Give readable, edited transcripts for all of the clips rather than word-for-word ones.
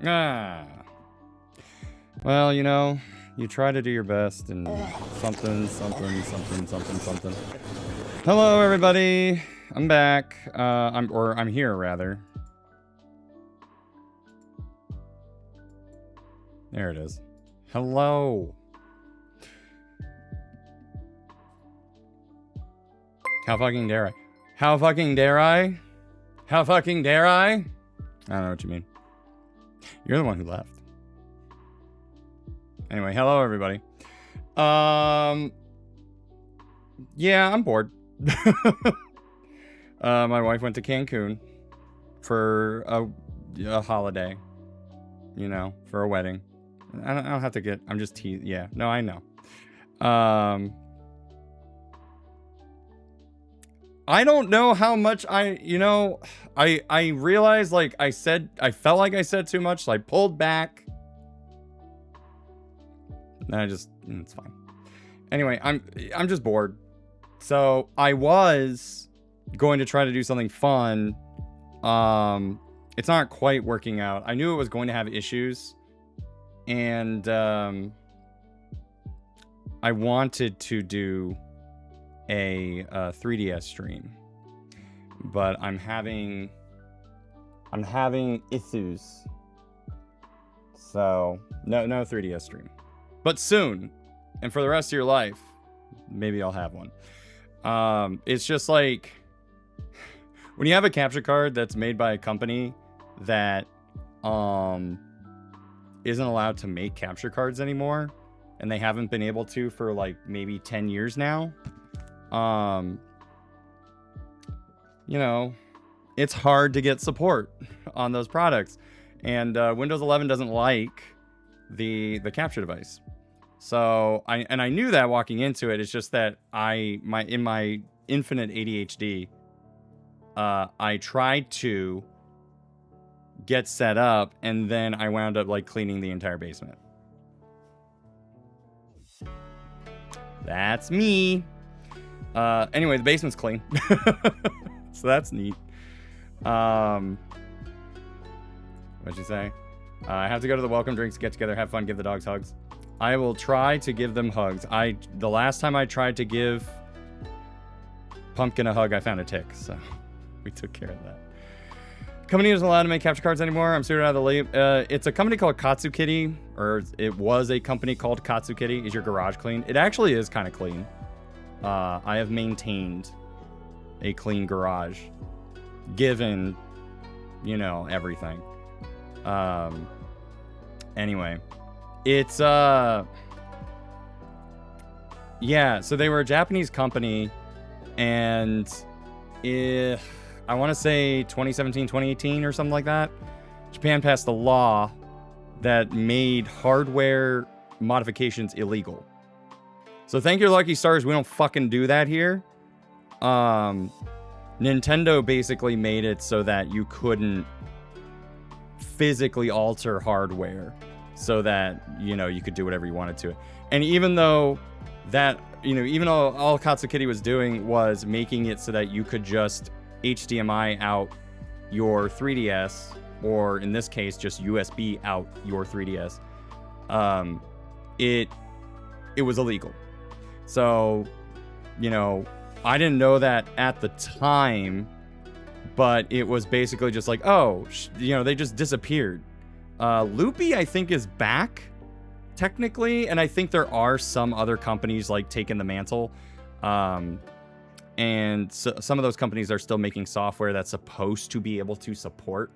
Ah. Well, you know, you try to do your best and something. Hello, everybody. I'm back. I'm here, rather. There it is. Hello. How fucking dare I? How fucking dare I? How fucking dare I? I don't know what you mean. You're the one who left. Anyway, hello everybody. Yeah, I'm bored. My wife went to Cancun for a holiday. You know, for a wedding. I don't have to get. I'm just teasing. Yeah, no, I know. I don't know how much I realized, like I felt like I said too much, so I pulled back. And it's fine. Anyway, I'm just bored. So I was going to try to do something fun. It's not quite working out. I knew it was going to have issues. And I wanted to do a 3DS stream, but I'm having issues, so no 3DS stream, but soon, and for the rest of your life, maybe I'll have one. It's just like when you have a capture card that's made by a company that isn't allowed to make capture cards anymore, and they haven't been able to for like maybe 10 years now. You know, it's hard to get support on those products, and Windows 11 doesn't like the capture device. So I knew that walking into it. It's just that in my infinite ADHD, I tried to get set up, and then I wound up like cleaning the entire basement. That's me. Anyway, the basement's clean. So that's neat. What'd you say? I have to go to the welcome drinks, get together, have fun, give the dogs hugs. I will try to give them hugs. The last time I tried to give Pumpkin a hug, I found a tick, so we took care of that. Company isn't allowed to make capture cards anymore. I'm sued out of the league. It's a company called Katsukitty, or it was a company called Katsukitty. Is your garage clean? It actually is kind of clean. I have maintained a clean garage, given, you know, everything. Anyway, it's yeah. So they were a Japanese company, and I want to say 2017, 2018, or something like that. Japan passed a law that made hardware modifications illegal. So thank your lucky stars, we don't fucking do that here. Nintendo basically made it so that you couldn't physically alter hardware so that, you know, you could do whatever you wanted to it. And even though that, you know, even though all Katsukitty was doing was making it so that you could just HDMI out your 3DS, or in this case, just USB out your 3DS, it was illegal. So, you know, I didn't know that at the time, but it was basically just like, oh, you know, they just disappeared. Loopy, I think, is back, technically, and I think there are some other companies, like, taking the mantle. And so, some of those companies are still making software that's supposed to be able to support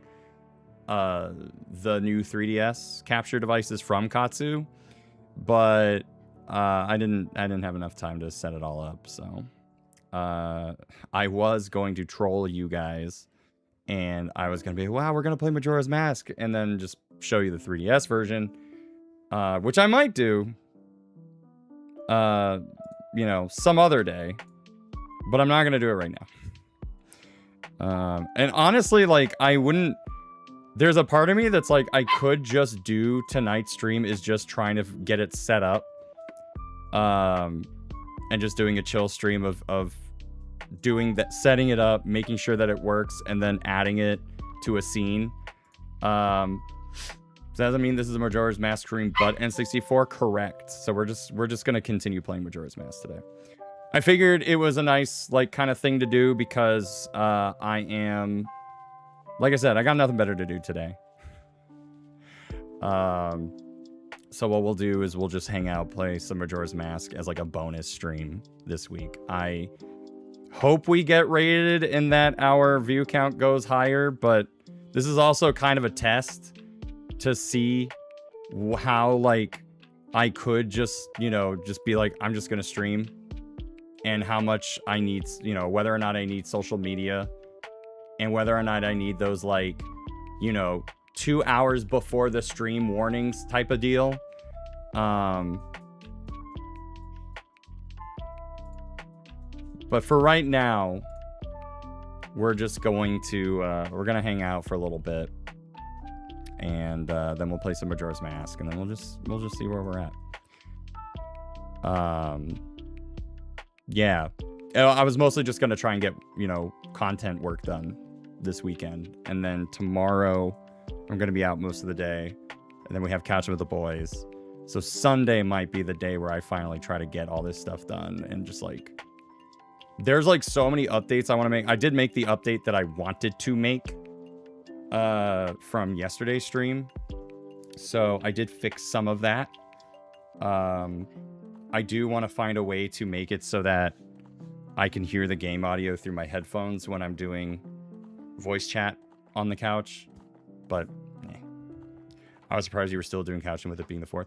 the new 3DS capture devices from Katsu, but I didn't have enough time to set it all up, so I was going to troll you guys, and I was going to be, wow, we're going to play Majora's Mask, and then just show you the 3DS version, which I might do, you know, some other day, but I'm not going to do it right now. And honestly, like, I wouldn't, there's a part of me that's like, I could just do tonight's stream is just trying to get it set up. And just doing a chill stream of doing that, setting it up, making sure that it works, and then adding it to a scene. So does that mean this is a Majora's Mask stream but N64? Correct. So we're just gonna continue playing Majora's Mask today. I figured it was a nice, like, kind of thing to do because I am, like I said, I got nothing better to do today. So what we'll do is we'll just hang out, play some Majora's Mask as like a bonus stream this week. I hope we get rated and that our view count goes higher, but this is also kind of a test to see how, like, I could just, you know, just be like, I'm just gonna stream, and how much I need, you know, whether or not I need social media, and whether or not I need those, like, you know, 2 hours before the stream warnings type of deal. But for right now, we're just going to, we're gonna hang out for a little bit, and then we'll play some Majora's Mask, and then we'll just see where we're at. Yeah, I was mostly just gonna try and get, you know, content work done this weekend, and then tomorrow I'm gonna be out most of the day, and then we have catching with the boys. So Sunday might be the day where I finally try to get all this stuff done, and just like, there's like so many updates I want to make. I did make the update that I wanted to make from yesterday's stream, so I did fix some of that. I do want to find a way to make it so that I can hear the game audio through my headphones when I'm doing voice chat on the couch, but I was surprised you were still doing couching with it being the 4th.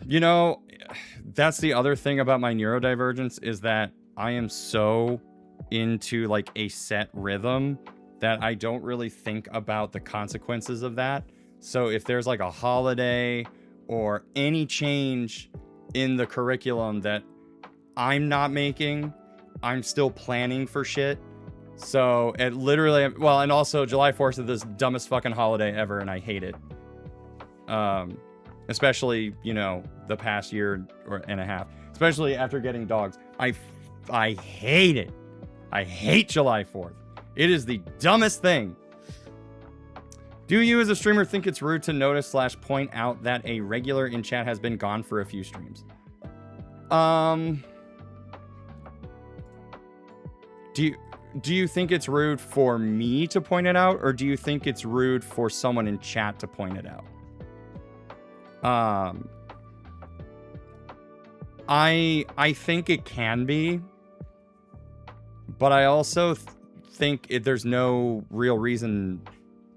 You know, that's the other thing about my neurodivergence, is that I am so into like a set rhythm that I don't really think about the consequences of that. So if there's like a holiday or any change in the curriculum that I'm not making, I'm still planning for shit. So it literally, well, and also July 4th is the dumbest fucking holiday ever, and I hate it. Especially, you know, the past year and a half, especially after getting dogs. I hate it. I hate July 4th. It is the dumbest thing. Do you as a streamer think it's rude to notice / point out that a regular in chat has been gone for a few streams? Do you think it's rude for me to point it out, or do you think it's rude for someone in chat to point it out? I think it can be, but I also think there's no real reason.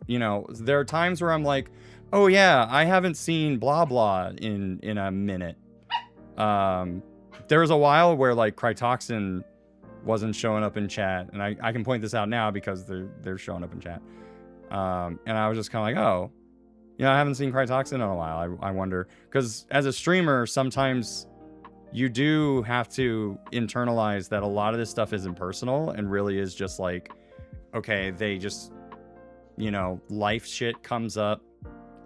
You know, there are times where I'm like, oh yeah, I haven't seen blah blah in a minute. There was a while where like Crytoxin wasn't showing up in chat, and I can point this out now because they're showing up in chat. And I was just kind of like, oh, you know, I haven't seen Crytoxin in a while. I wonder, because as a streamer, sometimes you do have to internalize that a lot of this stuff isn't personal and really is just like, okay, they just, you know, life shit comes up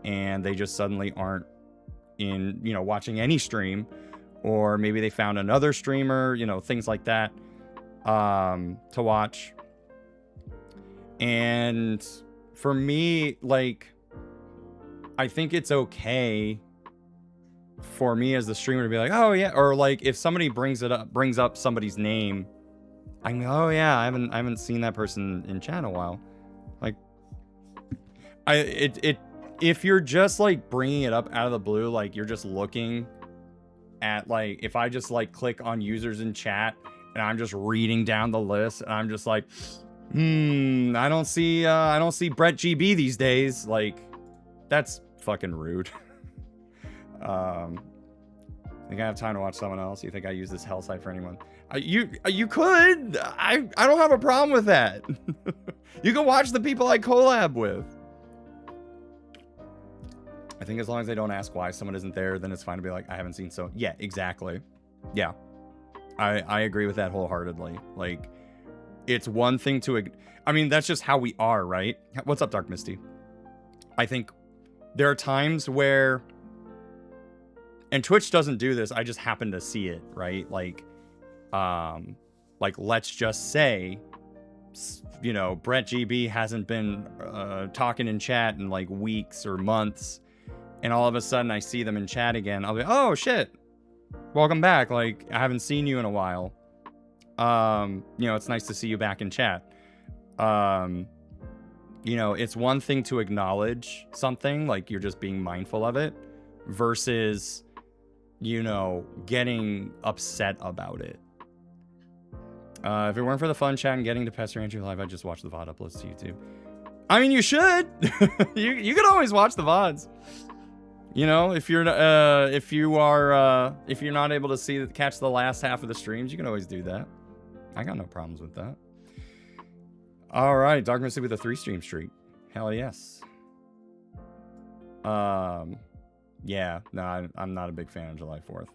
and they just suddenly aren't in, you know, watching any stream, or maybe they found another streamer, you know, things like that, to watch. And for me, like, I think it's okay for me as the streamer to be like, oh yeah, or like if somebody brings up somebody's name, I'm like, oh yeah, I haven't seen that person in chat in a while. Like, if you're just like bringing it up out of the blue, like you're just looking at, like, if I just like click on users in chat and I'm just reading down the list and I'm just like, I don't see Brett GB these days. Like, that's fucking rude. Think I have time to watch someone else? You think I use this hell site for anyone? You could. I don't have a problem with that. You can watch the people I collab with. I think as long as they don't ask why someone isn't there, then it's fine to be like, I haven't seen so. Yeah, exactly. Yeah, I agree with that wholeheartedly. Like, it's one thing to, I mean, that's just how we are, right? What's up, Dark Misty? I think there are times where, and Twitch doesn't do this, I just happen to see it, right? Like let's just say you know, Brett GB hasn't been talking in chat in like weeks or months, and all of a sudden I see them in chat again, I'll be, oh shit, welcome back. Like, I haven't seen you in a while. You know, it's nice to see you back in chat. You know, it's one thing to acknowledge something, like you're just being mindful of it, versus, you know, getting upset about it. If it weren't for the fun chat and getting to pester Andrew live, I'd just watch the VOD uploads to YouTube. I mean, you should. you can always watch the VODs. You know, if you're if you're not able to catch the last half of the streams, you can always do that. I got no problems with that. All right, Dark Mississippi with a 3-stream streak. Hell yes. Yeah, no, I'm not a big fan of July 4th.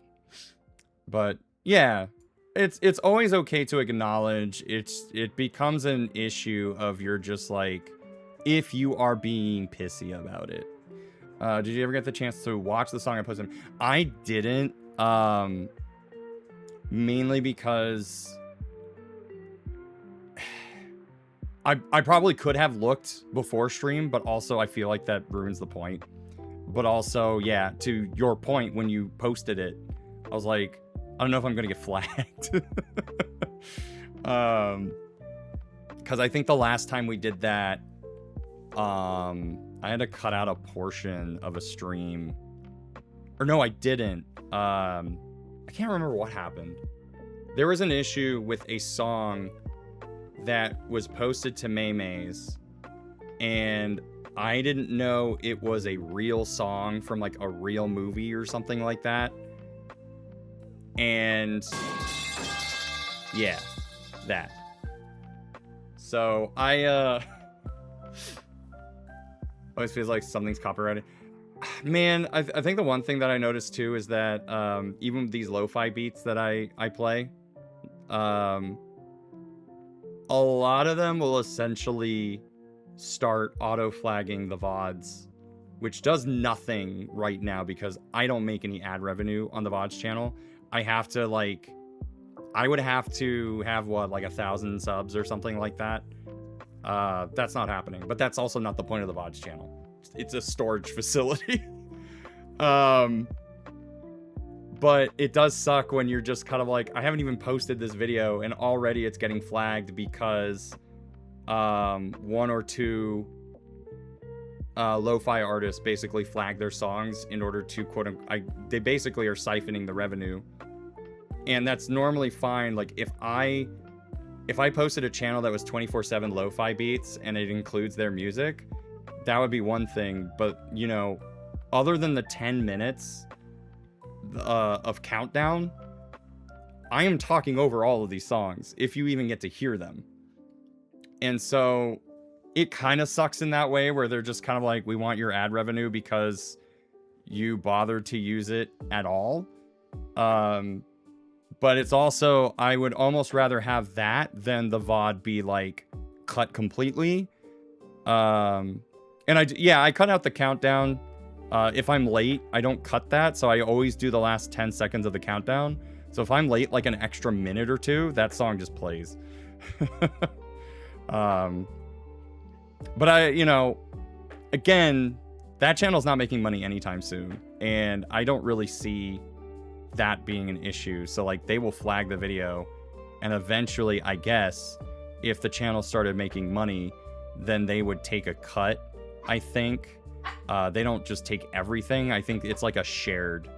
But yeah, it's always okay to acknowledge. It becomes an issue of you're just like, if you are being pissy about it. Did you ever get the chance to watch the song I posted? I didn't, mainly because I probably could have looked before stream, but also I feel like that ruins the point. But also, yeah, to your point, when you posted it, I was like, I don't know if I'm gonna get flagged. Because I think the last time we did that, I had to cut out a portion of a stream. Or no, I didn't. I can't remember what happened. There was an issue with a song that was posted to Maymay's, and I didn't know it was a real song from like a real movie or something like that. And yeah, that. So I always feels like something's copyrighted. Man, I think the one thing that I noticed too is that even these lo-fi beats that I play, a lot of them will essentially start auto-flagging the VODs, which does nothing right now because I don't make any ad revenue on the VODs channel. I have to like, I would have to have what, like 1,000 subs or something like that. That's not happening, but that's also not the point of the VODs channel. It's a storage facility. But it does suck when you're just kind of like, I haven't even posted this video and already it's getting flagged because one or two lo-fi artists basically flag their songs in order to they basically are siphoning the revenue. And that's normally fine. Like if I posted a channel that was 24/7 lo-fi beats and it includes their music, that would be one thing. But you know, other than the 10 minutes of countdown, I am talking over all of these songs if you even get to hear them. And so it kind of sucks in that way where they're just kind of like, we want your ad revenue because you bothered to use it at all. But it's also, I would almost rather have that than the VOD be like cut completely. And I cut out the countdown. If I'm late, I don't cut that. So I always do the last 10 seconds of the countdown. So if I'm late like an extra minute or two, that song just plays. But you know, again, that channel's not making money anytime soon. And I don't really see that being an issue. So like they will flag the video, and eventually, I guess, if the channel started making money, then they would take a cut, I think. They don't just take everything. I think it's like a shared.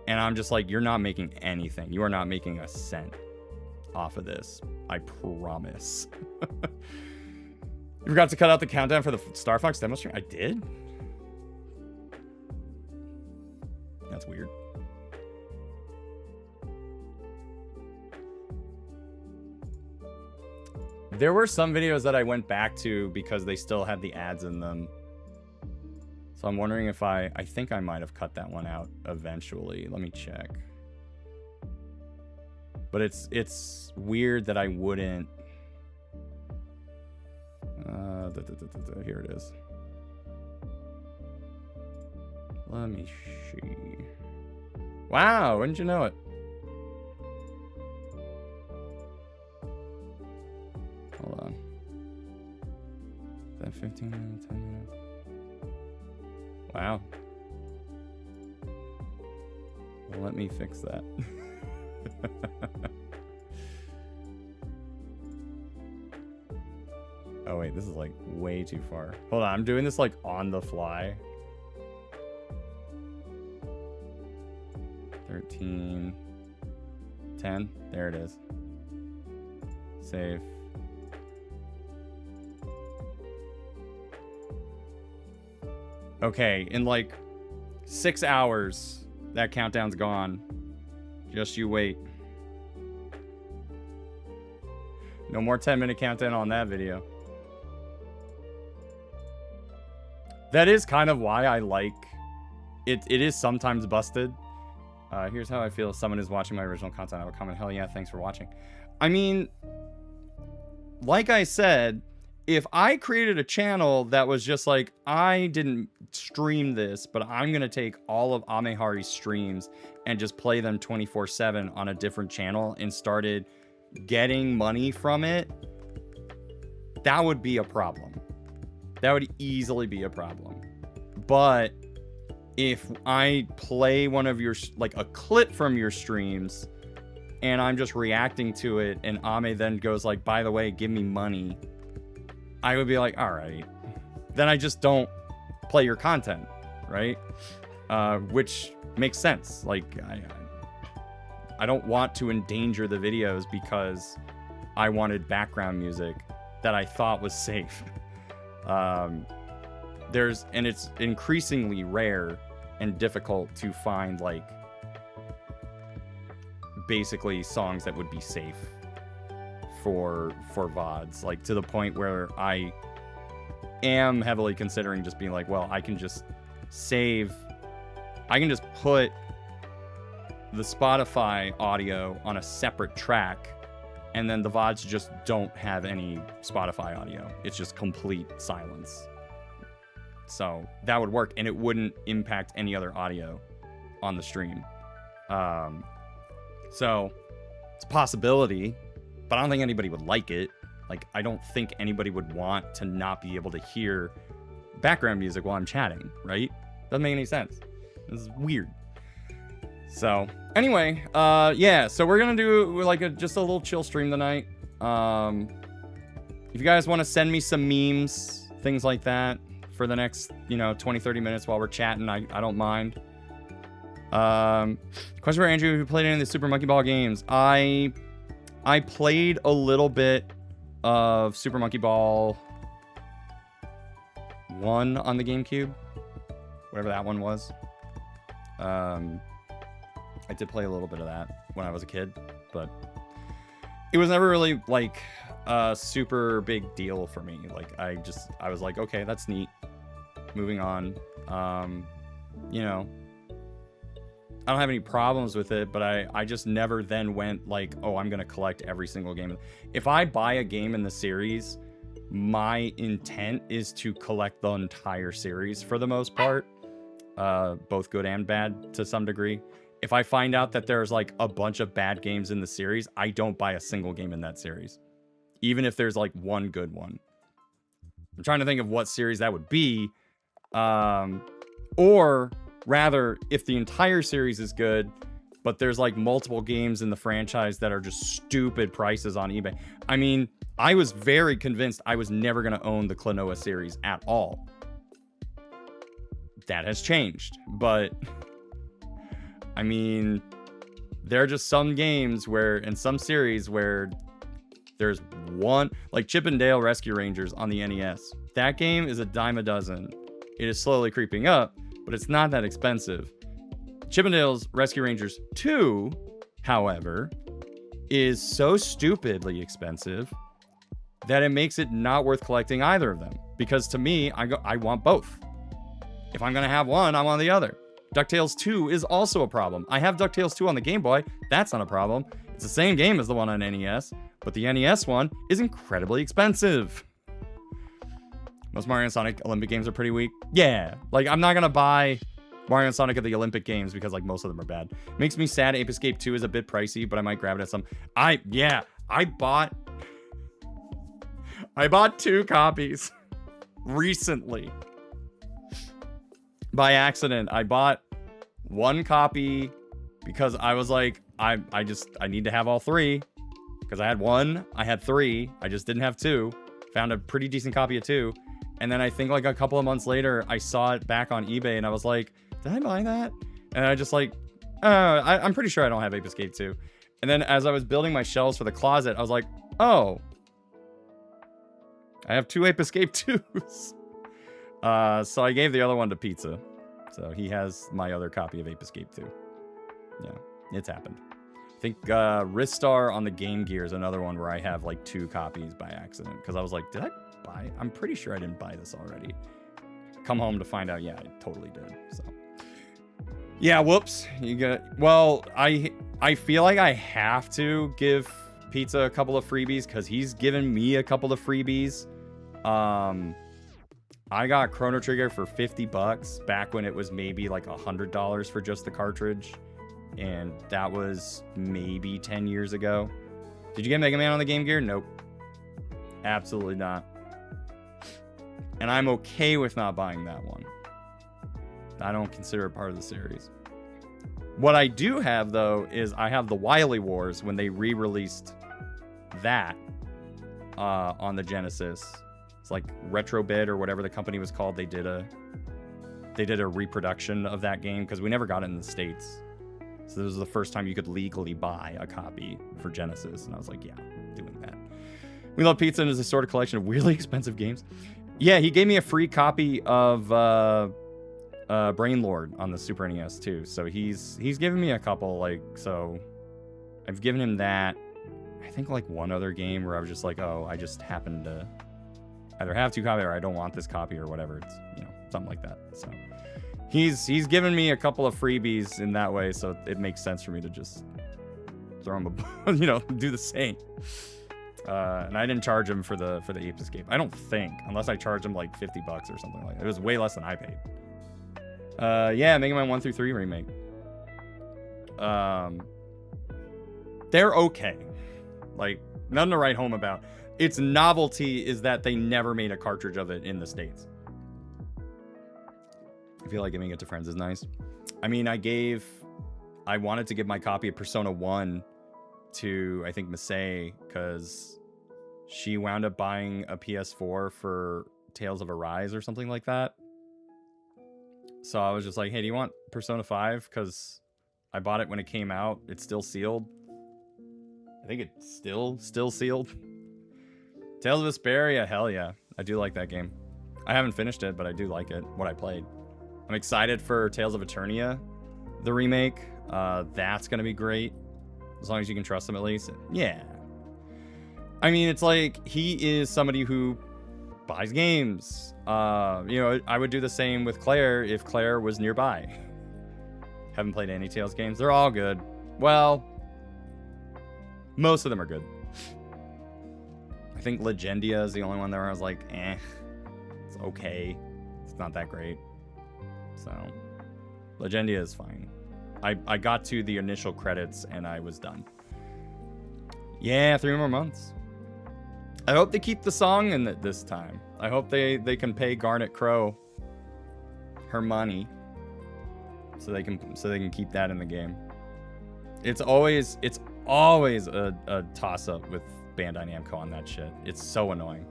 And I'm just like, you're not making anything. You are not making a cent off of this. I promise. You forgot to cut out the countdown for the Star Fox demo stream? I did? That's weird. There were some videos that I went back to because they still had the ads in them. So I'm wondering if I think I might have cut that one out eventually. Let me check. But it's weird that I wouldn't. Here it is. Let me see. Wow, wouldn't you know it? Hold on. Is that 15 minutes, 10 minutes? Wow. Well, let me fix that. Oh wait, this is like way too far. Hold on, I'm doing this like on the fly. 13, 10, there it is. Save. Okay, in like 6 hours, that countdown's gone. Just you wait. No more 10-minute countdown on that video. That is kind of why I like it. It is sometimes busted. Here's how I feel if someone is watching my original content. I would comment, hell yeah, thanks for watching. I mean, like I said, if I created a channel that was just like, I didn't stream this, but I'm going to take all of Amehari's streams and just play them 24/7 on a different channel and started getting money from it, that would be a problem. That would easily be a problem. But if I play one of your, like a clip from your streams, and I'm just reacting to it, and Ame then goes like, by the way, give me money, I would be like, all right. Then I just don't play your content, right? Which makes sense. Like, I don't want to endanger the videos because I wanted background music that I thought was safe. And it's increasingly rare and difficult to find like basically songs that would be safe for VODs, like to the point where I am heavily considering just being like, well, I can just put the Spotify audio on a separate track, and then the VODs just don't have any Spotify audio. It's just complete silence. So that would work, and it wouldn't impact any other audio on the stream. So it's a possibility, but I don't think anybody would like it. Like, I don't think anybody would want to not be able to hear background music while I'm chatting, right? Doesn't make any sense. This is weird. So anyway, yeah, so we're gonna do like just a little chill stream tonight. If you guys want to send me some memes, things like that, for the next, 20-30 minutes while we're chatting, I don't mind. Question for Andrew, who played any of the Super Monkey Ball games? I played a little bit of Super Monkey Ball 1 on the GameCube, whatever that one was. I did play a little bit of that when I was a kid, but it was never really like a super big deal for me. Like, I was like, okay, that's neat. Moving on. I don't have any problems with it, but I just never then went like, oh, I'm going to collect every single game. If I buy a game in the series, my intent is to collect the entire series for the most part, both good and bad to some degree. If I find out that there's like a bunch of bad games in the series, I don't buy a single game in that series, even if there's like one good one. I'm trying to think of what series that would be. Or rather, if the entire series is good, but there's like multiple games in the franchise that are just stupid prices on eBay. I mean, I was very convinced I was never going to own the Klonoa series at all. That has changed, but I mean, there are just some games where, in some series where there's one, like Chip and Dale Rescue Rangers on the NES. That game is a dime a dozen. It is slowly creeping up, but it's not that expensive. Chip and Dale's Rescue Rangers 2, however, is so stupidly expensive that it makes it not worth collecting either of them. Because to me, I want both. If I'm going to have one, I want the other. DuckTales 2 is also a problem. I have DuckTales 2 on the Game Boy. That's not a problem. It's the same game as the one on NES, but the NES one is incredibly expensive. Most Mario and Sonic Olympic games are pretty weak. Yeah, like I'm not going to buy Mario and Sonic at the Olympic games because like most of them are bad. Makes me sad. Ape Escape 2 is a bit pricey, but I might grab it at some. I bought I bought 2 copies recently. By accident, I bought 1 copy because I was like, I need to have all 3. Because I had 1, I had 3, I just didn't have 2. Found a pretty decent copy of 2. And then I think like a couple of months later, I saw it back on eBay and I was like, did I buy that? And I just like, I'm pretty sure I don't have Ape Escape 2. And then as I was building my shelves for the closet, I was like, oh, I have 2 Ape Escape 2s. So I gave the other one to Pizza. So he has my other copy of Ape Escape 2. Yeah, it's happened. I think Ristar on the Game Gear is another one where I have like 2 copies by accident. Because I was like, did I buy it? I'm pretty sure I didn't buy this already. Come home to find out, yeah, I totally did. So yeah, whoops. You got, well, I feel like I have to give Pizza a couple of freebies because he's given me a couple of freebies. I got Chrono Trigger for $50 back when it was maybe like $100 for just the cartridge. And that was maybe 10 years ago. Did you get Mega Man on the Game Gear? Nope. Absolutely not. And I'm okay with not buying that one. I don't consider it part of the series. What I do have, though, is I have the Wily Wars when they re-released that on the Genesis. It's like Retrobit or whatever the company was called. They did a reproduction of that game because we never got it in the States. So this was the first time you could legally buy a copy for Genesis. And I was like, yeah, doing that. We Love Pizza is a sort of collection of weirdly expensive games. Yeah, he gave me a free copy of Brain Lord on the Super NES too. So he's given me a couple, like, so I've given him that. I think like one other game where I was just like, oh, I just happened to either have 2 copies or I don't want this copy or whatever. It's, you know, something like that. So he's given me a couple of freebies in that way, so it makes sense for me to just throw him a, you know, do the same. And I didn't charge him for the Ape Escape. I don't think, unless I charged him like $50 or something like that. It was way less than I paid. Yeah, Mega Man 1 through 3 remake. They're okay. Like, nothing to write home about. Its novelty is that they never made a cartridge of it in the States. I feel like giving it to friends is nice. I mean, I wanted to give my copy of Persona 1 to, I think, Masay, because she wound up buying a PS4 for Tales of Arise or something like that. So I was just like, hey, do you want Persona 5? Because I bought it when it came out. It's still sealed. I think it's still sealed. Tales of Vesperia, hell yeah. I do like that game. I haven't finished it, but I do like it, what I played. I'm excited for Tales of Eternia, the remake. That's going to be great. As long as you can trust him at least. Yeah. I mean, it's like, he is somebody who buys games. You know, I would do the same with Claire if Claire was nearby. Haven't played any Tales games. They're all good. Well, most of them are good. I think Legendia is the only one there where I was like, eh. It's okay. It's not that great. So, Legendia is fine. I got to the initial credits and I was done. Yeah, 3 more months. I hope they keep the song in it this time. I hope they can pay Garnet Crow her money so they can keep that in the game. It's always a toss up with Bandai Namco on that shit. It's so annoying.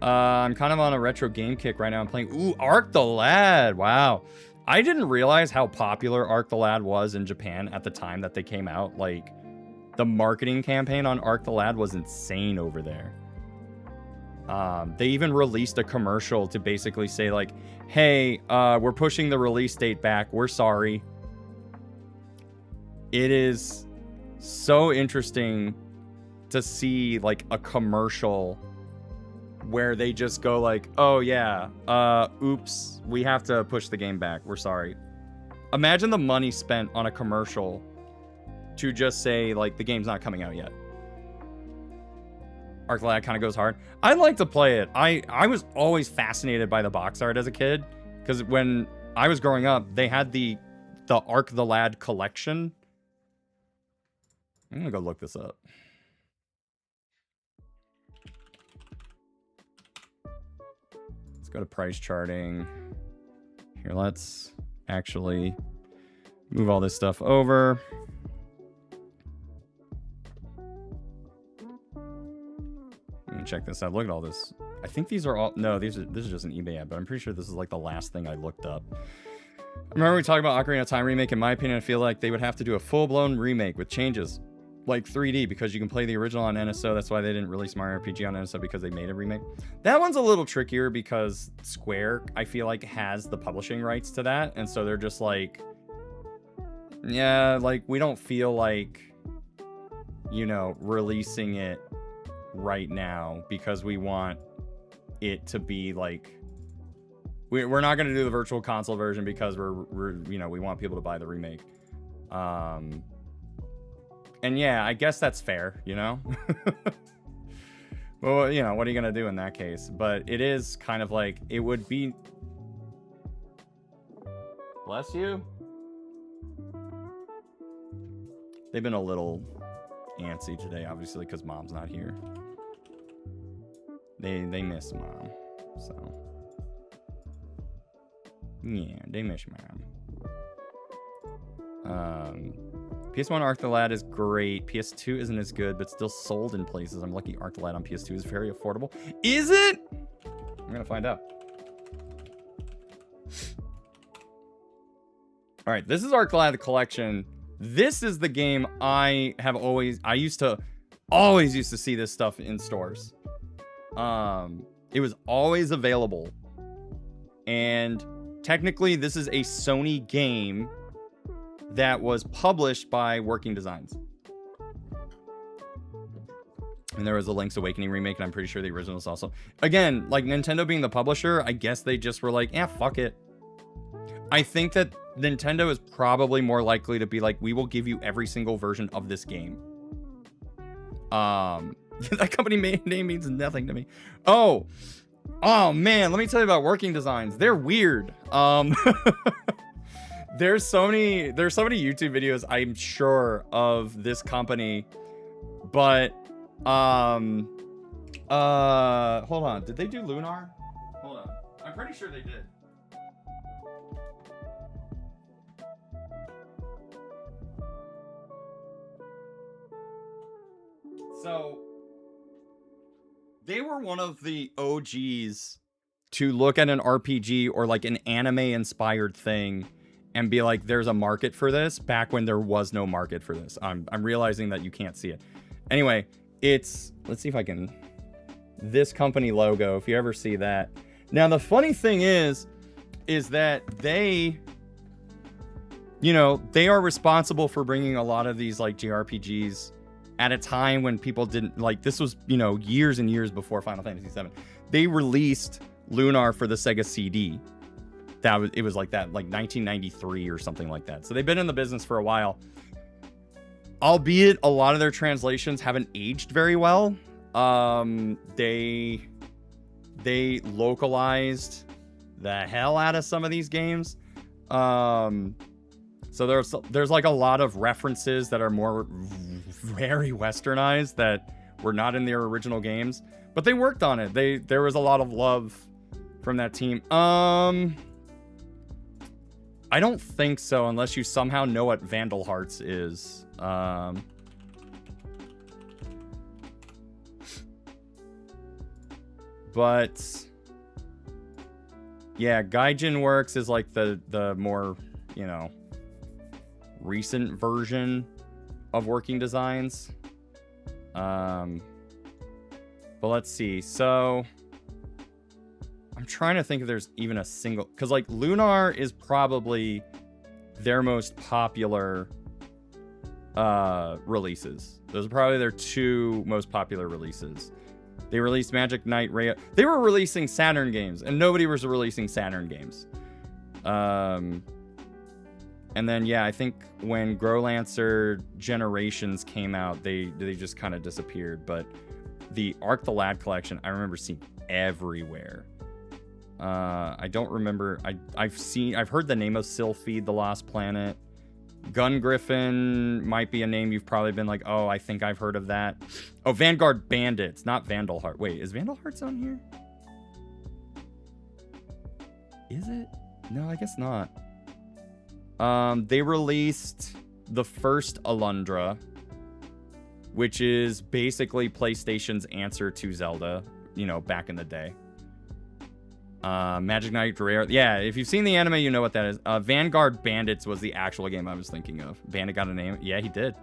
I'm kind of on a retro game kick right now. I'm playing Arc the Lad. Wow. I didn't realize how popular Arc the Lad was in Japan at the time that they came out. Like, the marketing campaign on Arc the Lad was insane over there. They even released a commercial to basically say like, hey, we're pushing the release date back. We're sorry. It is so interesting to see like a commercial where they just go like, oh yeah, oops, we have to push the game back. We're sorry. Imagine the money spent on a commercial to just say like the game's not coming out yet. Arc the Lad kind of goes hard. I'd like to play it. I was always fascinated by the box art as a kid because when I was growing up, they had the Arc the Lad collection. I'm gonna go look this up. Go to price charting. Here, let's actually move all this stuff over. Let me check this out. Look at all this. I think these are all... No, this is just an eBay ad, but I'm pretty sure this is like the last thing I looked up. I remember we talked about Ocarina of Time remake. In my opinion, I feel like they would have to do a full-blown remake with changes like 3D, because you can play the original on NSO. That's why they didn't release Mario RPG on NSO, because they made a remake. That one's a little trickier because Square, I feel like, has the publishing rights to that. And so they're just like, yeah, like, we don't feel like, you know, releasing it right now because we want it to be like, we're not going to do the virtual console version because we're you know, we want people to buy the remake. And yeah, I guess that's fair, you know? Well, you know, what are you going to do in that case? But it is kind of like, it would be... Bless you? They've been a little antsy today, obviously, because Mom's not here. They miss Mom, so... Yeah, they miss Mom. PS1 Arc the Lad is great. PS2 isn't as good, but still sold in places. I'm lucky Arc the Lad on PS2 is very affordable. Is it? I'm gonna find out. All right, this is Arc the Lad Collection. This is the game I used to see this stuff in stores. It was always available. And technically, this is a Sony game that was published by Working Designs. And there was a Link's Awakening remake, and I'm pretty sure the original is also... Again, like, Nintendo being the publisher, I guess they just were like, eh, fuck it. I think that Nintendo is probably more likely to be like, we will give you every single version of this game. That company name means nothing to me. Oh man, let me tell you about Working Designs. They're weird. There's so many YouTube videos, I'm sure, of this company, but hold on, did they do Lunar? Hold on, I'm pretty sure they did. So they were one of the OGs to look at an RPG or like an anime inspired thing and be like, there's a market for this, back when there was no market for this. I'm realizing that you can't see it. Anyway, let's see if I can, this company logo, if you ever see that. Now, the funny thing is that they, you know, they are responsible for bringing a lot of these like JRPGs at a time when people didn't, like, this was, you know, years and years before Final Fantasy VII. They released Lunar for the Sega CD. It was like that, like 1993 or something like that. So they've been in the business for a while. Albeit a lot of their translations haven't aged very well. They localized the hell out of some of these games. So there's like a lot of references that are more very westernized that were not in their original games, but they worked on it. There was a lot of love from that team. I don't think so, unless you somehow know what Vandal Hearts is. But yeah, Gaijin Works is like the more, you know, recent version of Working Designs. But let's see. So I'm trying to think if there's even a single, because like Lunar is probably their most popular releases. Those are probably their two most popular releases. They released Magic Knight Ray. They were releasing Saturn games, and nobody was releasing Saturn games. And then yeah, I think when Growlancer Generations came out, they just kind of disappeared. But the Arc the Lad collection, I remember seeing everywhere. I don't remember. I've heard the name of Sylphid, the Lost Planet. Gun Griffin might be a name you've probably been like, oh, I think I've heard of that. Oh, Vanguard Bandits, not Vandal Heart. Wait, is Vandal Hearts on here? Is it? No, I guess not. They released the first Alundra, which is basically PlayStation's answer to Zelda, you know, back in the day. Magic Knight Rare. Yeah, if you've seen the anime, you know what that is. Vanguard Bandits was the actual game I was thinking of. Bandit got a name. Yeah, he did.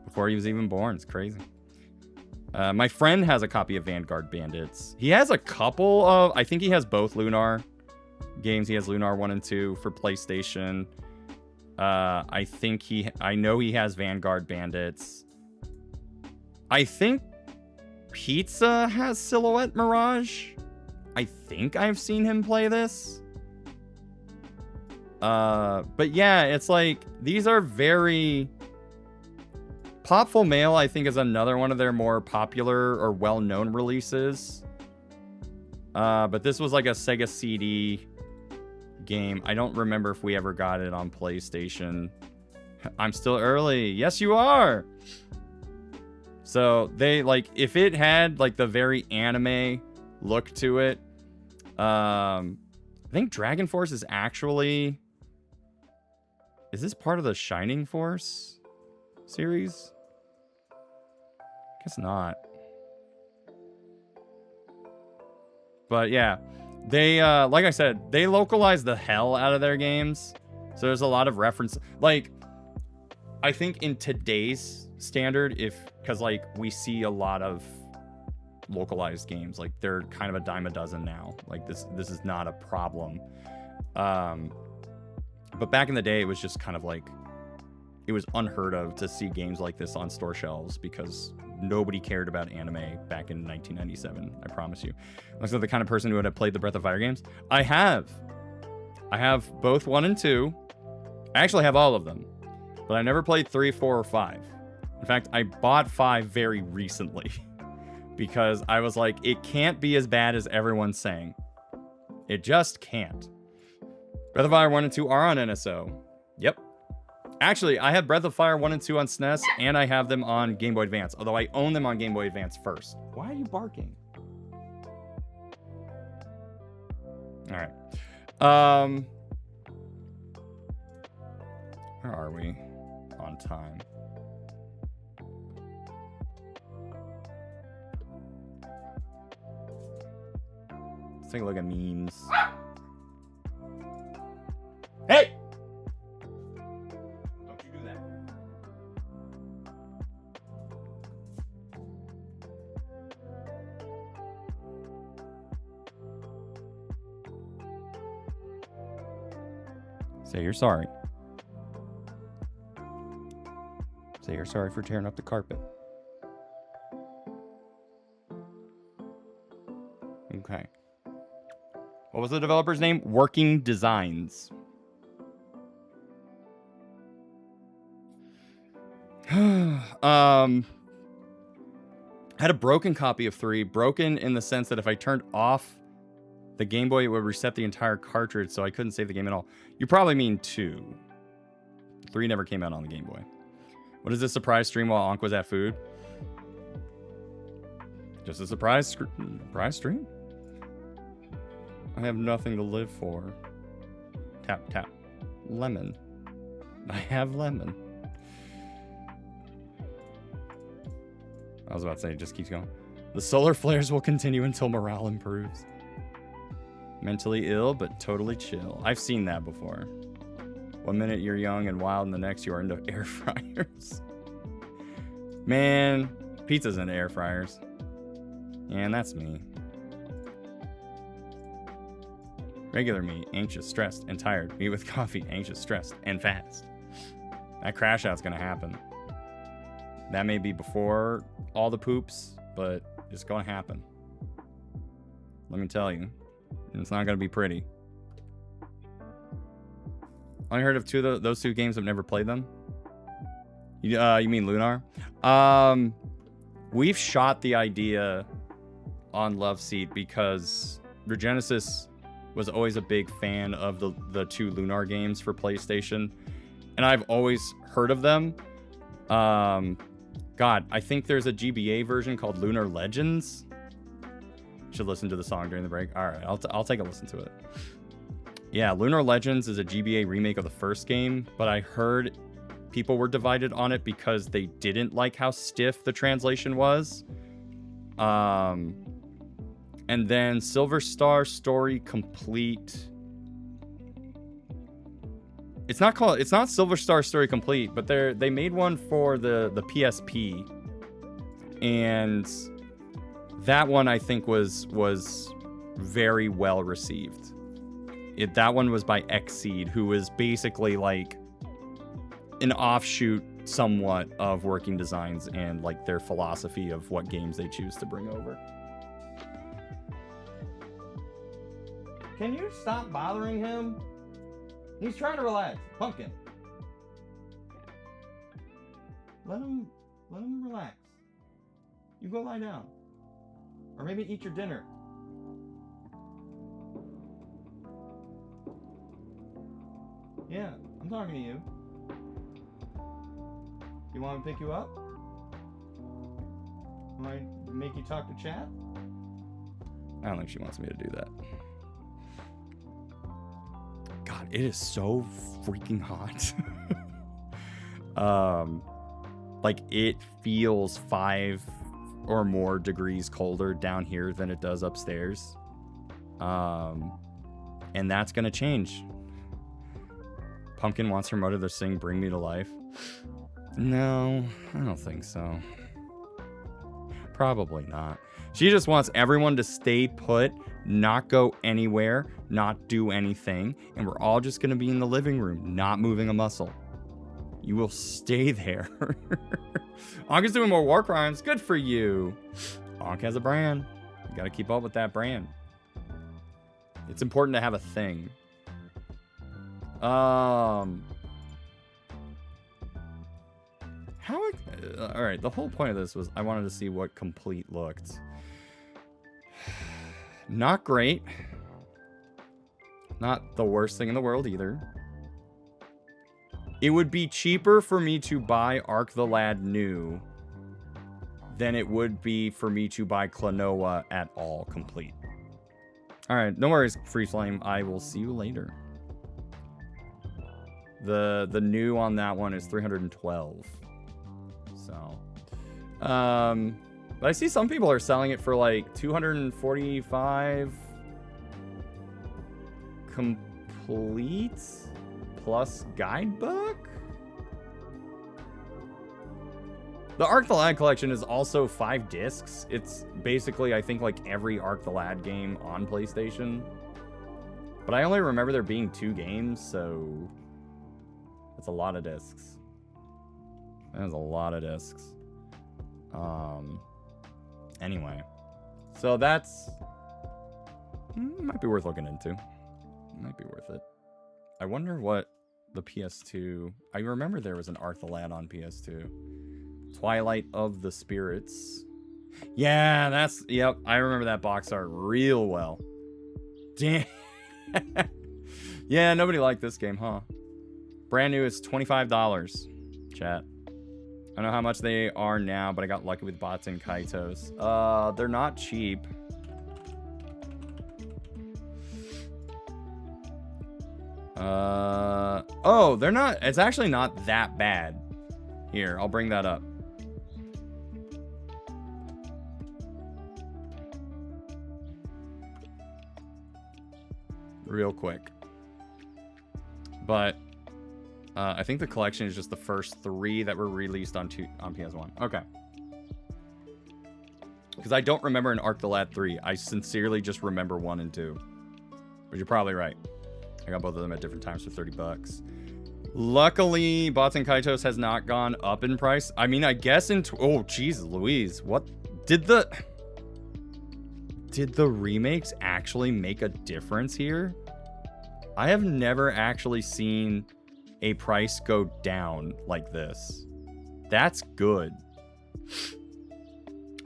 Before he was even born. It's crazy. My friend has a copy of Vanguard Bandits. He has a couple of... I think he has both Lunar games. He has Lunar 1 and 2 for PlayStation. I know he has Vanguard Bandits. I think Pizza has Silhouette Mirage. I think I've seen him play this. But yeah, it's like, these are very... Popful Mail, I think, is another one of their more popular or well-known releases. But this was like a Sega CD game. I don't remember if we ever got it on PlayStation. I'm still early. Yes, you are! So, they, like, if it had, like, the very anime look to it, I think Dragon Force is actually... Is this part of the Shining Force series? Guess not. But yeah, they, like I said, they localize the hell out of their games. So there's a lot of reference. Like, I think in today's standard, because like we see a lot of localized games, like they're kind of a dime a dozen now. Like this is not a problem. But back in the day, it was just kind of like, it was unheard of to see games like this on store shelves because nobody cared about anime back in 1997. I promise you. Looks like the kind of person who would have played the Breath of Fire games. I have both 1 and 2. I actually have all of them, but I never played 3, 4, or 5. In fact, I bought 5 very recently because I was like, it can't be as bad as everyone's saying. It just can't. Breath of Fire 1 and 2 are on NSO. Yep. Actually, I have Breath of Fire 1 and 2 on SNES, and I have them on Game Boy Advance, although I own them on Game Boy Advance first. Why are you barking? Alright. Where are we on time? Let's take a look at memes. Hey! Say you're sorry. Say you're sorry for tearing up the carpet. Okay. What was the developer's name? Working Designs. I had a broken copy of 3. Broken in the sense that if I turned off the Game Boy, it would reset the entire cartridge, so I couldn't save the game at all. You probably mean 2. 3 never came out on the Game Boy. What is this surprise stream while Ankh was at food? Just a surprise stream? I have nothing to live for. Tap, tap. Lemon. I have lemon. I was about to say, it just keeps going. The solar flares will continue until morale improves. Mentally ill, but totally chill. I've seen that before. 1 minute you're young and wild, and the next you are into air fryers. Man, pizza's into air fryers. And that's me. Regular me, anxious, stressed, and tired. Me with coffee, anxious, stressed, and fast. That crash out's gonna happen. That may be before all the poops, but it's gonna happen. Let me tell you. It's not gonna be pretty. Only heard of those two games. I've never played them. You mean Lunar? We've shot the idea on Love Seat because regenesis was always a big fan of the 2 Lunar games for PlayStation, and I've always heard of them. God, I think there's a GBA version called Lunar Legends. Should listen to the song during the break. All right, I'll take a listen to it. Yeah, Lunar Legends is a GBA remake of the first game, but I heard people were divided on it because they didn't like how stiff the translation was. And then Silver Star Story Complete. It's not Silver Star Story Complete, but they made one for the PSP. And that one I think was very well received. That one was by Xseed, who is basically like an offshoot somewhat of Working Designs and like their philosophy of what games they choose to bring over. Can you stop bothering him? He's trying to relax. Pumpkin. Let him relax. You go lie down. Or maybe eat your dinner. Yeah, I'm talking to you. You want me to pick you up? Want I make you talk to chat? I don't think she wants me to do that. God, it is so freaking hot. Like it feels 5 or more degrees colder down here than it does upstairs. And that's gonna change. Pumpkin wants her mother to sing Bring Me to Life. No, I don't think so. Probably not. She just wants everyone to stay put, not go anywhere, not do anything, and we're all just gonna be in the living room, not moving a muscle. You will stay there. Ankh is doing more war crimes. Good for you. Ankh has a brand. You gotta keep up with that brand. It's important to have a thing. All right, the whole point of this was I wanted to see what complete looked. Not great. Not the worst thing in the world either. It would be cheaper for me to buy Ark the Lad new than it would be for me to buy Klonoa at all complete. All right, no worries, Free Flame. I will see you later. The new on that one is 312. So, but I see some people are selling it for like 245 complete plus guidebook. The Ark the Lad collection is also 5 discs. It's basically, I think, like every Ark the Lad game on PlayStation. But I only remember there being 2 games, so that's a lot of discs. That is a lot of discs. Anyway, so that's might be worth looking into. Might be worth it. I wonder what the PS2. I remember there was an Ark the Lad on PS2. Twilight of the Spirits. Yeah, that's yep. I remember that box art real well. Damn. Yeah, nobody liked this game, huh? Brand new is $25. Chat. I don't know how much they are now, but I got lucky with bots and Kaitos. They're not cheap. Oh, they're not. It's actually not that bad. Here, I'll bring that up. Real quick. But I think the collection is just the first 3 that were released on PS1. Okay. Because I don't remember an Ark the Lad 3. I sincerely just remember 1 and 2. But you're probably right. I got both of them at different times for $30. Luckily, Bots and Kaitos has not gone up in price. I mean, I guess in... oh, jeez Louise. What? Did the remakes actually make a difference here? I have never actually seen a price go down like this. That's good.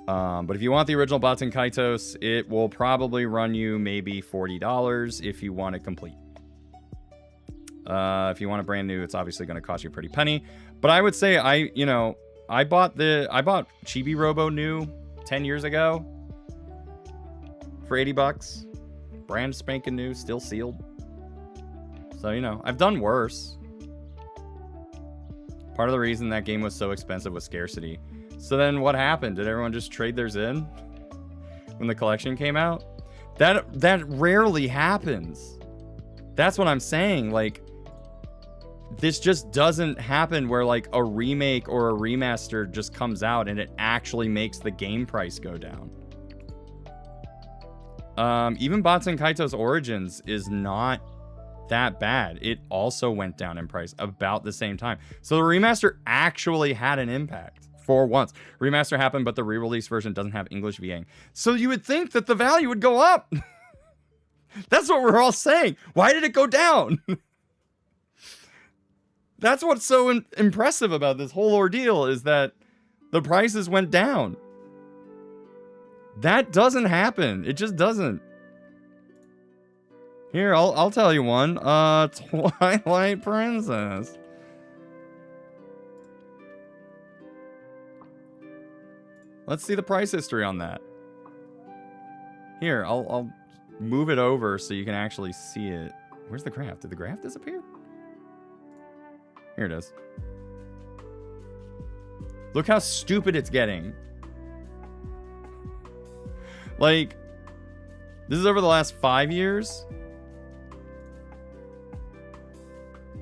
But if you want the original Bots and Kaitos, it will probably run you maybe $40 if you want it complete. If you want a brand new, it's obviously going to cost you a pretty penny. But I would say I bought Chibi Robo new 10 years ago for $80. Brand spanking new, still sealed. So, you know, I've done worse. Part of the reason that game was so expensive was scarcity. So then what happened? Did everyone just trade theirs in when the collection came out? That rarely happens. That's what I'm saying. Like, this just doesn't happen where like a remake or a remaster just comes out and it actually makes the game price go down. Even Bots and Kaito's Origins is not that bad. It also went down in price about the same time. So the remaster actually had an impact for once. Remaster happened, but the re-release version doesn't have English VAing. So you would think that the value would go up. That's what we're all saying. Why did it go down? That's what's so impressive about this whole ordeal, is that the prices went down. That doesn't happen. It just doesn't. Here, I'll tell you one. Twilight Princess. Let's see the price history on that. Here, I'll move it over so you can actually see it. Where's the graph? Did the graph disappear? Here it is. Look how stupid it's getting. Like, this is over the last 5 years.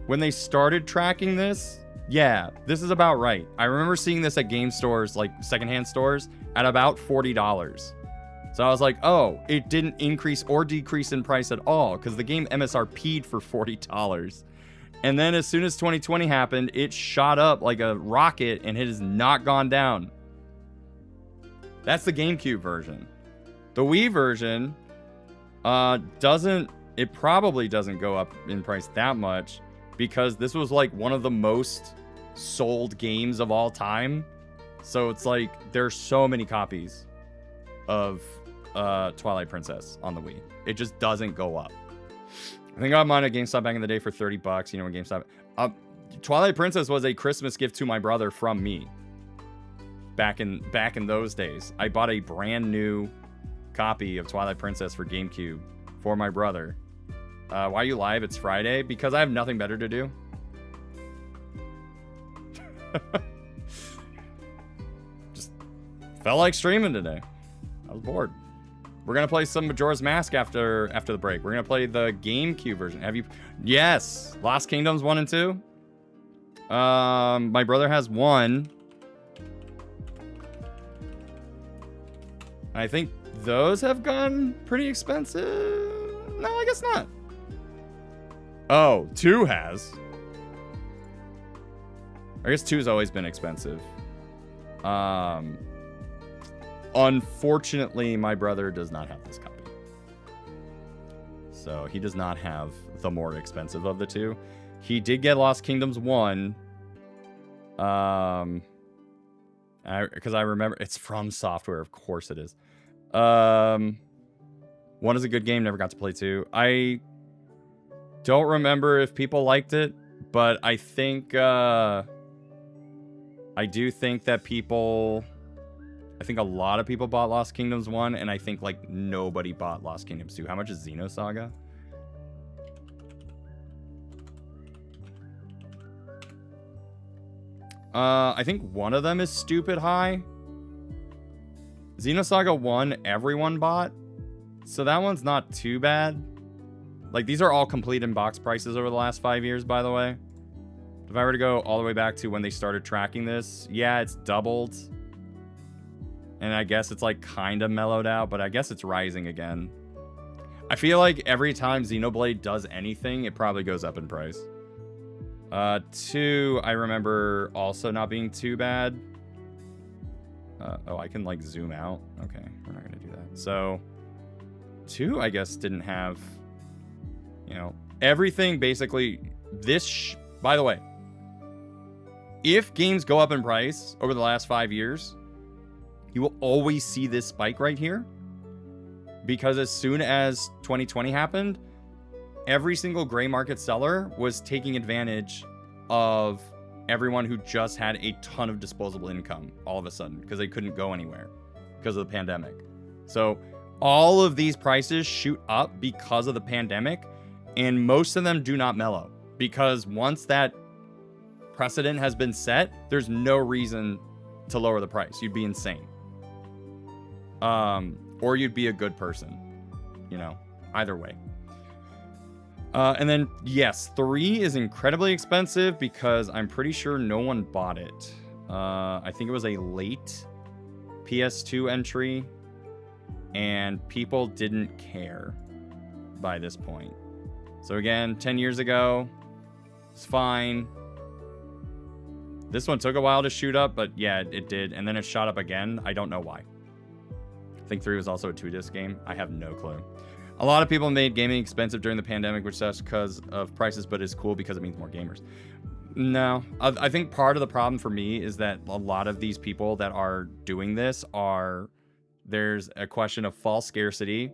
When they started tracking this, yeah, this is about right. I remember seeing this at game stores, like secondhand stores, at about $40. So I was like, oh, it didn't increase or decrease in price at all because the game MSRP'd for $40. And then as soon as 2020 happened, it shot up like a rocket and it has not gone down. That's the GameCube version. The Wii version it probably doesn't go up in price that much because this was like one of the most sold games of all time. So it's like there's so many copies of Twilight Princess on the Wii. It just doesn't go up. I think I got mine at GameStop back in the day for $30. You know, when GameStop... Twilight Princess was a Christmas gift to my brother from me. Back in those days. I bought a brand new copy of Twilight Princess for GameCube for my brother. Why are you live? It's Friday. Because I have nothing better to do. Just felt like streaming today. I was bored. We're gonna play some Majora's Mask after the break. We're gonna play the GameCube version. Have you? Yes, Lost Kingdoms 1 and 2. My brother has 1. I think those have gone pretty expensive. No, I guess not. Oh, 2 has. I guess 2's always been expensive. Unfortunately, my brother does not have this copy. So he does not have the more expensive of the 2. He did get Lost Kingdoms 1. Because I remember it's from Software, of course it is. 1 is a good game, never got to play 2. I don't remember if people liked it, but I think I do think that I think a lot of people bought Lost Kingdoms 1, and I think, like, nobody bought Lost Kingdoms 2. How much is Xenosaga? I think one of them is stupid high. Xenosaga 1, everyone bought. So that one's not too bad. Like, these are all complete in box prices over the last 5 years, by the way. If I were to go all the way back to when they started tracking this, yeah, it's doubled. And I guess it's like kind of mellowed out, but I guess it's rising again. I feel like every time Xenoblade does anything, it probably goes up in price. 2, I remember also not being too bad. Oh, I can like zoom out. Okay, we're not gonna do that. So 2, I guess, didn't have, you know, everything basically. By the way, if games go up in price over the last 5 years, you will always see this spike right here. Because as soon as 2020 happened, every single gray market seller was taking advantage of everyone who just had a ton of disposable income all of a sudden because they couldn't go anywhere because of the pandemic. So all of these prices shoot up because of the pandemic, And most of them do not mellow, because once that precedent has been set, there's no reason to lower the price. You'd be insane. Or you'd be a good person, you know, either way. And then, yes, 3 is incredibly expensive because I'm pretty sure no one bought it. I think it was a late PS2 entry, and people didn't care by this point. So again, 10 years ago, it's fine. This one took a while to shoot up, but yeah, it did. And then it shot up again. I don't know why. I think 3 was also a 2-disc game. I have no clue. A lot of people made gaming expensive during the pandemic, which sucks because of prices, but is cool because it means more gamers. No, I think part of the problem for me is that a lot of these people that are doing this are, there's a question of false scarcity.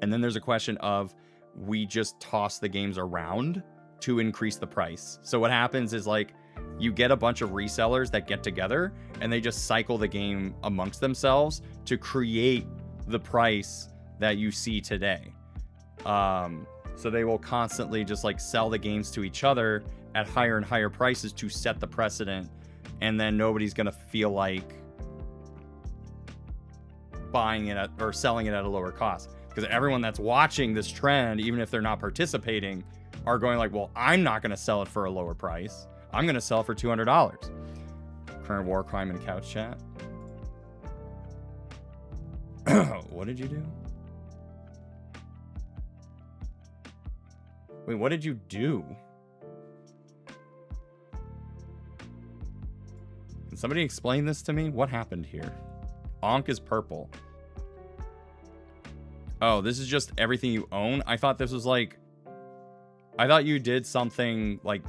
And then there's a question of, we just toss the games around to increase the price. So what happens is, like, you get a bunch of resellers that get together and they just cycle the game amongst themselves to create the price that you see today. So they will constantly just like sell the games to each other at higher and higher prices to set the precedent, and then nobody's gonna feel like buying it at, or selling it at a lower cost, because everyone that's watching this trend, even if they're not participating, are going like, well, I'm not gonna sell it for a lower price. I'm gonna sell it for $200. Current war crime in couch chat. What did you do? Wait, what did you do? Can somebody explain this to me? What happened here? Onk is purple. Oh, this is just everything you own? I thought this was like... I thought you did something like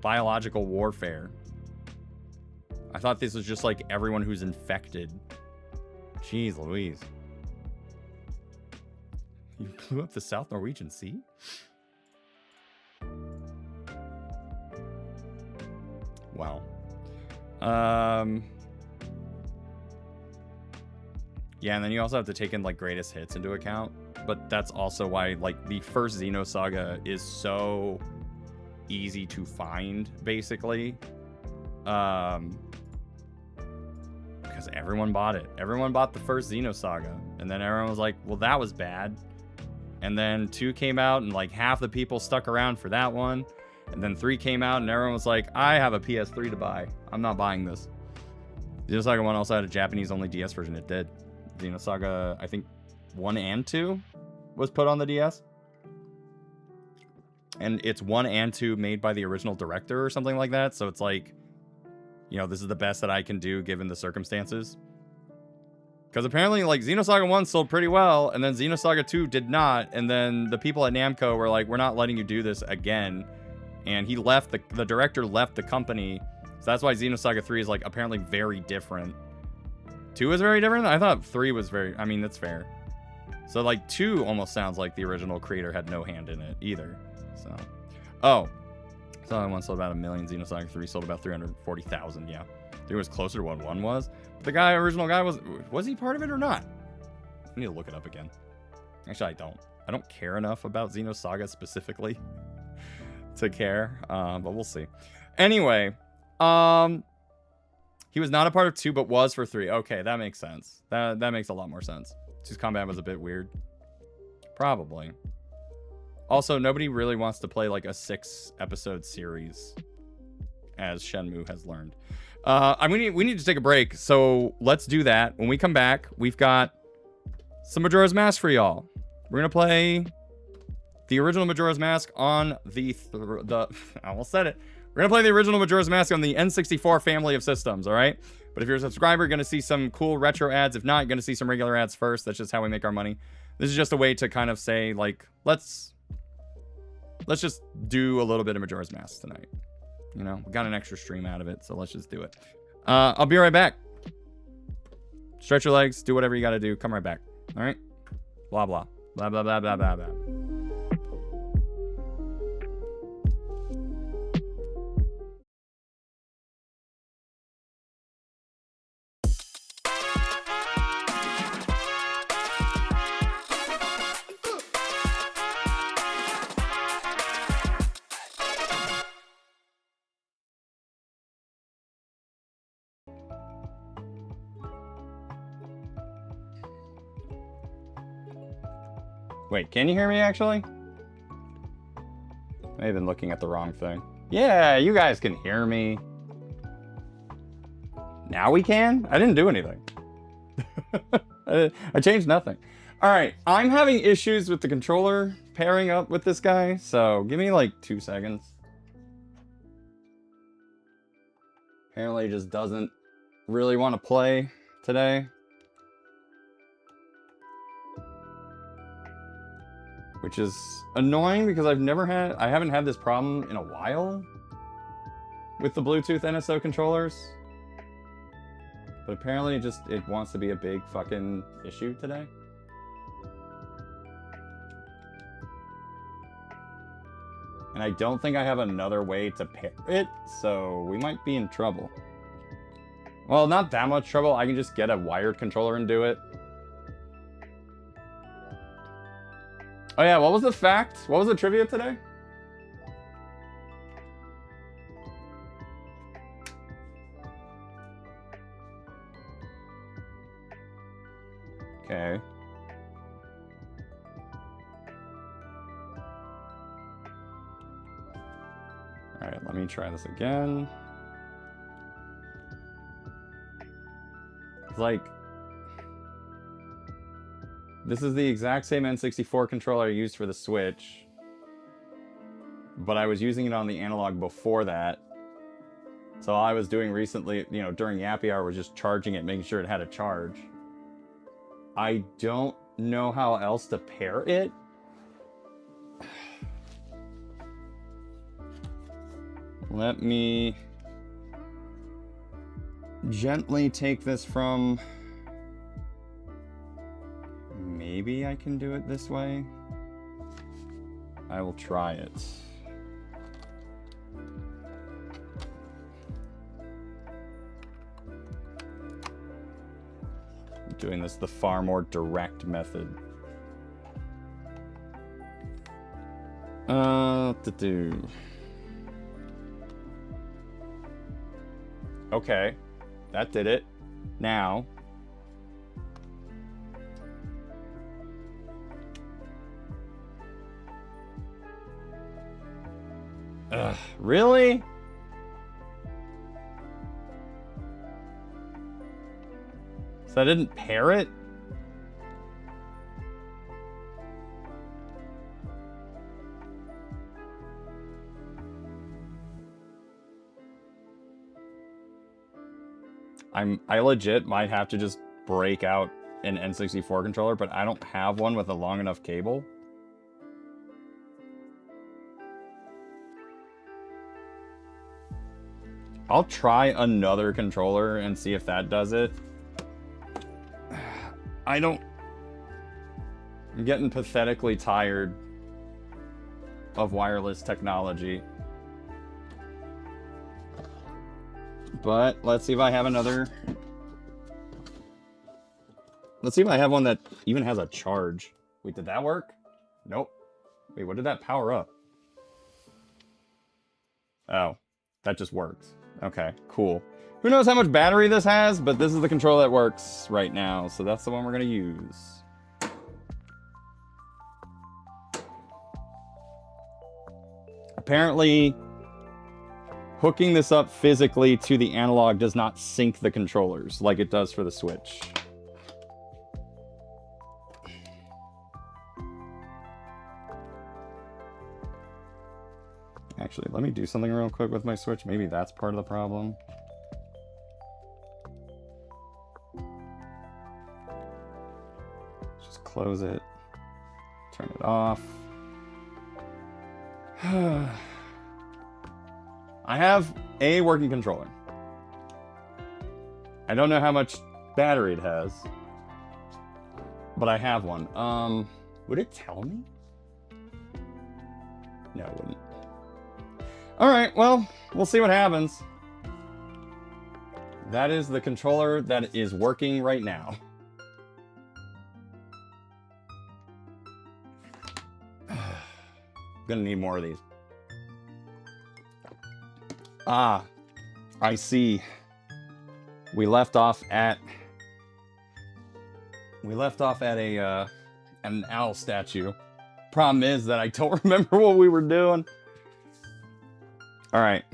biological warfare. I thought this was just like everyone who's infected. Jeez Louise. You blew up the South Norwegian Sea? Wow. Yeah, and then you also have to take in like greatest hits into account, but that's also why like the first Xenosaga is so easy to find, basically. Because everyone bought it. Everyone bought the first Xenosaga, and then everyone was like, well, that was bad. And then 2 came out, and like half the people stuck around for that one. And then 3 came out, and everyone was like, I have a PS3 to buy. I'm not buying this. Xenosaga 1 also had a Japanese-only DS version. It did. Xenosaga, I think 1 and 2 was put on the DS. And it's 1 and 2 made by the original director or something like that. So it's like, you know, this is the best that I can do given the circumstances. Because apparently, like, Xenosaga 1 sold pretty well, and then Xenosaga 2 did not. And then the people at Namco were like, we're not letting you do this again. And he left, the director left the company. So that's why Xenosaga 3 is, like, apparently very different. 2 is very different? I thought 3 was very... I mean, that's fair. So, like, 2 almost sounds like the original creator had no hand in it either. So... Oh. Xenosaga 1 sold about 1 million. Xenosaga 3 sold about 340,000, yeah. 3 was closer to what 1 was. But the guy, original guy, was he part of it or not? I need to look it up again. Actually, I don't. I don't care enough about Xenosaga specifically to care, but we'll see. Anyway, he was not a part of 2, but was for 3. Okay, that makes sense. That makes a lot more sense. 2's combat was a bit weird. Probably. Also, nobody really wants to play like a 6-episode series, as Shenmue has learned. We need to take a break, so let's do that. When we come back, we've got some Majora's Mask for y'all. We're gonna play the original Majora's Mask on the I almost said it. We're gonna play the original Majora's Mask on the N64 family of systems, all right? But if you're a subscriber, you're gonna see some cool retro ads. If not, you're gonna see some regular ads first. That's just how we make our money. This is just a way to kind of say, like, let's just do a little bit of Majora's Mask tonight. You know, we got an extra stream out of it, so let's just do it. I'll be right back. Stretch your legs, do whatever you gotta do. Come right back. All right? Blah, blah. Blah, blah, blah, blah, blah, blah. Wait, can you hear me actually? I may have been looking at the wrong thing. Yeah, you guys can hear me. Now we can? I didn't do anything. I changed nothing. All right, I'm having issues with the controller pairing up with this guy, so give me like 2 seconds. Apparently he just doesn't really want to play today. Which is annoying because I haven't had this problem in a while with the Bluetooth NSO controllers. But apparently it wants to be a big fucking issue today. And I don't think I have another way to pair it, so we might be in trouble. Well, not that much trouble. I can just get a wired controller and do it. Oh yeah, what was the fact? What was the trivia today? Okay. Alright, let me try this again. It's like... This is the exact same N64 controller I used for the Switch. But I was using it on the analog before that. So all I was doing recently, you know, during Yappy Hour was just charging it, making sure it had a charge. I don't know how else to pair it. Let me gently take this from... Maybe I can do it this way. I will try it. I'm doing this the far more direct method. Okay, that did it. Now, really? So I didn't pair it? I legit might have to just break out an N64 controller, but I don't have one with a long enough cable. I'll try another controller and see if that does it. I'm getting pathetically tired of wireless technology. But let's see if I have another. Let's see if I have one that even has a charge. Wait, did that work? Nope. Wait, what did that power up? Oh, that just works. Okay, cool. Who knows how much battery this has, but this is the controller that works right now, so that's the one we're gonna use. Apparently, hooking this up physically to the analog does not sync the controllers like it does for the Switch. Actually, let me do something real quick with my Switch. Maybe that's part of the problem. Just close it. Turn it off. I have a working controller. I don't know how much battery it has, but I have one. Would it tell me? No, it wouldn't. All right, well, we'll see what happens. That is the controller that is working right now. I'm gonna need more of these. Ah, I see. We left off at a and an owl statue. Problem is that I don't remember what we were doing. All right.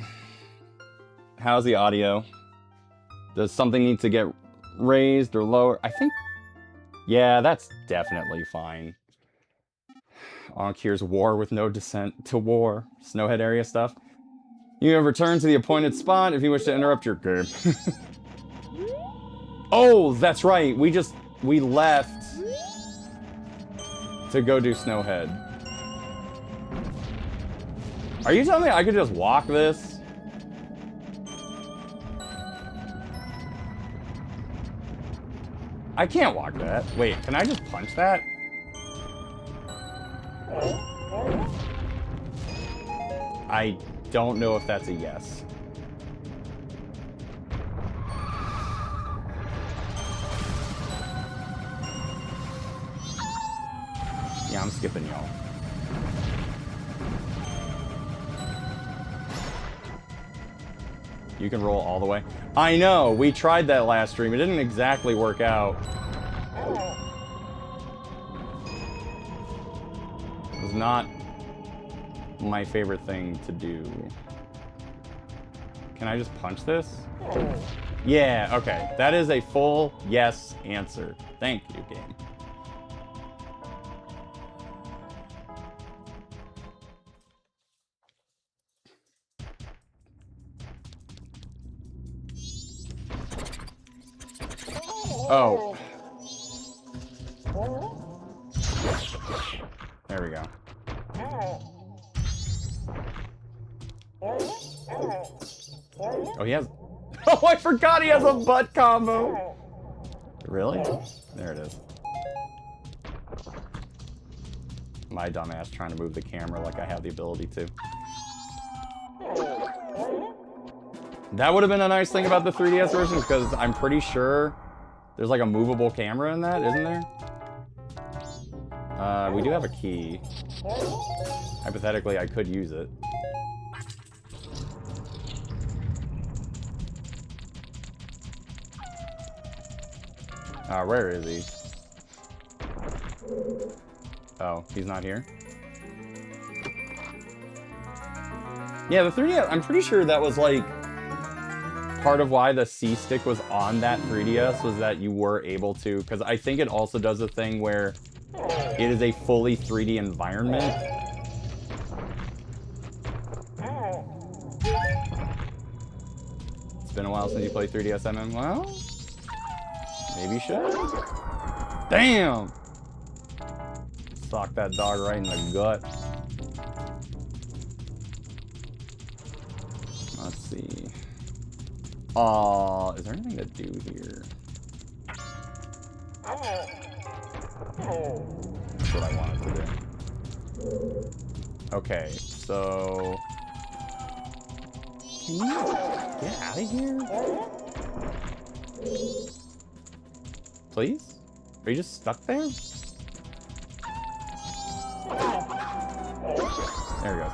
How's the audio? Does something need to get raised or lower? I think, yeah, that's definitely fine. Onkir's war with no descent to war. Snowhead area stuff. You have returned to the appointed spot if you wish to interrupt your game. Oh, that's right. We left to go do Snowhead. Are you telling me I could just walk this? I can't walk that. Wait, can I just punch that? I don't know if that's a yes. Yeah, I'm skipping y'all. You can roll all the way. I know, we tried that last stream. It didn't exactly work out. It was not my favorite thing to do. Can I just punch this? Yeah, okay. That is a full yes answer. Thank you, game. Oh. There we go. Oh, he has... Oh, I forgot he has a butt combo! Really? There it is. My dumbass trying to move the camera like I have the ability to. That would have been a nice thing about the 3DS version, because I'm pretty sure there's like a movable camera in that, isn't there? We do have a key. Hypothetically, I could use it. Where is he? Oh, he's not here? Yeah, the 3DS, I'm pretty sure that was like part of why the C-Stick was on that 3DS was that you were able to, because I think it also does a thing where it is a fully 3D environment. It's been a while since you played 3DS MM. Well, maybe you should. Damn! Sock that dog right in the gut. Let's see. Is there anything to do here? That's what I wanted to do. Okay, so... Can you get out of here? Please? Are you just stuck there? There we go.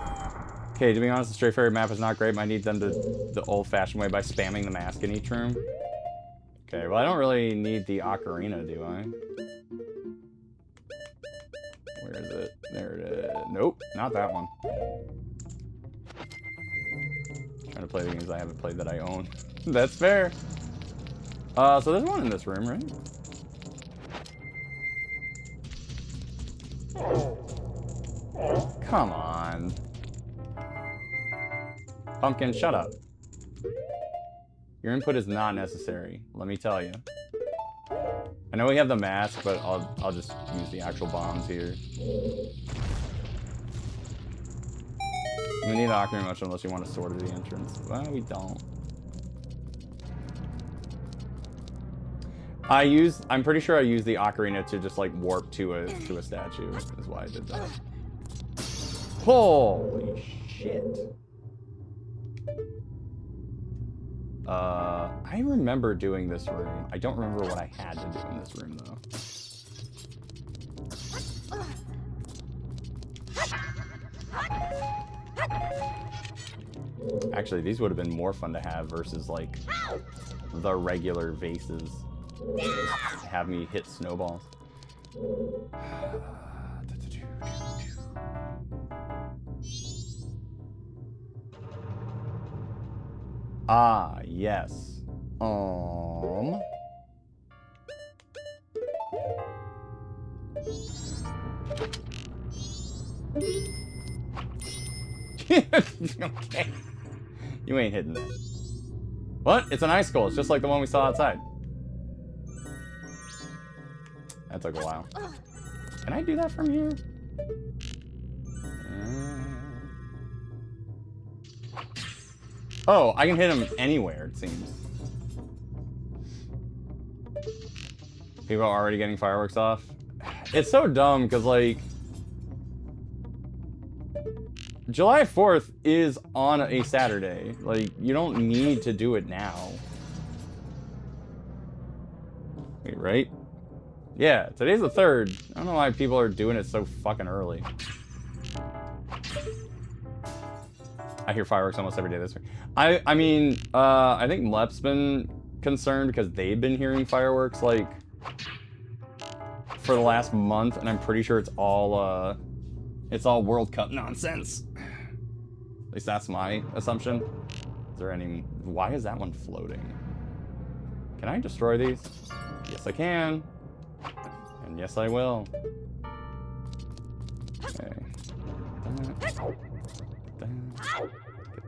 Okay, to be honest, the Stray Fairy map is not great. Might need them to the old-fashioned way by spamming the mask in each room. Okay, well, I don't really need the ocarina, do I? Where is it? There it is. Nope, not that one. Trying to play the games I haven't played that I own. That's fair. So there's one in this room, right? Come on. Pumpkin, shut up. Your input is not necessary, let me tell you. I know we have the mask, but I'll just use the actual bombs here. We need the ocarina much unless you want to sword to the entrance. Well, we don't. I'm pretty sure I used the ocarina to just like warp to a statue, is why I did that. Holy shit. I remember doing this room. I don't remember what I had to do in this room, though. Actually, these would have been more fun to have versus, like, the regular vases. Just have me hit snowballs. Ah, yes. Okay. You ain't hitting that. What? It's an icicle. It's just like the one we saw outside. That took a while. Can I do that from here? Oh, I can hit him anywhere, it seems. People are already getting fireworks off. It's so dumb, because, like... July 4th is on a Saturday. Like, you don't need to do it now. Wait, right? Yeah, today's the 3rd. I don't know why people are doing it so fucking early. I hear fireworks almost every day this week. I mean, I think Lep's been concerned because they've been hearing fireworks, like, for the last month, and I'm pretty sure it's all World Cup nonsense. At least that's my assumption. Is there any... Why is that one floating? Can I destroy these? Yes, I can. And yes, I will. Okay. Get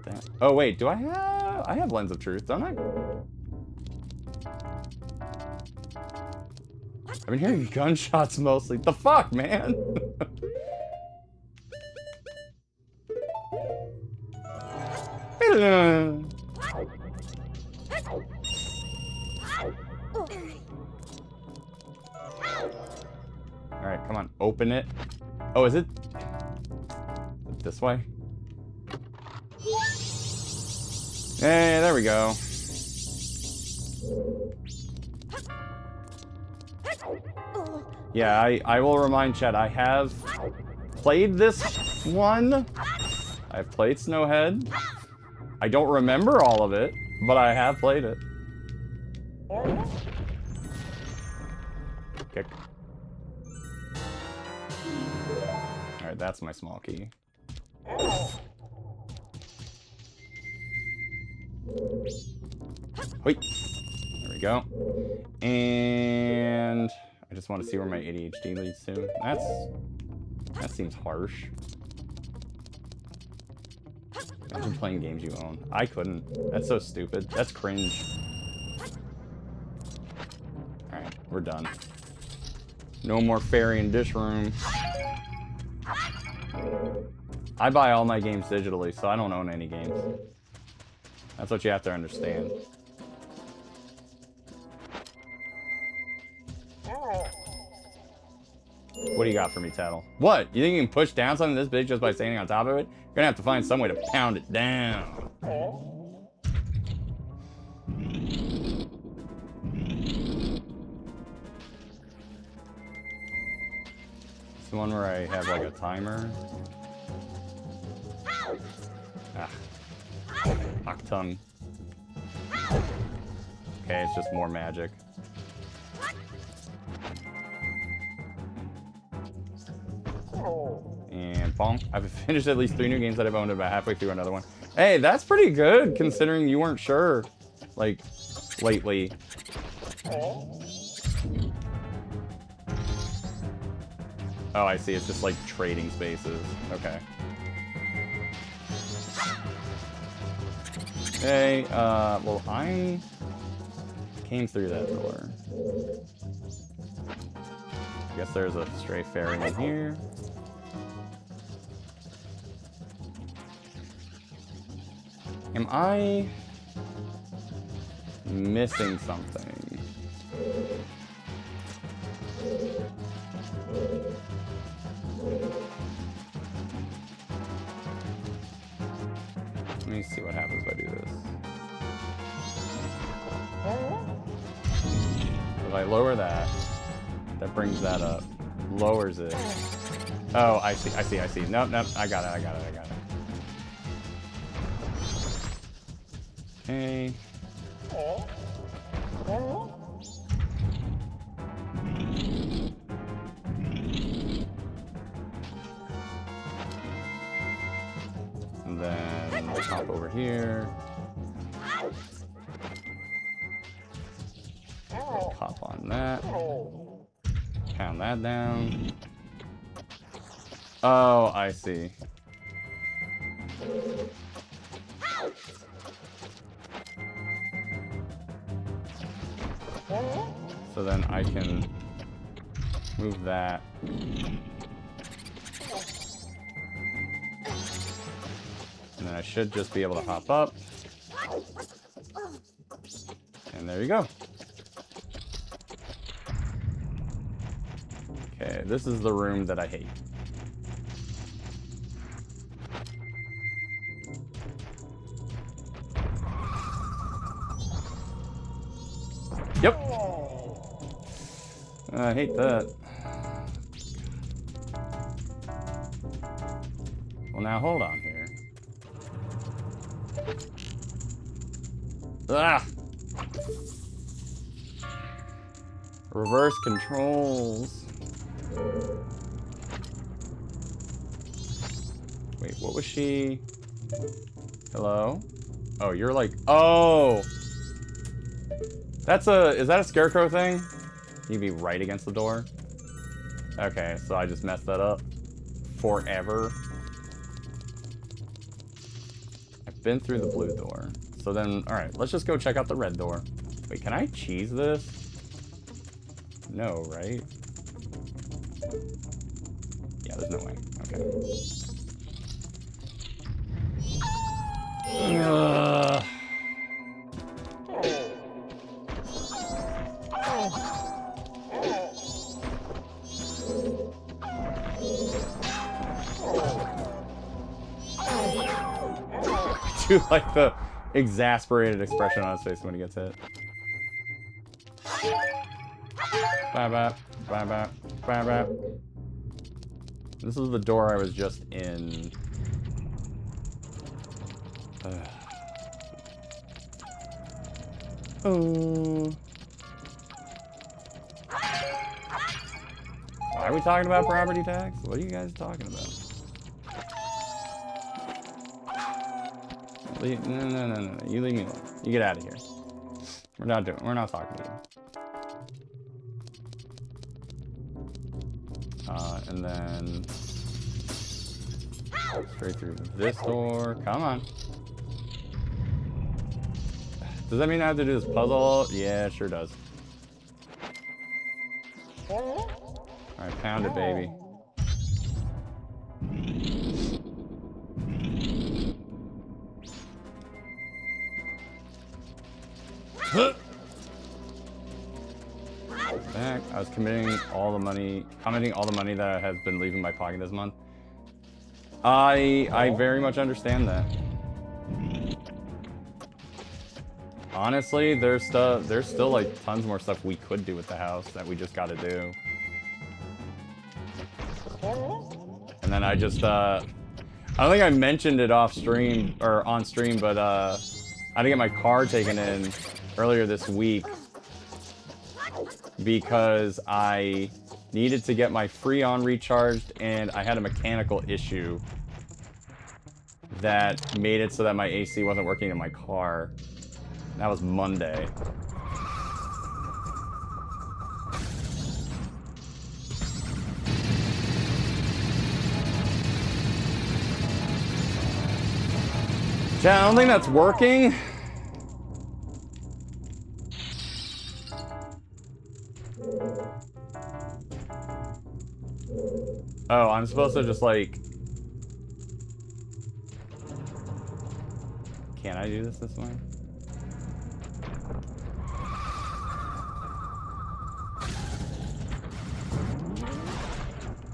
that. Oh, wait. Do I have... I have Lens of Truth, don't I? I've been hearing gunshots mostly. The fuck, man? Alright, come on. Open it. Oh, is it this way? Hey, there we go. Yeah, I will remind Chad, I have played this one. I've played Snowhead. I don't remember all of it, but I have played it. Kick. Alright, that's my small key. Wait. There we go. And I just want to see where my ADHD leads to. That seems harsh. Imagine playing games you own. I couldn't. That's so stupid. That's cringe. Alright, we're done. No more fairy and dish room. I buy all my games digitally, so I don't own any games. That's what you have to understand. What do you got for me, Tattle? What? You think you can push down something this big just by standing on top of it? You're gonna have to find some way to pound it down. It's the one where I have like a timer. Ah. Octung. Okay, it's just more magic. And bonk. I've finished at least 3 new games that I've owned, about halfway through another one. Hey, that's pretty good considering you weren't sure, like, lately. Oh, I see. It's just like trading spaces. Okay. Okay, well, I came through that door. I guess there's a stray fairy in here. Am I missing something? Let me see what happens if I do this. If I lower that, that brings that up. Lowers it. Oh, I see. Nope, I got it. Okay. hop over here. Hop on that. Pound that down. Oh, I see. So then I can move that. And then I should just be able to hop up. And there you go. Okay, this is the room that I hate. Yep. I hate that. Well, now hold on here. Ah! Reverse controls. Wait, what was she? Hello? Oh, you're like... Oh! That's a... Is that a scarecrow thing? You'd be right against the door? Okay, so I just messed that up. Forever. I've been through the blue door. So then, alright, let's just go check out the red door. Wait, can I cheese this? No, right? Yeah, there's no way. Okay. Ugh. I do like the exasperated expression on his face when he gets hit. Bye bye. Bye bye. Bye bye. This is the door I was just in. Oh. Why are we talking about property tax? What are you guys talking about? No. You leave me alone. You get out of here. We're not talking to you. And then straight through this door. Come on. Does that mean I have to do this puzzle? Yeah, it sure does. Alright, pound it, baby. Back. I was commenting all the money that has been leaving my pocket this month. I very much understand that. Honestly, there's still like tons more stuff we could do with the house that we just got to do. And then I just I don't think I mentioned it off stream or on stream, but I had to get my car taken in earlier this week because I needed to get my Freon recharged and I had a mechanical issue that made it so that my AC wasn't working in my car. That was Monday. Yeah, I don't think that's working. Oh, I'm supposed to just like... Can I do this way?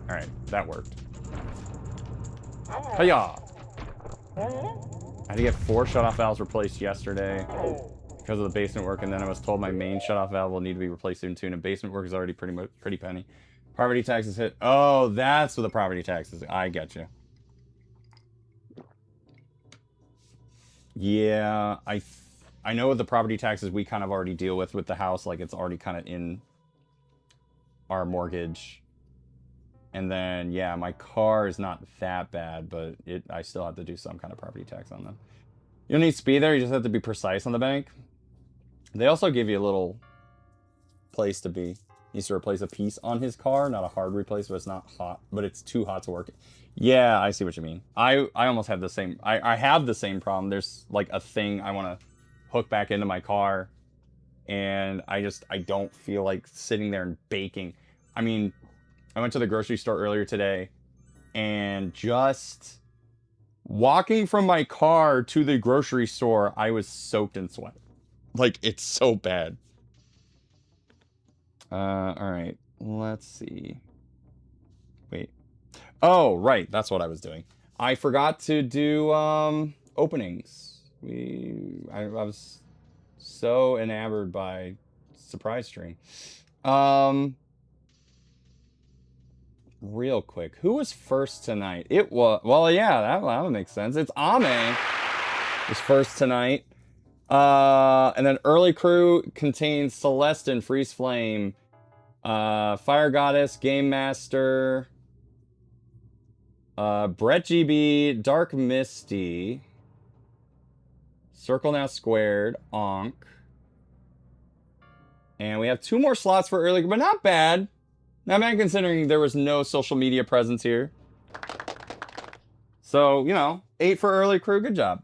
Alright, that worked. Hiya! I had to get 4 shutoff valves replaced yesterday because of the basement work, and then I was told my main shutoff valve will need to be replaced soon too, and basement work is already pretty penny. Property taxes hit. Oh, that's what the property taxes. I get you. Yeah, I know what the property taxes we kind of already deal with the house, like it's already kind of in our mortgage. And then, yeah, my car is not that bad, but I still have to do some kind of property tax on them. You don't need speed there, you just have to be precise on the bank. They also give you a little place to be. He needs to replace a piece on his car, not a hard replace, but it's not hot, but it's too hot to work. Yeah, I see what you mean. I almost have the same, I have the same problem. There's like a thing I want to hook back into my car, and I don't feel like sitting there and baking. I mean, I went to the grocery store earlier today, and just walking from my car to the grocery store, I was soaked in sweat. Like, it's so bad. Alright. Let's see. Wait. Oh, right. That's what I was doing. I forgot to do, openings. I was so enamored by surprise stream. Real quick. Who was first tonight? It was... Well, yeah, that would make sense. It's Ame was first tonight. And then early crew contains Celestin, Freeze Flame, Fire Goddess, Game Master, Brett GB, Dark Misty, Circle Now Squared, Onk. And we have 2 more slots for early, but not bad. Not bad considering there was no social media presence here. So, you know, 8 for early crew, good job.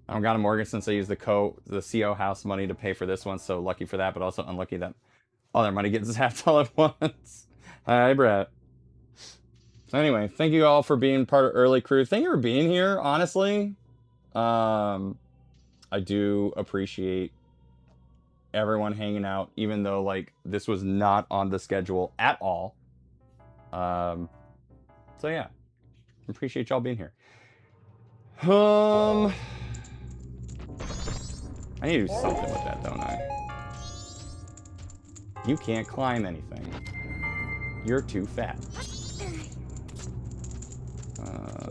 I don't got a mortgage since I used the CO house money to pay for this one, so lucky for that, but also unlucky that all their money gets zapped all at once. Hi, Brett. So anyway, thank you all for being part of early crew. Thank you for being here, honestly. I do appreciate everyone hanging out, even though, like, this was not on the schedule at all. So yeah, appreciate y'all being here. I need to do something with that, don't I? You can't climb anything. You're too fat.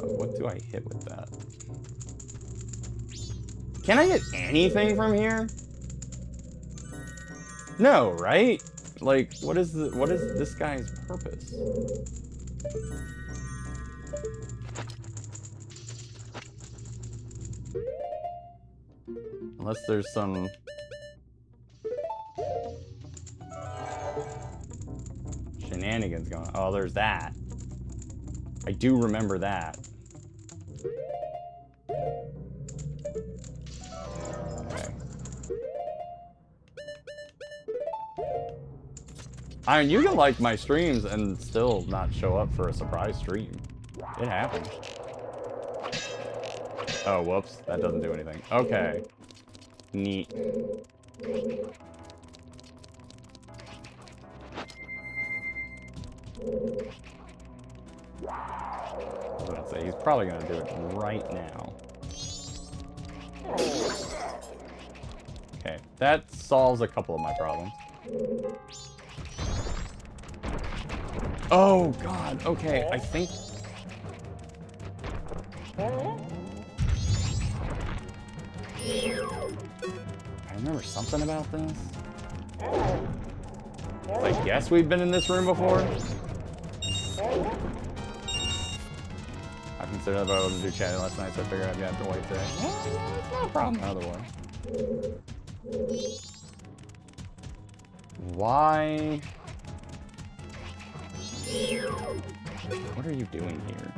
What do I hit with that? Can I get anything from here? No, right? Like, what is this guy's purpose? Unless there's some... shenanigans going on. Oh, there's that. I do remember that. Okay. I mean, you can like my streams and still not show up for a surprise stream. It happens. Oh, whoops. That doesn't do anything. Okay. Neat. I was gonna say, he's probably gonna do it right now. Okay, that solves a couple of my problems. Oh, God. Okay, I think... I remember something about this. I guess we've been in this room before. I considered that I wasn't do chatting last night, so I figured I'd have to wait today. Yeah, it's not a problem either way. Why? What are you doing here?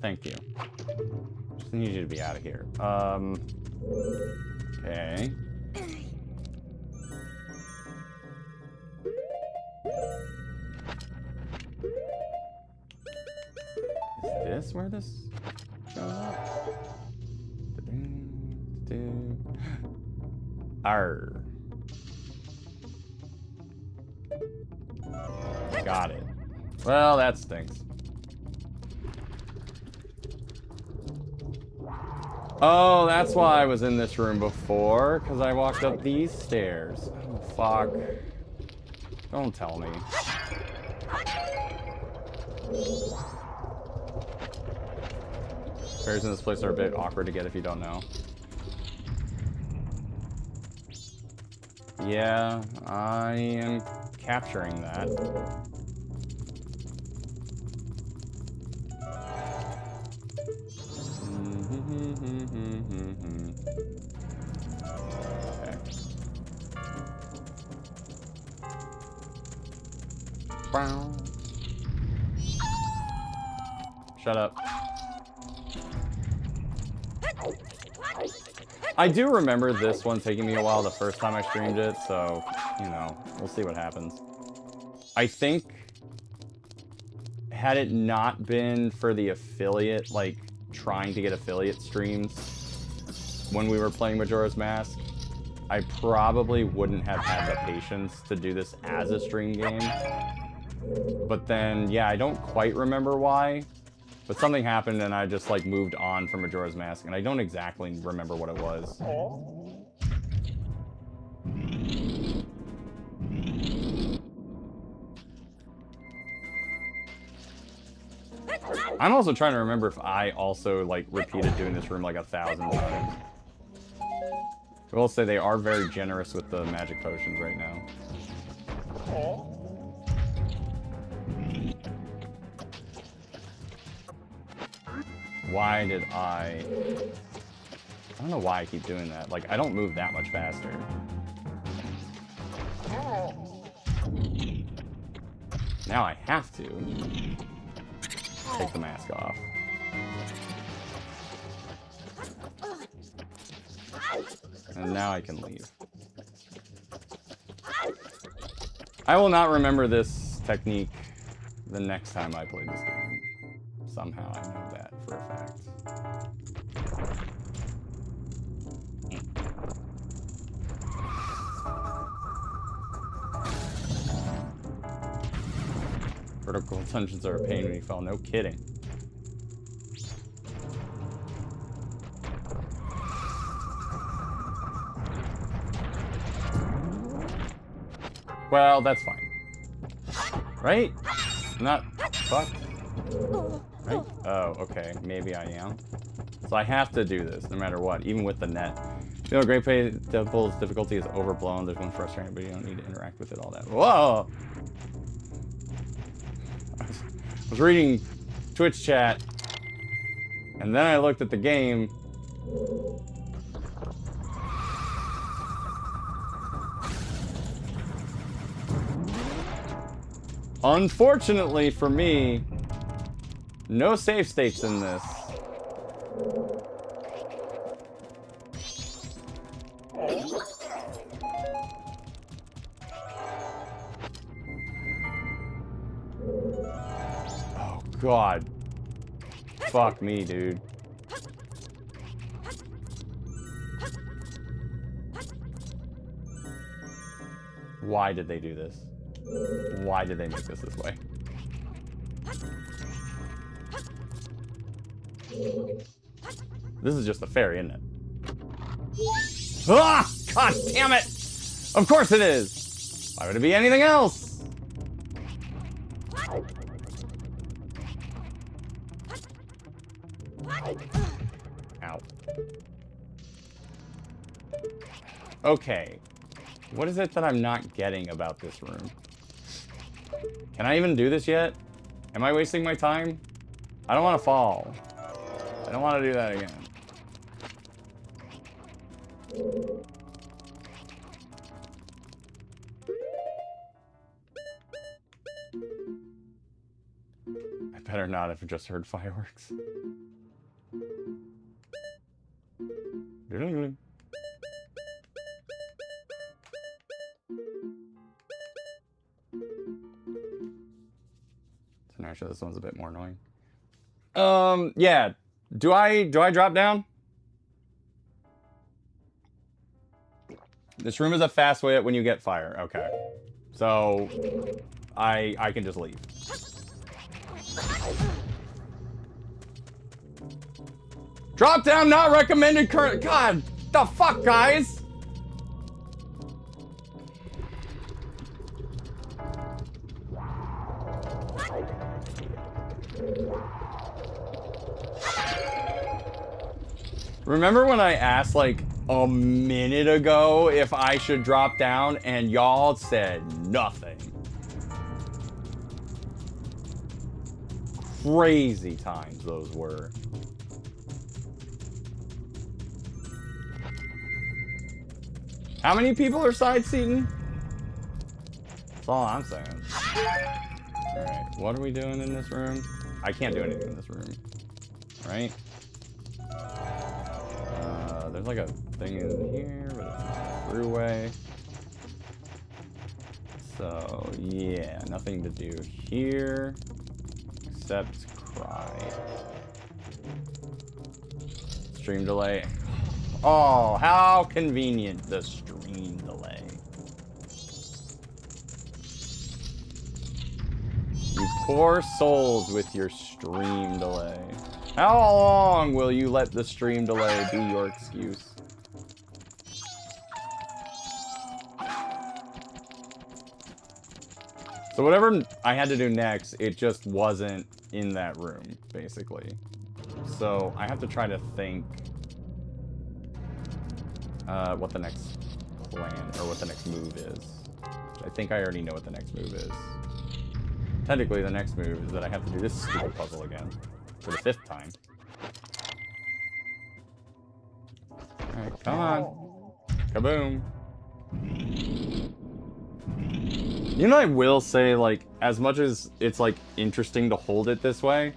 Thank you. Just need you to be out of here. Okay. Is this where this shows up? Arr. Got it. Well, that stinks. Oh, that's why I was in this room before, because I walked up these stairs. Oh, fuck. Don't tell me. Stairs in this place are a bit awkward to get if you don't know. Yeah, I am capturing that. Okay. Wow. Shut up. I do remember this one taking me a while the first time I streamed it, so, you know, we'll see what happens. I think, had it not been for the affiliate, like, trying to get affiliate streams when we were playing Majora's Mask, I probably wouldn't have had the patience to do this as a stream game. But then, yeah, I don't quite remember why. But something happened and I just, like, moved on from Majora's Mask, and I don't exactly remember what it was. I'm also trying to remember if I also, like, repeated doing this room, like, 1,000 times. I will say they are very generous with the magic potions right now. Why did I don't know why I keep doing that. Like, I don't move that much faster. Now I have to take the mask off. And now I can leave. I will not remember this technique the next time I play this game. Somehow I know that for a fact. Vertical dungeons are a pain when you fall. No kidding. Well, that's fine. Right? I'm not fucked. Right? Oh, okay. Maybe I am. So I have to do this, no matter what, even with the net. You know, Great Pay Devil's difficulty is overblown. There's one frustrating, but you don't need to interact with it all that. Whoa! I was reading Twitch chat, and then I looked at the game. Unfortunately for me, no save states in this. Oh, God. Fuck me, dude. Why did they do this? Why did they make this way? This is just a fairy, isn't it? Ah! God damn it! Of course it is! Why would it be anything else? Ow. Okay. What is it that I'm not getting about this room? Can I even do this yet? Am I wasting my time? I don't want to fall. I don't want to do that again. I better not have just heard fireworks. So actually, this one's a bit more annoying. Yeah. Do I drop down? This room is a fast way out when you get fire. Okay. So I can just leave. Drop down not recommended current. God, the fuck, guys? Remember when I asked, like, a minute ago if I should drop down, and y'all said nothing. Crazy times those were. How many people are side seating? That's all I'm saying. Alright, what are we doing in this room? I can't do anything in this room. Right? There's like a thing in here, but it's not a throughway. So, yeah, nothing to do here. Except cry. Stream delay. Oh, how convenient, the stream delay. You poor souls with your stream delay. How long will you let the stream delay be your excuse? So whatever I had to do next, it just wasn't in that room, basically. So I have to try to think what the next plan, or what the next move is. Which I think I already know what the next move is. Technically, the next move is that I have to do this stupid puzzle again. For the 5th time. Alright, come on. Kaboom. You know, I will say, like, as much as it's, like, interesting to hold it this way,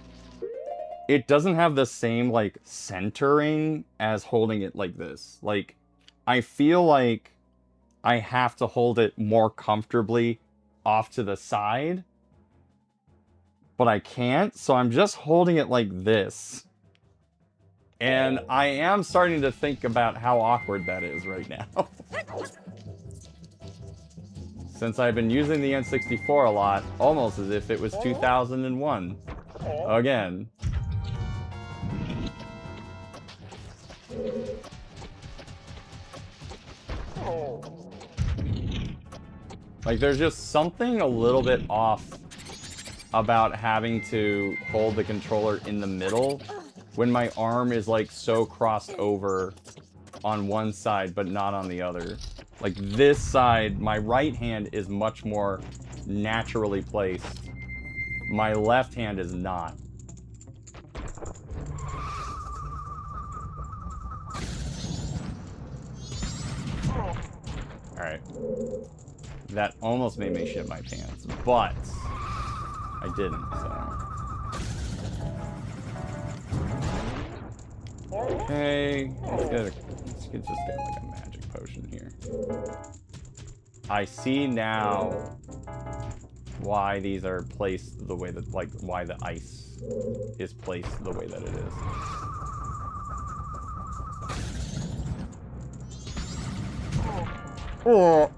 it doesn't have the same, like, centering as holding it like this. Like, I feel like I have to hold it more comfortably off to the side, but I can't, so I'm just holding it like this. And I am starting to think about how awkward that is right now. Since I've been using the N64 a lot, almost as if it was 2001. Again. Like, there's just something a little bit off about having to hold the controller in the middle when my arm is, like, so crossed over on one side but not on the other. Like, this side, my right hand is much more naturally placed. My left hand is not. Alright. That almost made me shit my pants, but I didn't, so. Okay, let's just get like a magic potion here. I see now why these are placed the way that, like, why the ice is placed the way that it is. Oh.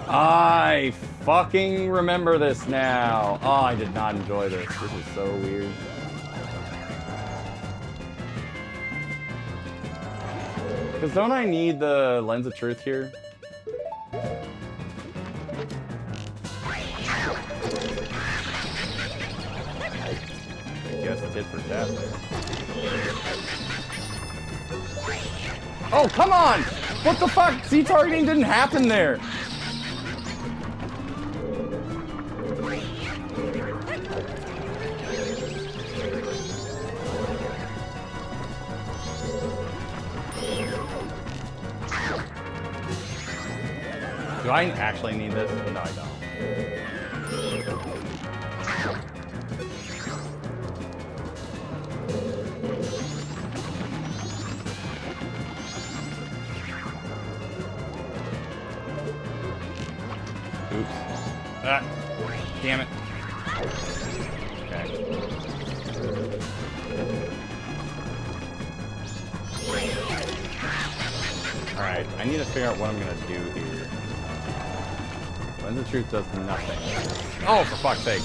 I fucking remember this now. Oh, I did not enjoy this. This is so weird. Because don't I need the Lens of Truth here? I guess it did for that there. Oh, come on! What the fuck? Z-targeting didn't happen there! Do I actually need this? No, I don't. Oops. Ah, damn it. Okay. Alright, I need to figure out what I'm gonna do here. Lens of Truth does nothing. Oh, for fuck's sake.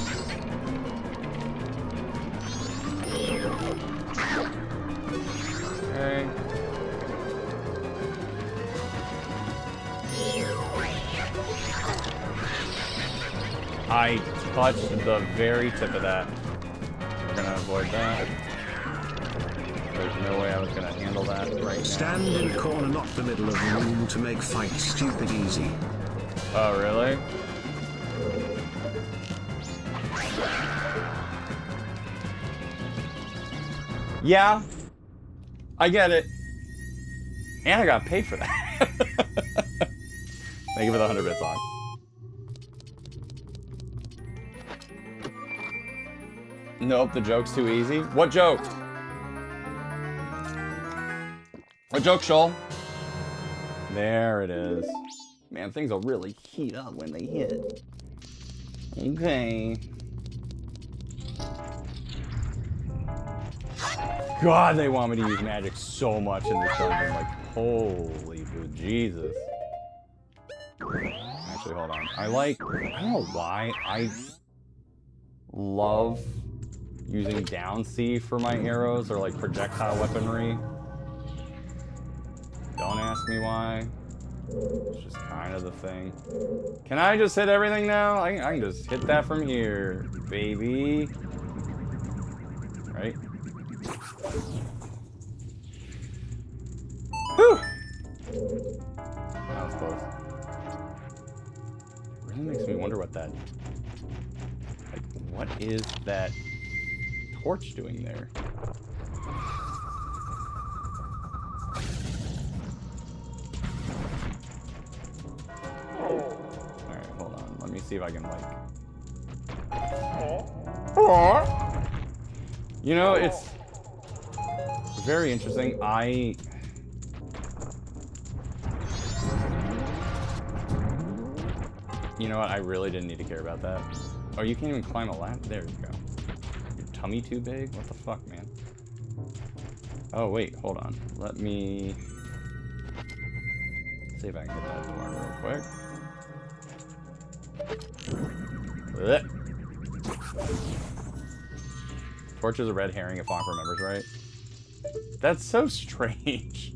Okay. I touched the very tip of that. We're gonna avoid that. There's no way I was gonna handle that right now. Stand in corner, not the middle of room to make fight stupid easy. Oh, really? Yeah. I get it. And I got paid for that. Thank you for the 100 bits on. Nope, the joke's too easy. What joke? What joke, Shoal? There it is. Man, things will really heat up when they hit. Okay. God, they want me to use magic so much in this dungeon. Like, holy Jesus. Actually, hold on. I don't know why, I love using down C for my arrows or like projectile weaponry. Don't ask me why. It's just kind of the thing. Can I just hit everything now? I can just hit that from here, baby. Right? Whew! That was close. Really makes me wonder what that... Like, what is that torch doing there? Alright, hold on. Let me see if I can, like... You know, it's very interesting. You know what? I really didn't need to care about that. Oh, you can't even climb a ladder? There you go. Your tummy too big? What the fuck, man? Oh, wait. Hold on. Let me... see if I can hit that door real quick. Blech. Torch is a red herring if Onk remembers right. That's so strange.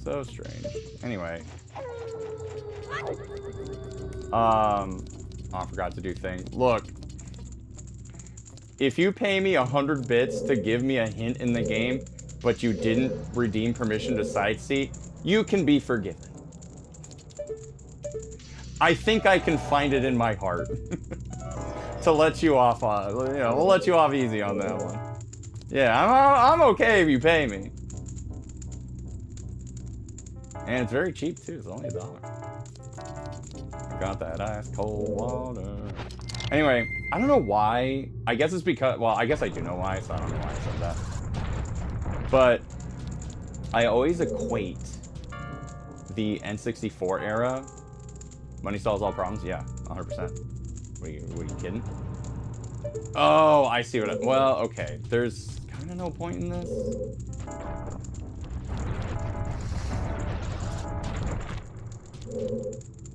So strange. Anyway. Oh, I forgot to do thing. Look. If you pay me 100 bits to give me a hint in the game, but you didn't redeem permission to sightsee, you can be forgiven. I think I can find it in my heart. To let you off on, you know, we'll let you off easy on that one. Yeah, I'm okay if you pay me. And it's very cheap too, it's only $1. I got that ice cold water. Anyway, I don't know why. I guess it's because, well, I guess I do know why, so I don't know why I said that. But I always equate the N64 era. Money solves all problems? Yeah, 100%. What are you kidding? Oh, I see what well, okay. There's kind of no point in this.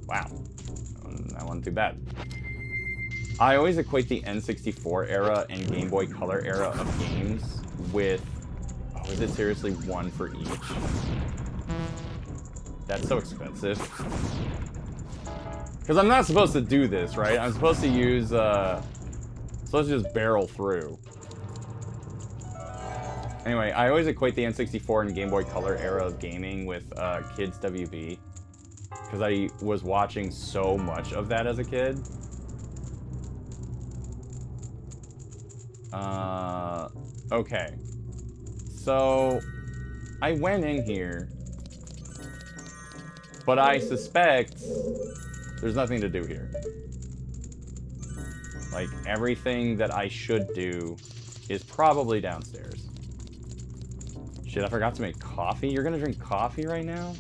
Wow. That wasn't too bad. I always equate the N64 era and Game Boy Color era of games with... Oh, is it seriously one for each? That's so expensive. Because I'm not supposed to do this, right? I'm supposed to use, supposed to just barrel through. Anyway, I always equate the N64 and Game Boy Color era of gaming with Kids WB. Because I was watching so much of that as a kid. Okay. So, I went in here. But I suspect there's nothing to do here. Like, everything that I should do is probably downstairs. Shit, I forgot to make coffee? You're gonna drink coffee right now?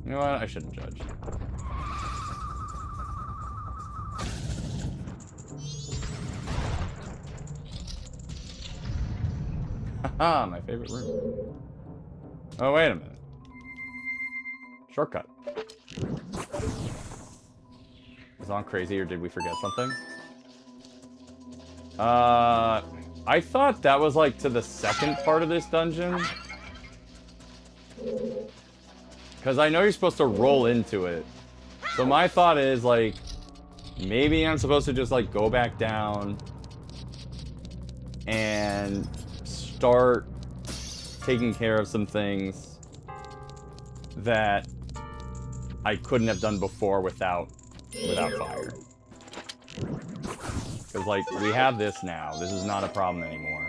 You know what? I shouldn't judge. Haha, my favorite room. Oh, wait a minute. Shortcut. Is Onk crazy or did we forget something? I thought that was like to the second part of this dungeon. Because I know you're supposed to roll into it. So my thought is like, maybe I'm supposed to just like go back down and start taking care of some things that I couldn't have done before without fire. Because, like, we have this now. This is not a problem anymore.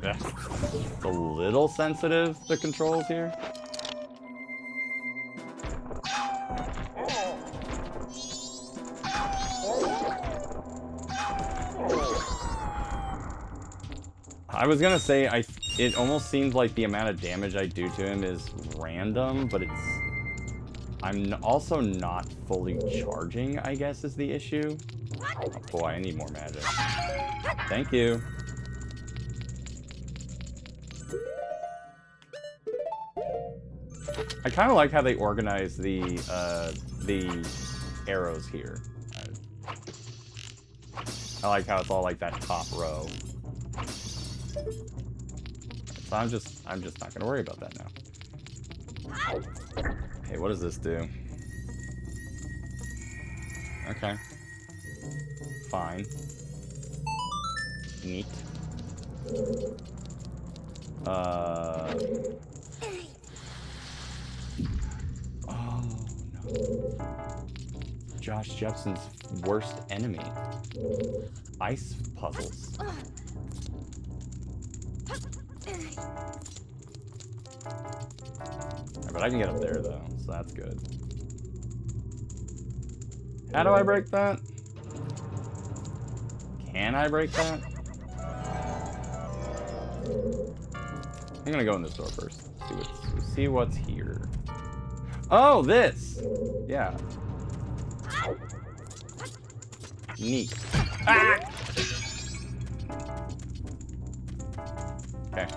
Yeah. It's a little sensitive, the controls here. I was gonna say, it almost seems like the amount of damage I do to him is random, but I'm also not fully charging, I guess, is the issue. Oh boy, I need more magic. Thank you. I kind of like how they organize the arrows here. I like how it's all like that top row. So I'm just not gonna worry about that now. Hey, what does this do? Okay. Fine. Neat. Oh no. Josh Jepson's worst enemy. Ice puzzles. But I can get up there though, so that's good. How do I break that? Can I break that? I'm gonna go in this door first. See what's here. Oh, this! Yeah. Neat. Ah! Okay.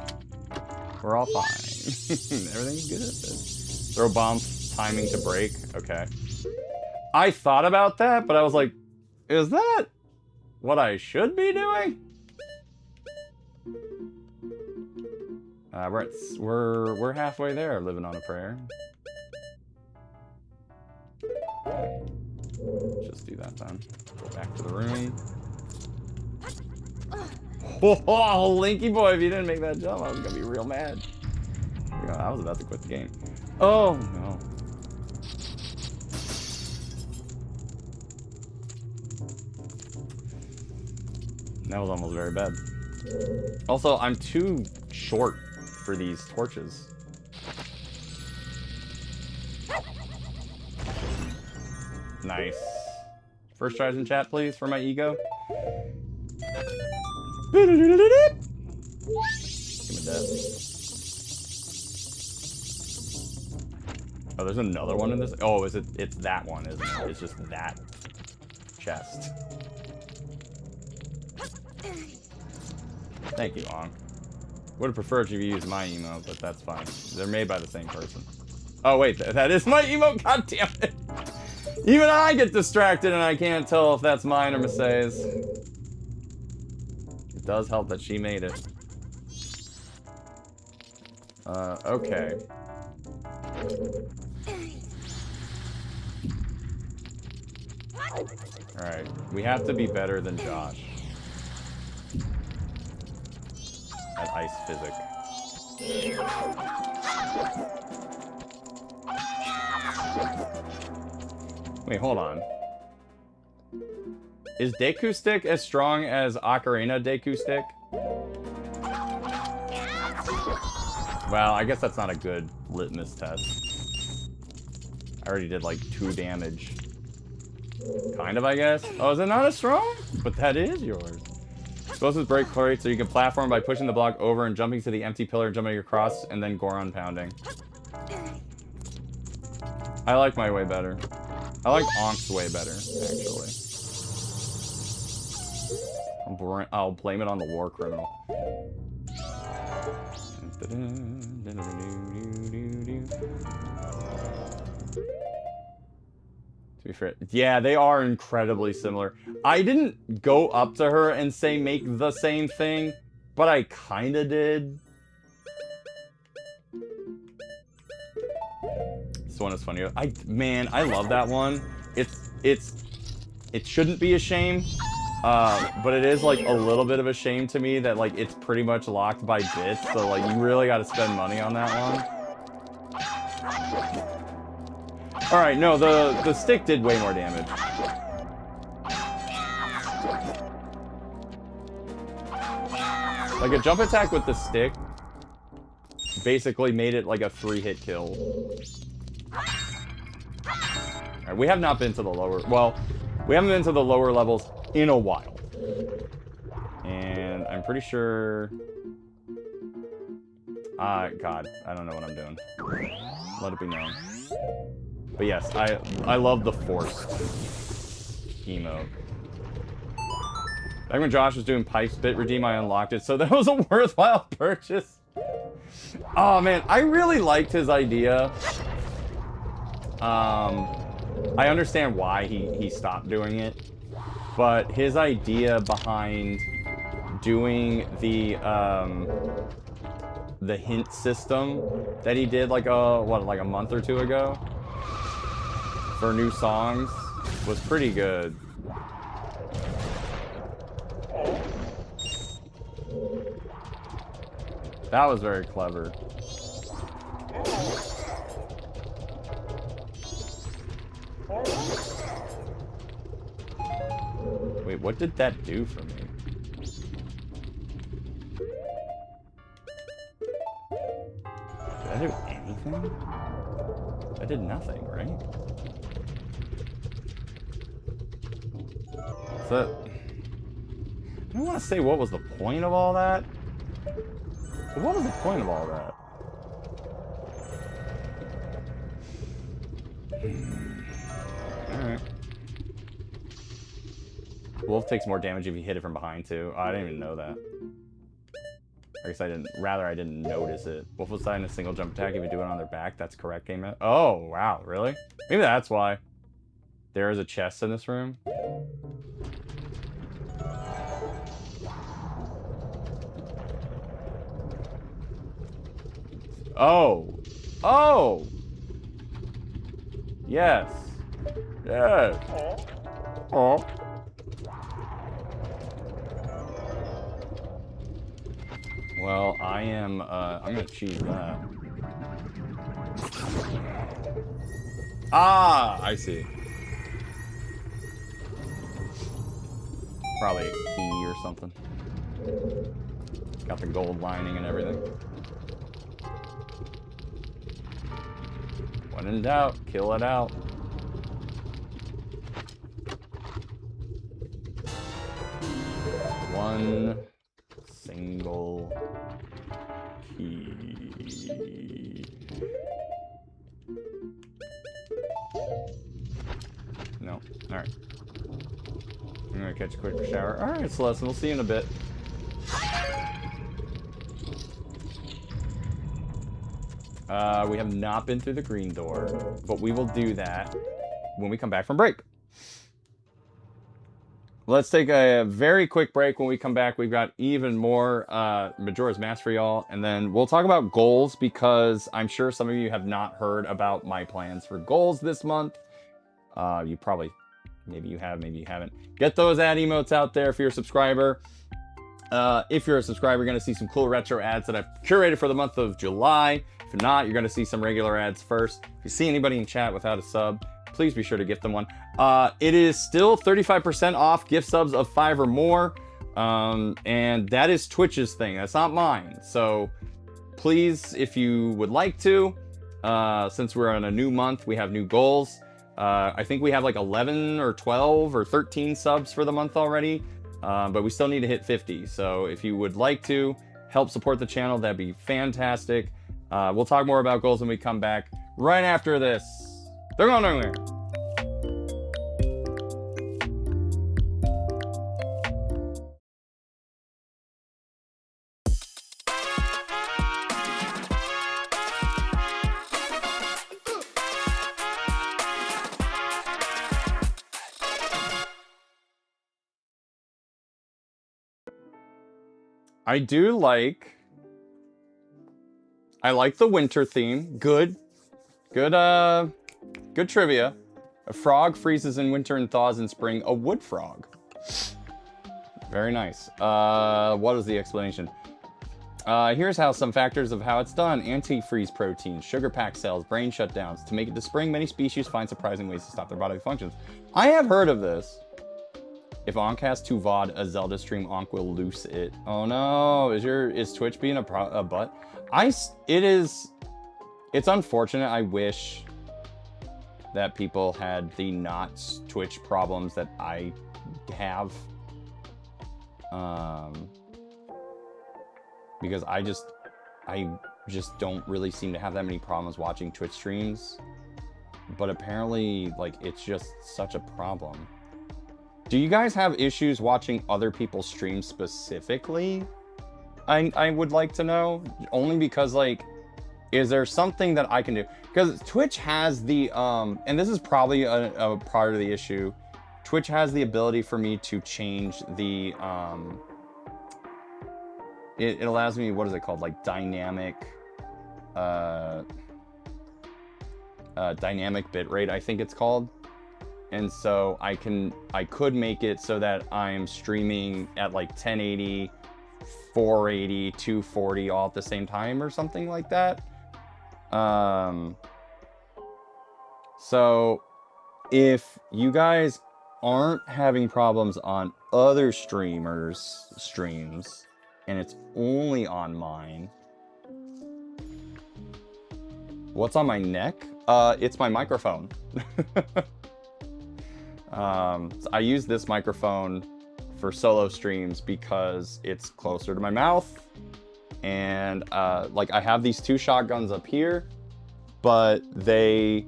We're all fine. Everything's good. Throw bombs, timing to break. Okay. I thought about that, but I was like, is that what I should be doing? We're halfway there, living on a prayer. Just do that then. Go back to the room. Oh, Linky boy, if you didn't make that jump, I was gonna be real mad. I was about to quit the game. Oh no. That was almost very bad. Also, I'm too short for these torches. Nice. First tries in chat, please, for my ego. Give me that. Oh, there's another one in this? Oh, it's that one, isn't it? It's just that chest. Thank you, Ong. Would have preferred you use my emote, but that's fine. They're made by the same person. Oh, wait, that is my emote? God damn it. Even I get distracted and I can't tell if that's mine or Masae's. It does help that she made it. Okay. Alright, we have to be better than Josh at ice physics. Wait, hold on. Is Deku Stick as strong as Ocarina Deku Stick? Well, I guess that's not a good litmus test. I already did like 2 damage. Kind of, I guess. Oh, is it not as strong? But that is yours. Explosives break chlorate, so you can platform by pushing the block over and jumping to the empty pillar and jumping across, and then Goron pounding. I like my way better. I like Onk's way better, actually. I'll blame it on the war criminal. Yeah, they are incredibly similar. I didn't go up to her and say make the same thing, but I kind of did. This one is funny. Man, I love that one. It shouldn't be a shame, but it is like a little bit of a shame to me that like it's pretty much locked by bits. So like you really got to spend money on that one. All right, no, the stick did way more damage. Like a jump attack with the stick basically made it like a 3-hit kill. Alright, we have not been to the lower... Well, we haven't been to the lower levels in a while. And I'm pretty sure... God, I don't know what I'm doing. Let it be known. But yes, I love the forced emote. Back when Josh was doing Pipe Spit Redeem, I unlocked it, so that was a worthwhile purchase. Oh man, I really liked his idea. I understand why he stopped doing it, but his idea behind doing the hint system that he did like a month or two ago for new songs was pretty good. That was very clever. Wait, what did that do for me? Did I do anything? I did nothing, right? So, I don't want to say what was the point of all that. But what was the point of all that? Alright. Wolf takes more damage if you hit it from behind, too. Oh, I didn't even know that. I guess I didn't notice it. Wolf will sign a single jump attack if you do it on their back. That's correct, game. Oh, wow, really? Maybe that's why. There is a chest in this room. Oh. Oh! Yes. Yes. Oh. Well, I'm gonna cheese that. Ah, I see. Probably a key or something. Got the gold lining and everything. When in doubt, kill it out. One single key. No. Alright. I'm gonna catch a quick shower. Alright, Celeste, we'll see you in a bit. We have not been through the green door, but we will do that when we come back from break. Let's take a very quick break. When we come back, we've got even more Majora's Mask for y'all, and then we'll talk about goals, because I'm sure some of you have not heard about my plans for goals this month. You probably, maybe you have, maybe you haven't. Get those ad emotes out there if you're a subscriber. If you're a subscriber, you're going to see some cool retro ads that I've curated for the month of July. If not, you're going to see some regular ads first. If you see anybody in chat without a sub, please be sure to gift them one. It is still 35% off gift subs of 5 or more. And that is Twitch's thing. That's not mine. So please, if you would like to, since we're on a new month, we have new goals. I think we have like 11 or 12 or 13 subs for the month already. But we still need to hit 50. So if you would like to help support the channel, that'd be fantastic. We'll talk more about goals when we come back right after this. They're going nowhere. I like the winter theme. Good trivia. A frog freezes in winter and thaws in spring. A wood frog. Very nice. What is the explanation? Here's how some factors of how it's done. Antifreeze proteins, sugar pack cells, brain shutdowns. To make it to spring, many species find surprising ways to stop their bodily functions. I have heard of this. If Ankh has to VOD a Zelda stream, Ankh will loose it. Oh no, is Twitch being a butt? It's unfortunate. I wish that people had the not Twitch problems that I have. Because I just don't really seem to have that many problems watching Twitch streams. But apparently, like, it's just such a problem. Do you guys have issues watching other people's streams specifically? I would like to know. Only because, like, is there something that I can do? Because Twitch has the, and this is probably a part of the issue. Twitch has the ability for me to change the, it allows me, what is it called? Like dynamic bitrate, I think it's called. And so I could make it so that I'm streaming at like 1080, 480, 240 all at the same time or something like that. So if you guys aren't having problems on other streamers' streams, and it's only on mine. What's on my neck? It's my microphone. So I use this microphone for solo streams because it's closer to my mouth. And like I have these two shotguns up here, but the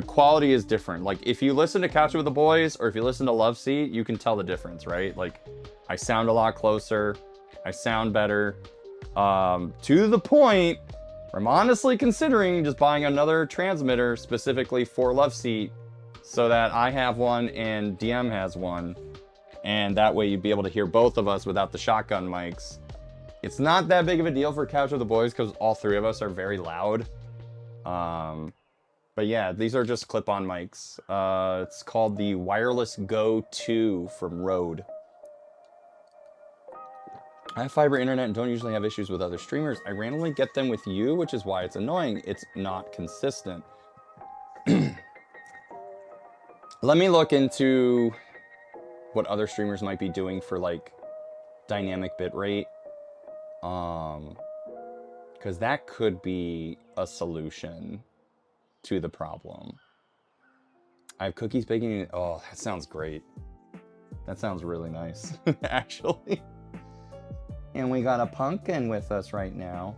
quality is different. Like if you listen to Couch with the Boys or if you listen to Love Seat, you can tell the difference, right? Like I sound a lot closer. I sound better, to the point where I'm honestly considering just buying another transmitter specifically for Love Seat so that I have one and DM has one. And that way you'd be able to hear both of us without the shotgun mics. It's not that big of a deal for Couch with the Boys because all three of us are very loud. But yeah, these are just clip-on mics. It's called the Wireless Go 2 from Rode. I have fiber internet and don't usually have issues with other streamers. I randomly get them with you, which is why it's annoying. It's not consistent. Let me look into what other streamers might be doing for like dynamic bitrate. Because that could be a solution to the problem. I have cookies baking. Oh, that sounds great. That sounds really nice, actually. And we got a pumpkin with us right now.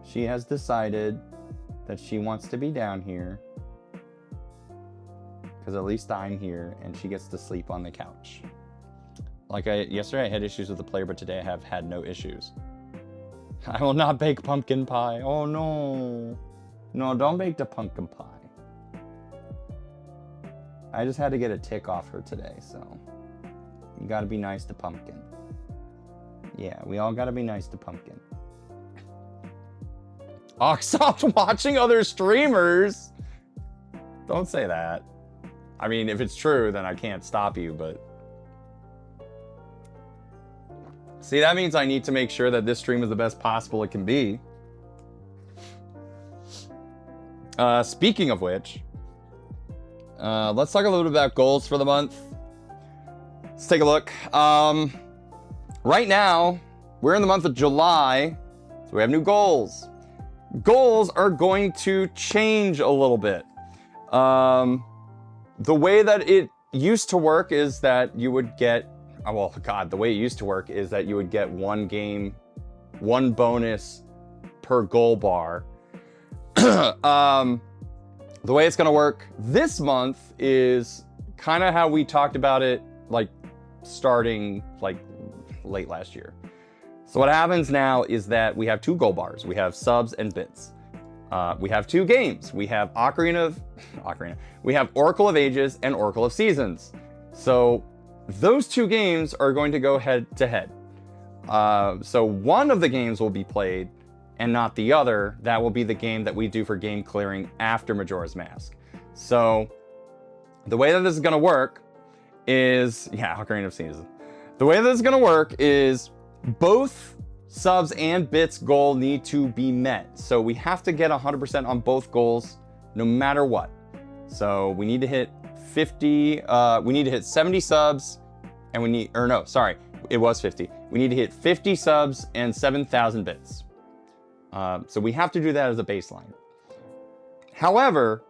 She has decided that she wants to be down here. Because at least I'm here and she gets to sleep on the couch. Like yesterday I had issues with the player, but today I have had no issues. I will not bake pumpkin pie. Oh no. No, don't bake the pumpkin pie. I just had to get a tick off her today, so. You gotta be nice to Pumpkin. Yeah, we all gotta be nice to Pumpkin. Oh, stop watching other streamers! Don't say that. I mean, if it's true, then I can't stop you, but... See, that means I need to make sure that this stream is the best possible it can be. Speaking of which, let's talk a little bit about goals for the month. Let's take a look. Right now, we're in the month of July, so we have new goals. Goals are going to change a little bit. The way that it used to work is that you would get, oh, well, God, the way it used to work is that you would get one bonus per goal bar. The way it's gonna work this month is kind of how we talked about it, like starting like late last year. So what happens now is that we have two goal bars. We have subs and bits. We have two games. We have we have Oracle of Ages and Oracle of Seasons. So those two games are going to go head to head. So one of the games will be played and not the other. That will be the game that we do for game clearing after Majora's Mask. So the way that this is going to work is, yeah, Ocarina of Seasons. The way that this is going to work is both subs and bits goal need to be met. So we have to get 100% on both goals no matter what. So we need to hit 50, we need to hit 70 subs and we need, or no, sorry, it was 50. We need to hit 50 subs and 7,000 bits. So we have to do that as a baseline. However,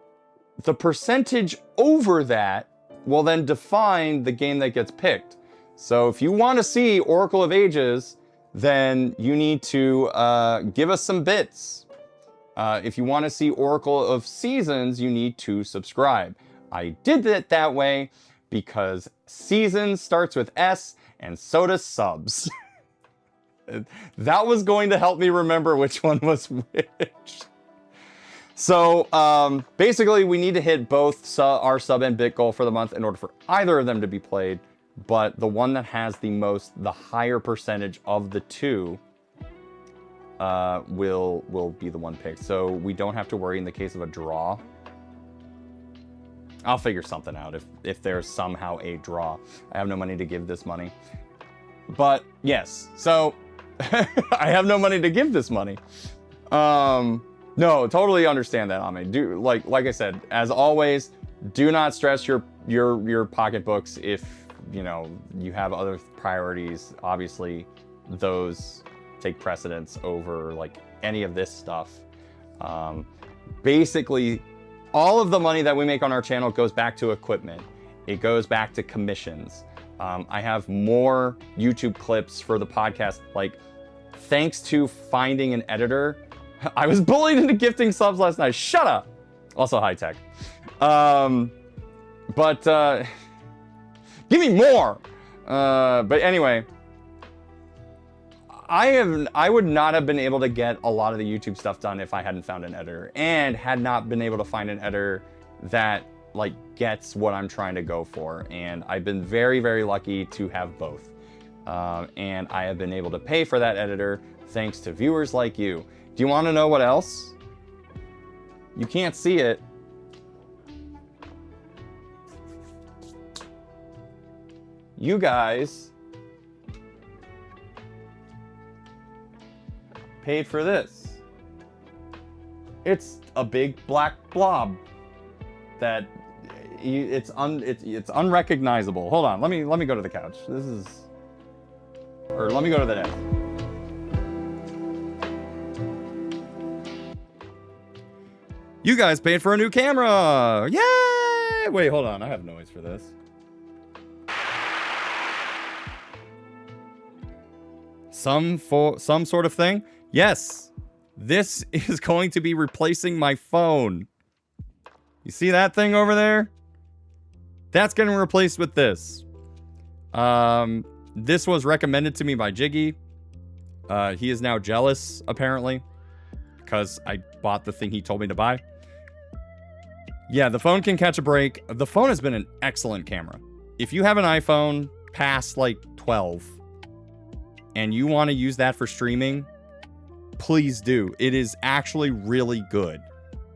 the percentage over that will then define the game that gets picked. So if you want to see Oracle of Ages, then you need to give us some bits. If you want to see Oracle of Seasons, you need to subscribe. I did it that way because Seasons starts with S and so does subs. That was going to help me remember which one was which. So basically we need to hit both our sub and bit goal for the month in order for either of them to be played. But the one that has the higher percentage of the two will be the one picked. So we don't have to worry in the case of a draw. I'll figure something out if there's somehow a draw. I have no money to give this money. But yes, so I have no money to give this money. No, totally understand that, Ame. Like I said, as always, do not stress your pocketbooks if you have other priorities. Obviously, those take precedence over like any of this stuff. Basically, all of the money that we make on our channel goes back to equipment. It goes back to commissions. I have more YouTube clips for the podcast. Like, thanks to finding an editor, I was bullied into gifting subs last night. Shut up. Also high tech. But give me more. But anyway, I would not have been able to get a lot of the YouTube stuff done if I hadn't found an editor and had not been able to find an editor that like gets what I'm trying to go for. And I've been very, very lucky to have both. And I have been able to pay for that editor thanks to viewers like you. Do you want to know what else? You can't see it. You guys paid for this. It's a big black blob that it's unrecognizable. Hold on, let me go to the couch. Let me go to the desk. You guys paid for a new camera. Yay! Wait, hold on. I have noise for this. Some sort of thing? Yes. This is going to be replacing my phone. You see that thing over there? That's getting replaced with this. This was recommended to me by Jiggy. He is now jealous, apparently, because I bought the thing he told me to buy. Yeah, the phone can catch a break. The phone has been an excellent camera. If you have an iPhone past like 12 and you want to use that for streaming, please do. It is actually really good.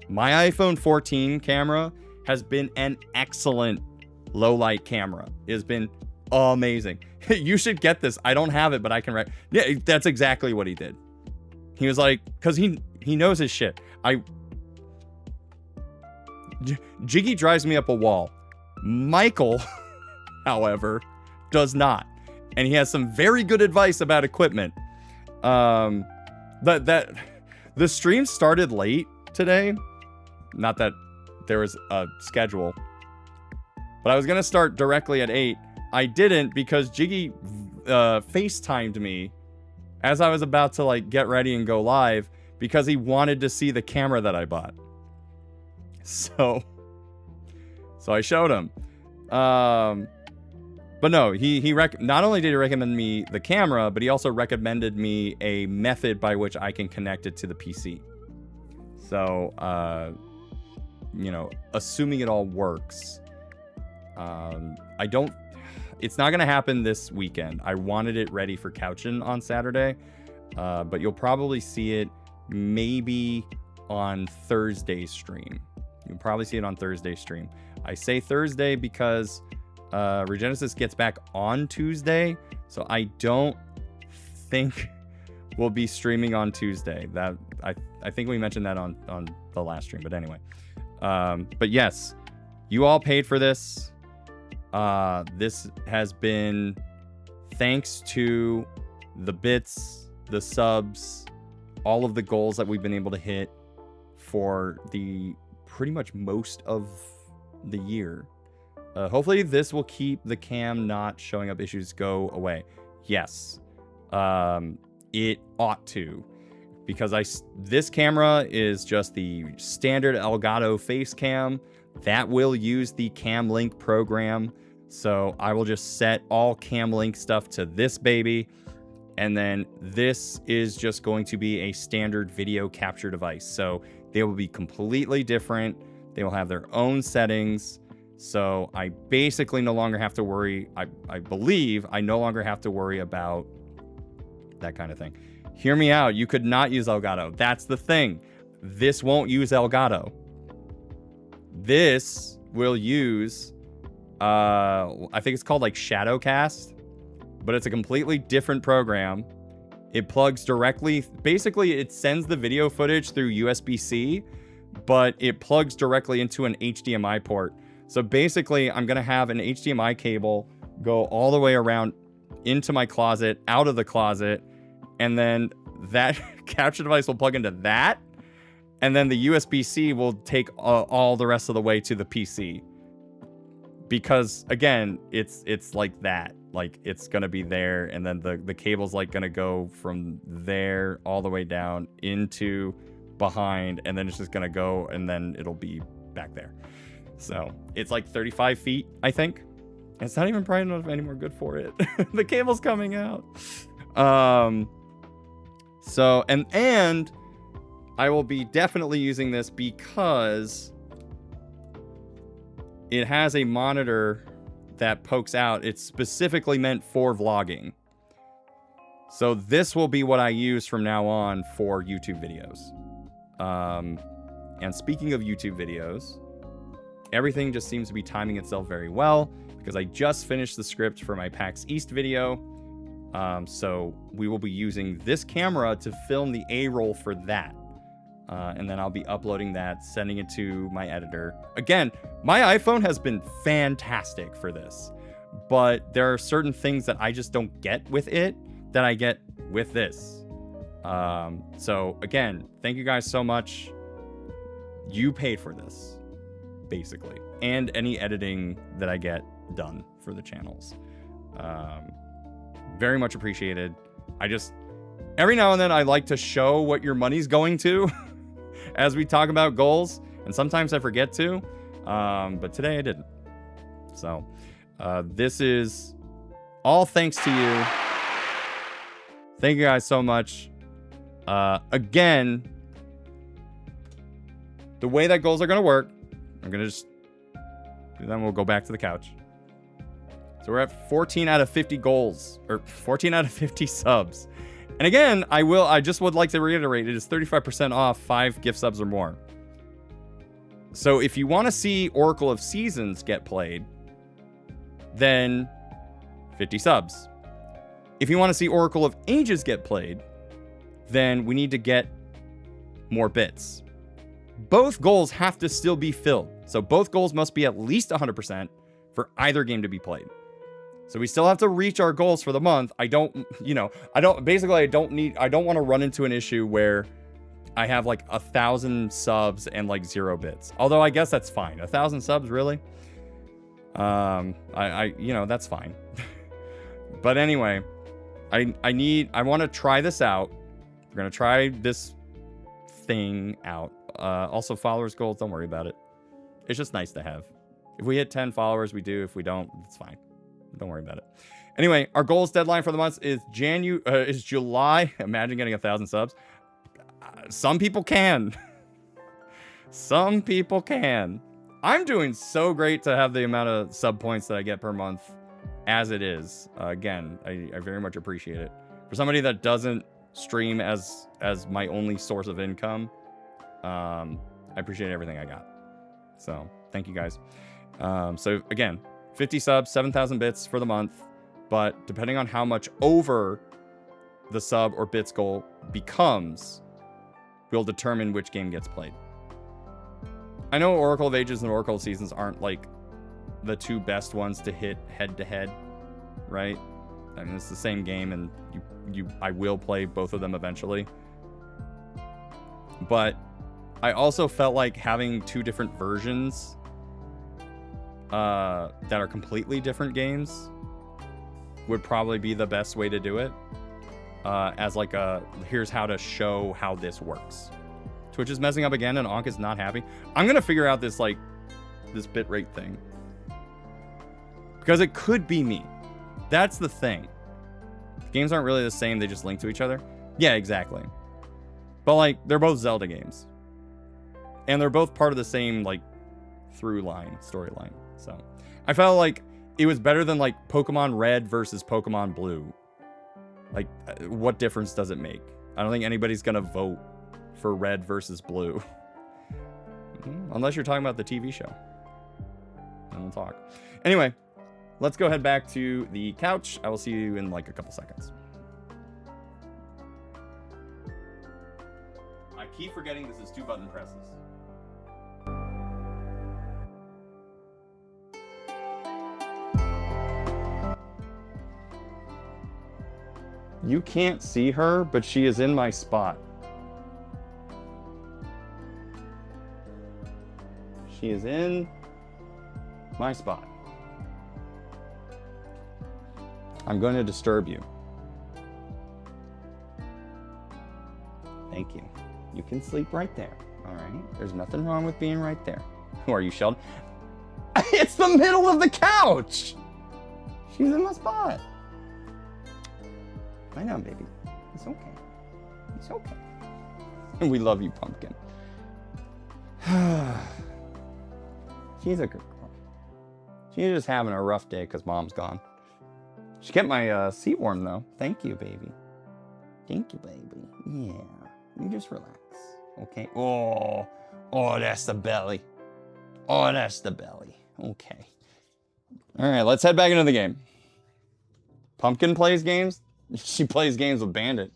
My iPhone 14 camera has been an excellent low light camera. It has been amazing. You should get this. I don't have it, but I can yeah, that's exactly what he did. He was like, because he knows his shit. Jiggy drives me up a wall. Michael, however, does not. And he has some very good advice about equipment. The stream started late today. Not that there was a schedule. But I was going to start directly at 8. I didn't because Jiggy FaceTimed me as I was about to like get ready and go live because he wanted to see the camera that I bought. So I showed him. But no, he not only did he recommend me the camera, but he also recommended me a method by which I can connect it to the PC. So, assuming it all works, it's not going to happen this weekend. I wanted it ready for Couchin on Saturday, but you'll probably see it maybe on Thursday's stream. You'll probably see it on Thursday's stream. I say Thursday because Regenesis gets back on Tuesday, so I don't think we'll be streaming on Tuesday. That I think we mentioned that on the last stream, but anyway. But yes, you all paid for this. This has been thanks to the bits, the subs, all of the goals that we've been able to hit for the pretty much most of the year. Hopefully this will keep the cam not showing up issues go away. Yes, it ought to, because this camera is just the standard Elgato face cam that will use the Cam Link program. So I will just set all Cam Link stuff to this baby, and then this is just going to be a standard video capture device. So they will be completely different. They will have their own settings. So I basically no longer have to worry. I believe I no longer have to worry about that kind of thing. Hear me out. You could not use Elgato. That's the thing. This won't use Elgato. This will use, I think it's called like Shadowcast, but it's a completely different program. It plugs directly. Basically, it sends the video footage through USB-C, but it plugs directly into an HDMI port. So basically, I'm going to have an HDMI cable go all the way around into my closet, out of the closet, and then that capture device will plug into that, and then the USB-C will take all the rest of the way to the PC. Because, again, it's like that. Like, it's going to be there, and then the cable's like going to go from there all the way down into behind, and then it's just going to go, and then it'll be back there. So it's like 35 feet, I think. It's not even bright enough anymore. Good for it. The cable's coming out. So, and I will be definitely using this because it has a monitor that pokes out. It's specifically meant for vlogging. So this will be what I use from now on for YouTube videos. And speaking of YouTube videos, everything just seems to be timing itself very well because I just finished the script for my PAX East video. So we will be using this camera to film the A-roll for that. And then I'll be uploading that, sending it to my editor. Again, my iPhone has been fantastic for this, but there are certain things that I just don't get with it that I get with this. So again, thank you guys so much. You paid for this, basically, and any editing that I get done for the channels. Very much appreciated. Every now and then I like to show what your money's going to as we talk about goals, and sometimes I forget to, but today I didn't. So this is all thanks to you. Thank you guys so much. Again, the way that goals are going to work, I'm going to then we'll go back to the couch. So we're at 14 out of 50 goals, or 14 out of 50 subs. And again, I just would like to reiterate, it is 35% off 5 gift subs or more. So if you want to see Oracle of Seasons get played, then 50 subs. If you want to see Oracle of Ages get played, then we need to get more bits. Both goals have to still be filled. So both goals must be at least 100% for either game to be played. So we still have to reach our goals for the month. I don't want to run into an issue where I have like 1,000 subs and like 0 bits. Although I guess that's fine. 1,000 subs, really? That's fine. But anyway, I want to try this out. We're going to try this thing out. Also, followers goals, don't worry about it. It's just nice to have. If we hit 10 followers, we do. If we don't, it's fine. Don't worry about it. Anyway, our goals deadline for the month is July. Imagine getting 1,000 subs. Some people can. Some people can. I'm doing so great to have the amount of sub points that I get per month. as it is. Again, I very much appreciate it. For somebody that doesn't stream as my only source of income, I appreciate everything I got. So thank you guys. So again, 50 subs, 7,000 bits for the month, but depending on how much over the sub or bits goal becomes, will determine which game gets played. I know Oracle of Ages and Oracle of Seasons aren't like the two best ones to hit head to head, right? I mean, it's the same game, and I will play both of them eventually. But I also felt like having two different versions that are completely different games would probably be the best way to do it. As like here's how to show how this works. Twitch is messing up again, and Ankh is not happy. I'm gonna figure out this bitrate thing, because it could be me. That's the thing. The games aren't really the same; they just link to each other. Yeah, exactly. But like, they're both Zelda games, and they're both part of the same like through line storyline. So I felt like it was better than like Pokemon Red versus Pokemon Blue. Like, what difference does it make? I don't think anybody's gonna vote for Red versus Blue. Unless you're talking about the TV show. Then we'll talk. Anyway, let's go head back to the couch. I will see you in like a couple seconds. I keep forgetting this is 2 button presses. You can't see her, but she is in my spot. She is in my spot. I'm going to disturb you. Thank you. You can sleep right there. All right. There's nothing wrong with being right there. Who are you, Sheldon? It's the middle of the couch. She's in my spot. I know, baby. It's okay. It's okay. And we love you, Pumpkin. She's a good girl. She's just having a rough day because Mom's gone. She kept my seat warm, though. Thank you, baby. Thank you, baby. Yeah. You just relax. Okay? Oh, that's the belly. Oh, that's the belly. Okay. All right, let's head back into the game. Pumpkin plays games. She plays games with Bandit.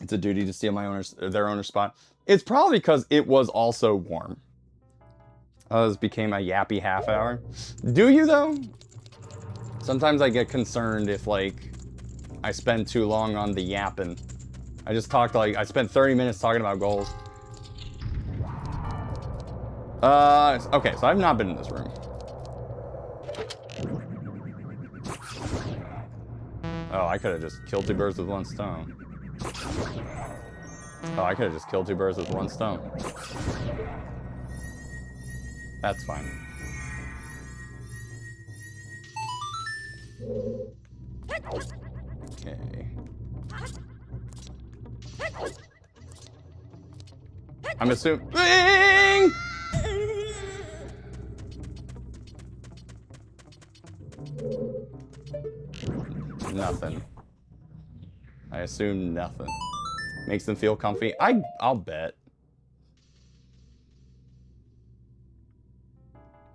It's a duty to steal their owner's spot. It's probably because it was also warm. This became a yappy half hour. Do you, though? Sometimes I get concerned if, like, I spend too long on the yapping. I just talked, like, I spent 30 minutes talking about goals. Okay, so I've not been in this room. Oh, I could have just killed 2 birds with 1 stone. Oh, I could have just killed 2 birds with 1 stone. That's fine. Okay. I'm assuming... Nothing. I assume nothing. Makes them feel comfy. I'll bet.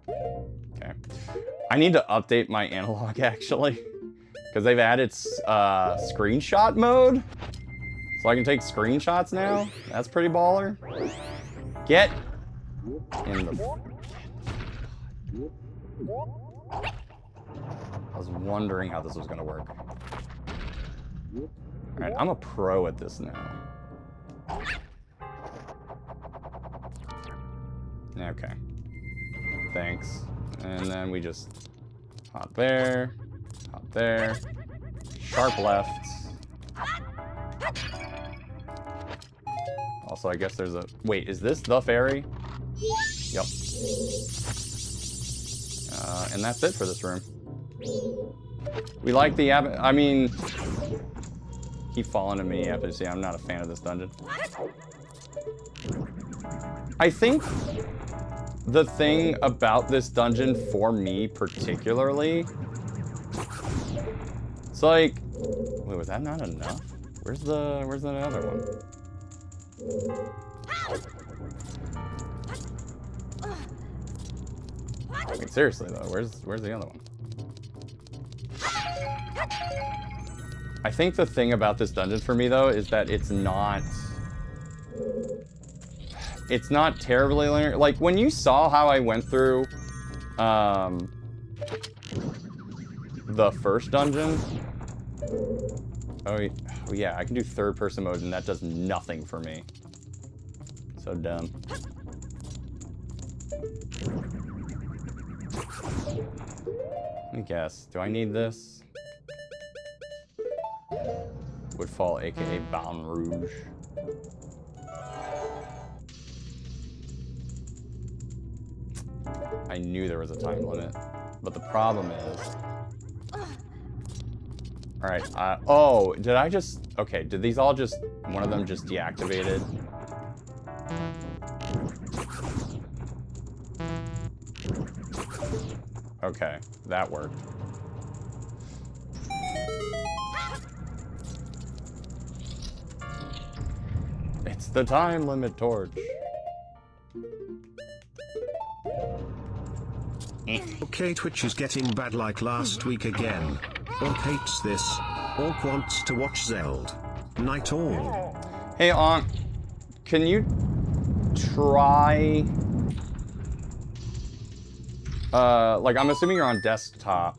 Okay. I need to update my analog, actually. Because they've added screenshot mode. So I can take screenshots now. That's pretty baller. Get in the... I was wondering how this was going to work. Alright, I'm a pro at this now. Okay. Thanks. And then we just hop there, sharp left. Also, I guess there's a... Wait, is this the ferry? Yep. And that's it for this room. We like the... I mean... Keep falling to me after see. I'm not a fan of this dungeon. I think the thing about this dungeon for me particularly particularly. It's like, wait, was that not enough? Where's the other one? I mean, seriously though, where's the other one? I think the thing about this dungeon for me though is that it's not terribly linear. Like when you saw how I went through the first dungeon. Oh yeah, I can do third person mode and that does nothing for me. So dumb. Let me guess. Do I need this? Woodfall, aka Baton Rouge. I knew there was a time limit, but the problem is... Alright, oh, did I just... Okay, did these all just... One of them just deactivated? Okay, that worked. It's the time limit torch. Okay, Twitch is getting bad like last week again. Orc hates this. Orc wants to watch Zelda. Night all. Hey, Aunt, can you try... like, I'm assuming you're on desktop.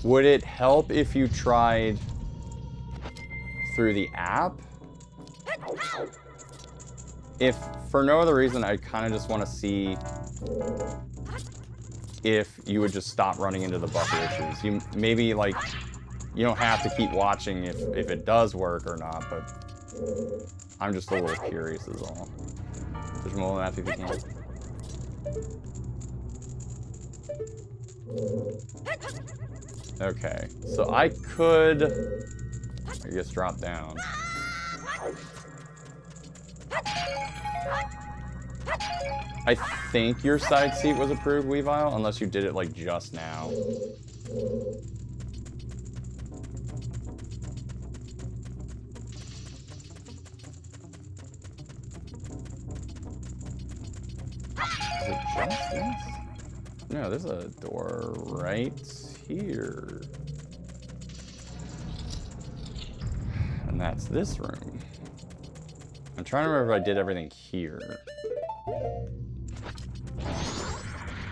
Would it help if you tried through the app? If, for no other reason, I kind of just want to see if you would just stop running into the buffer issues. You maybe, like, you don't have to keep watching if it does work or not, but I'm just a little curious is all. Push them all if you can. Okay, so I could, I guess, drop down. I think your side seat was approved, Weavile, unless you did it like just now. Is it just this? No, there's a door right here. And that's this room. I'm trying to remember if I did everything here.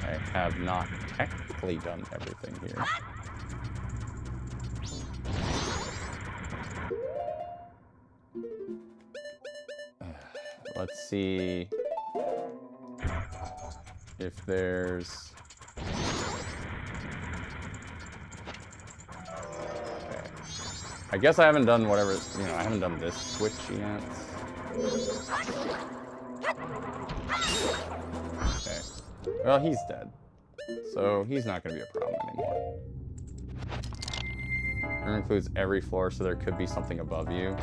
I have not technically done everything here. Let's see if there's... Okay. I guess I haven't done whatever, you know, I haven't done this switch yet. Okay. Well, he's dead. So he's not going to be a problem anymore. It includes every floor, so there could be something above you.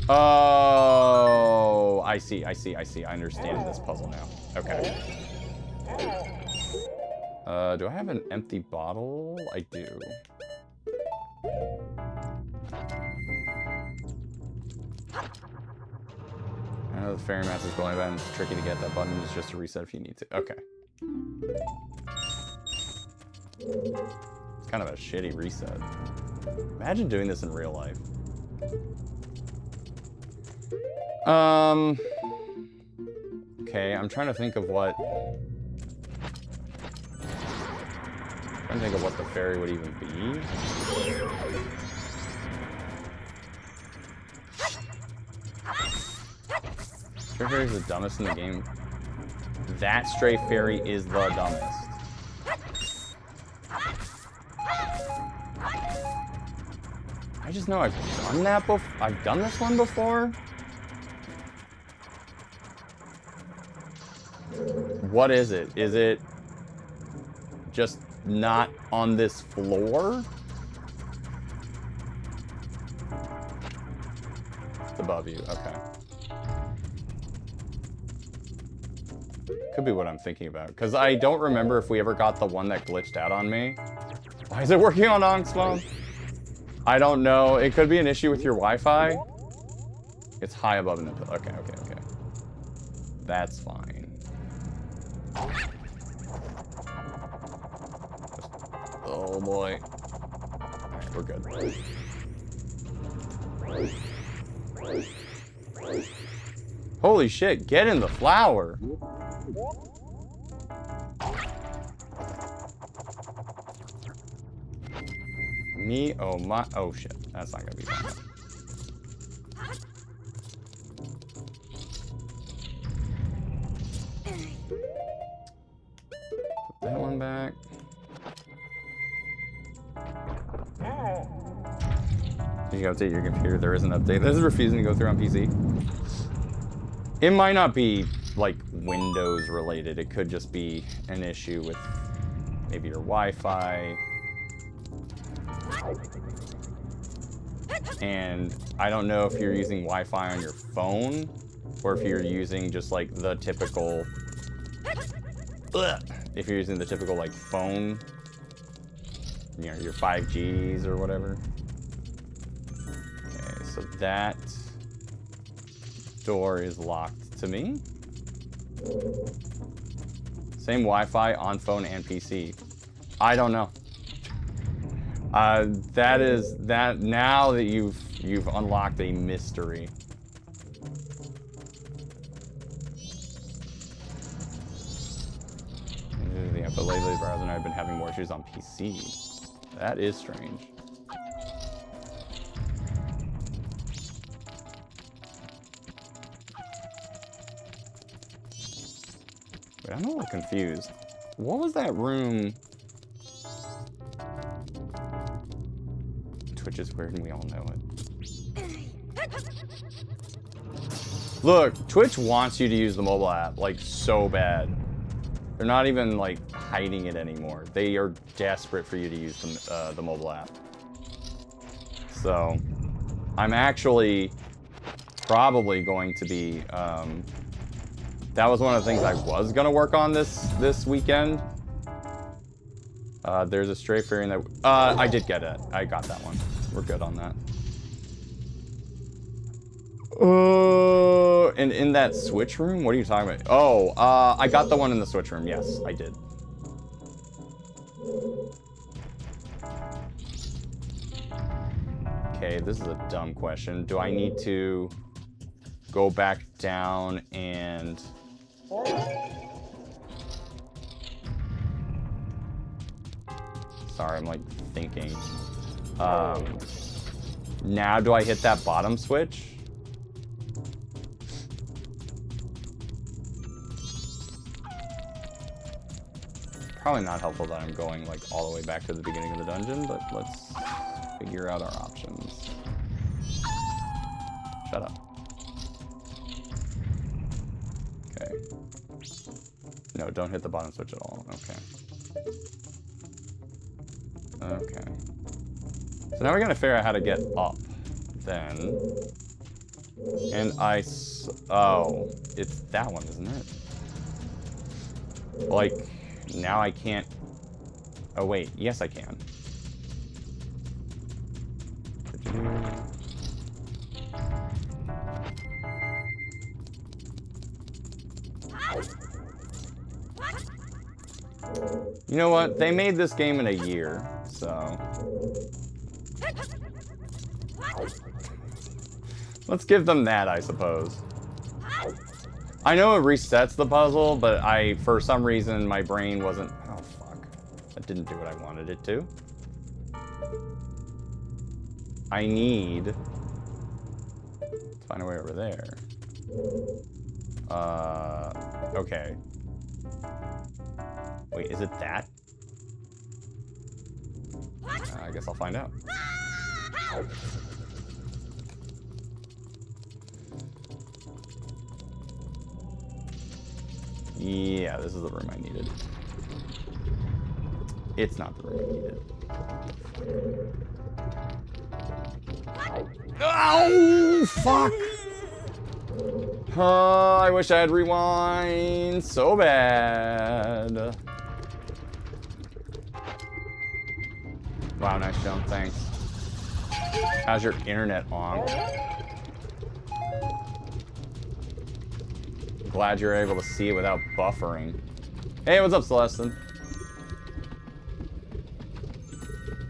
Oh, I see. I understand this puzzle now. Okay. Do I have an empty bottle? I do. I know the fairy mask is going button. It's tricky to get that button. It's just a reset if you need to. Okay. It's kind of a shitty reset. Imagine doing this in real life. Okay, I'm trying to think of what... I'm trying to think of what the fairy would even be. Stray Fairy is the dumbest in the game. That Stray Fairy is the dumbest. I just know I've done that before. I've done this one before. What is it? Is it just not on this floor? It's above you. Okay. Could be what I'm thinking about. Because I don't remember if we ever got the one that glitched out on me. Why is it working on Onk's phone? I don't know. It could be an issue with your Wi-Fi. It's high above in the... Okay, okay, okay. That's fine. Oh, boy. Alright, we're good. Holy shit, get in the flower. Me, oh my, oh shit, that's not gonna be fun. Put that one back. You can update your computer, there is an update. This is refusing to go through on PC. It might not be, like, Windows related. It could just be an issue with maybe your Wi-Fi. And I don't know if you're using Wi-Fi on your phone, or if you're using just, like, the typical... If you're using the typical, like, phone, you know, your 5Gs or whatever. Okay, so that door is locked to me. Same Wi-Fi on phone and PC. I don't know. That is that now that you've unlocked a mystery. Yeah, but lately the browser and I have been having more issues on PC. That is strange. Wait, I'm a little confused. What was that room? Twitch is weird and we all know it. Look, Twitch wants you to use the mobile app, like, so bad. They're not even, like, hiding it anymore. They are desperate for you to use the mobile app. So, I'm actually probably going to be, that was one of the things I was gonna work on this weekend. There's a stray fairy that, I did get it. I got that one. We're good on that. And in that switch room? What are you talking about? Oh, I got the one in the switch room. Yes, I did. Okay, this is a dumb question. Do I need to go back down and... Sorry, I'm like thinking. Now do I hit that bottom switch? Probably not helpful that I'm going like all the way back to the beginning of the dungeon, but let's figure out our options. Shut up. Okay. No, don't hit the bottom switch at all. Okay. Okay. So now we're gonna figure out how to get up, then. And oh, it's that one, isn't it? Like, now I can't... Oh, wait. Yes, I can. You know what? They made this game in a year, so... Let's give them that, I suppose. I know it resets the puzzle, but for some reason, my brain wasn't... Oh, fuck. That didn't do what I wanted it to. I need to find a way over there. Okay. Wait, is it that? I guess I'll find out. Yeah, this is the room I needed. It's not the room I needed. Oh, fuck! Oh, I wish I had rewind so bad. Wow, nice jump, thanks. How's your internet on? Glad you're able to see it without buffering. Hey, what's up, Celestin?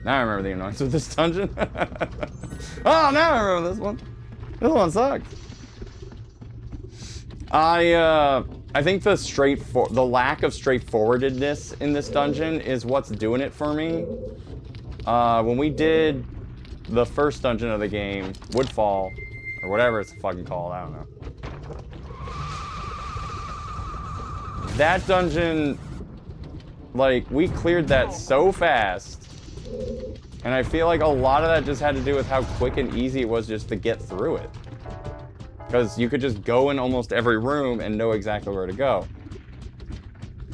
Now I remember the annoyance with this dungeon. Oh, now I remember this one. This one sucks. I think the lack of straightforwardness in this dungeon is what's doing it for me. When we did the first dungeon of the game, Woodfall, or whatever it's fucking called, I don't know. That dungeon, like, we cleared that so fast. And I feel like a lot of that just had to do with how quick and easy it was just to get through it. Because you could just go in almost every room and know exactly where to go.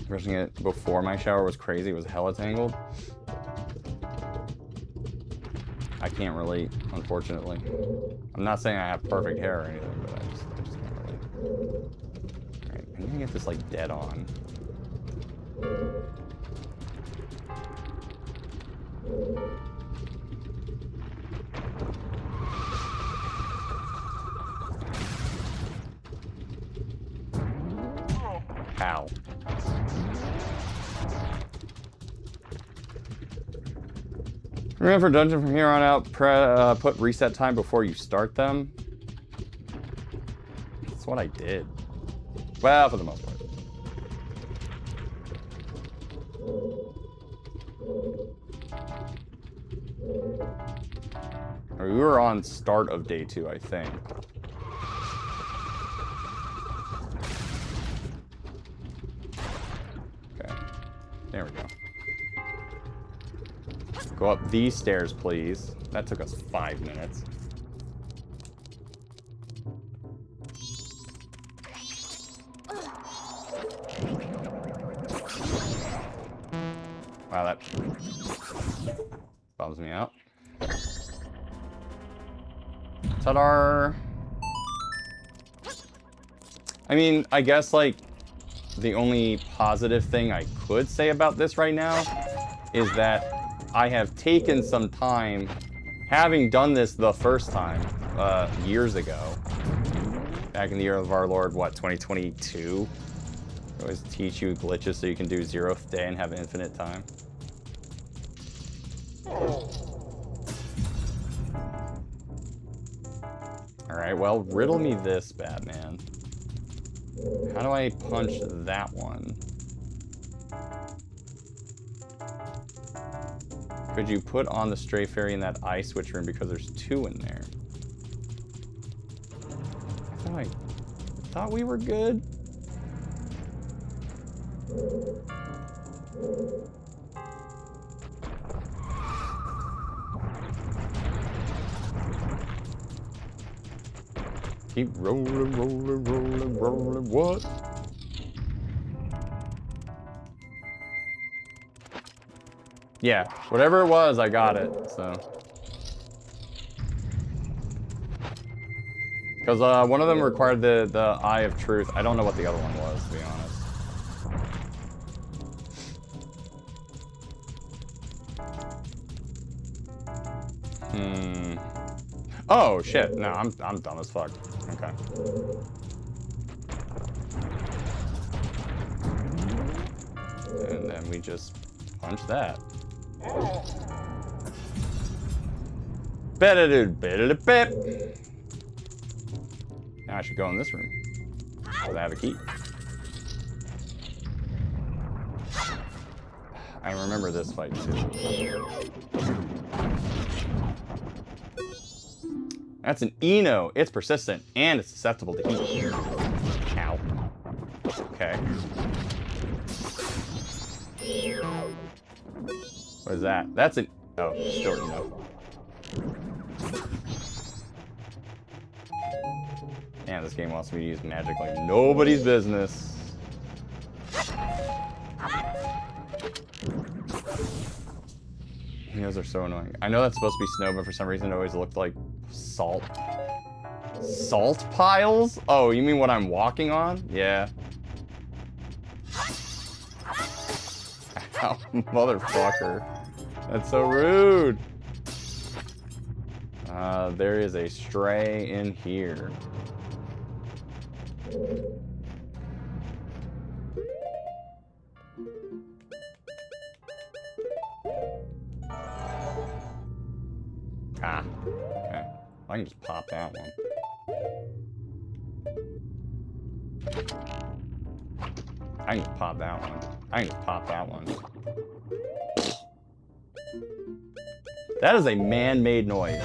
Rushing it before my shower was crazy, it was hella tangled. I can't relate, unfortunately. I'm not saying I have perfect hair or anything, but I just can't relate. Alright, I'm gonna get this like dead on. How? Remember, for dungeon from here on out, put reset time before you start them. That's what I did. Well, for the most part. We were on start of day 2, I think. Okay. There we go. Go up these stairs, please. That took us 5 minutes. Wow, that bums me out. Ta-da! I mean, I guess, like, the only positive thing I could say about this right now is that I have taken some time, having done this the first time, years ago. Back in the year of our Lord, what, 2022? I always teach you glitches so you can do 0th day and have infinite time. Alright, well, riddle me this, Batman. How do I punch that one? Could you put on the stray fairy in that eye switch room because there's 2 in there? I thought we were good. Keep rolling, rolling, rolling, rolling. What? Yeah, whatever it was, I got it, so. Because one of them required the Eye of Truth. I don't know what the other one was, to be honest. Oh, shit. No, I'm dumb as fuck. Okay. And then we just punch that. Bip. Now I should go in this room. Because I have a key. I remember this fight too. That's an Eno. It's persistent and it's susceptible to heat. Ow. Okay. What is that? That's an... Oh, still Eno. Man, this game wants me to use magic like nobody's business. Enos are so annoying. I know that's supposed to be snow, but for some reason it always looked like salt. Salt piles? Oh, you mean what I'm walking on? Yeah. Ow, motherfucker. That's so rude. There is a stray in here. Ah, okay. I can just pop that one. I can just pop that one. I can just pop that one. That is a man-made noise.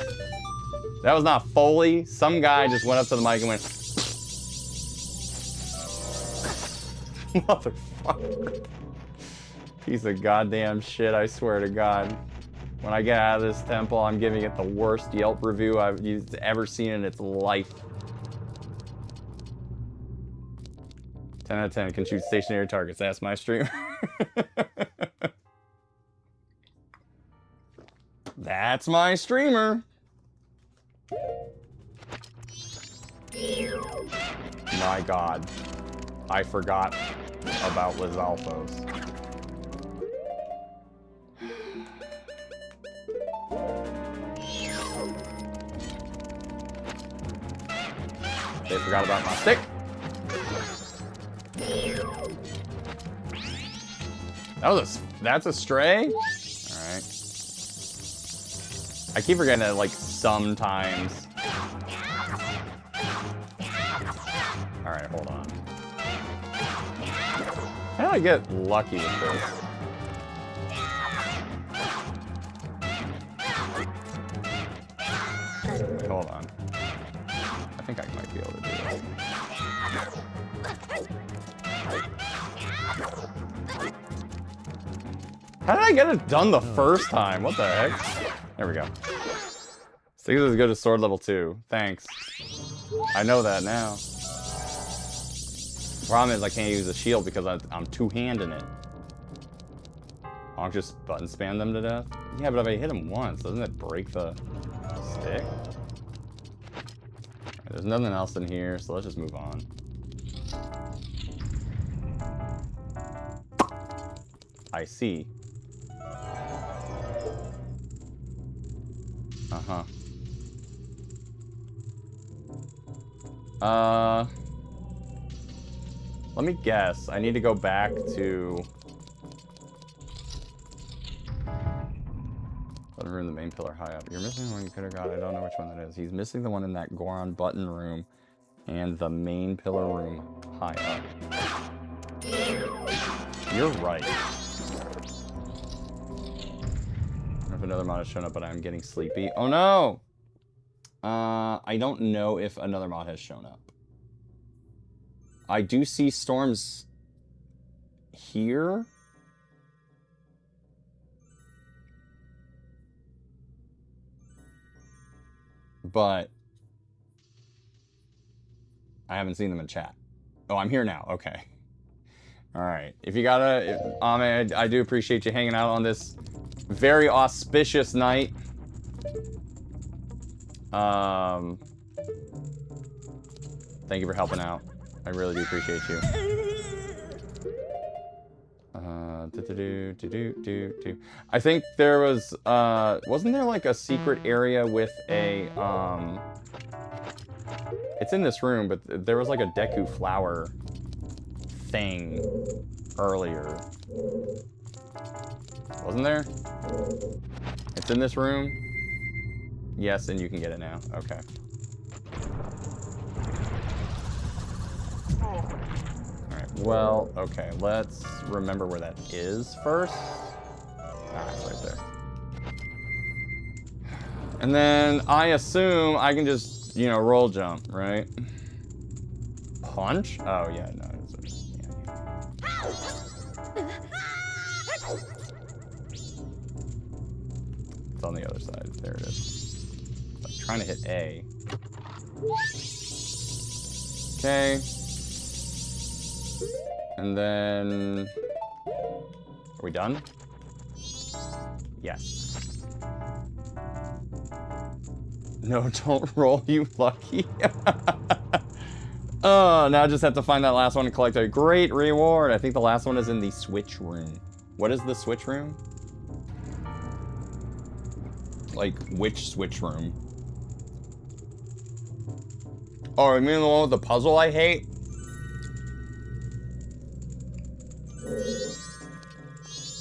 That was not Foley. Some guy just went up to the mic and went... Motherfucker. Piece of goddamn shit, I swear to God. When I get out of this temple, I'm giving it the worst Yelp review I've ever seen in its life. 10 out of 10 can shoot stationary targets. That's my stream. That's my streamer. My God. I forgot about Lizalfos. They forgot about my stick. That's a stray? Alright. I keep forgetting that, like, sometimes. Alright, hold on. How do I get lucky with this? Hold on. I think I might be able to do this. How did I get it done the first time? What the heck? There we go. Six is as good as sword level 2. Thanks. I know that now. Problem is I can't use a shield because I'm two-handing it. I'll just button spam them to death. Yeah, but if I hit him once, doesn't it break the stick? Right, there's nothing else in here, so let's just move on. I see. Uh-huh. Let me guess. I need to go back to... Button room, the main pillar high up. You're missing one you could have got. I don't know which one that is. He's missing the one in that Goron button room and the main pillar room high up. You're right. I don't know if another mod has shown up, but I'm getting sleepy. Oh no! I don't know if another mod has shown up. I do see storms here. But I haven't seen them in chat. Oh, I'm here now. Okay. All right. If you gotta, Ame, I do appreciate you hanging out on this very auspicious night. Thank you for helping out. I really do appreciate you. I think there was, wasn't there like a secret area with a, it's in this room, but there was like a Deku flower thing earlier. Wasn't there? It's in this room. Yes, and you can get it now. Okay. Alright, well, okay, let's remember where that is first. Ah, it's right there. And then I assume I can just, you know, roll jump, right? Punch? Oh, yeah, no. It's on the other side. There it is. I'm trying to hit A. Okay. And then... Are we done? Yes. No, don't roll, you lucky. Oh, now I just have to find that last one and collect a great reward. I think the last one is in the switch room. What is the switch room? Like, which switch room? Oh, you mean the one with the puzzle I hate?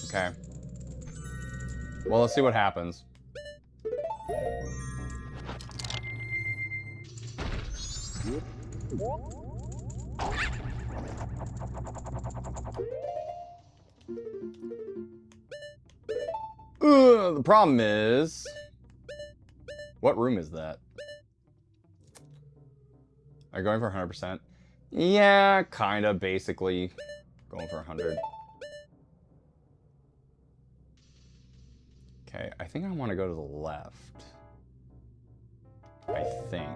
Okay. Well, let's see what happens. The problem is... What room is that? Are you going for 100%? Yeah, kinda, basically. Going for 100. Okay, I think I want to go to the left. I think.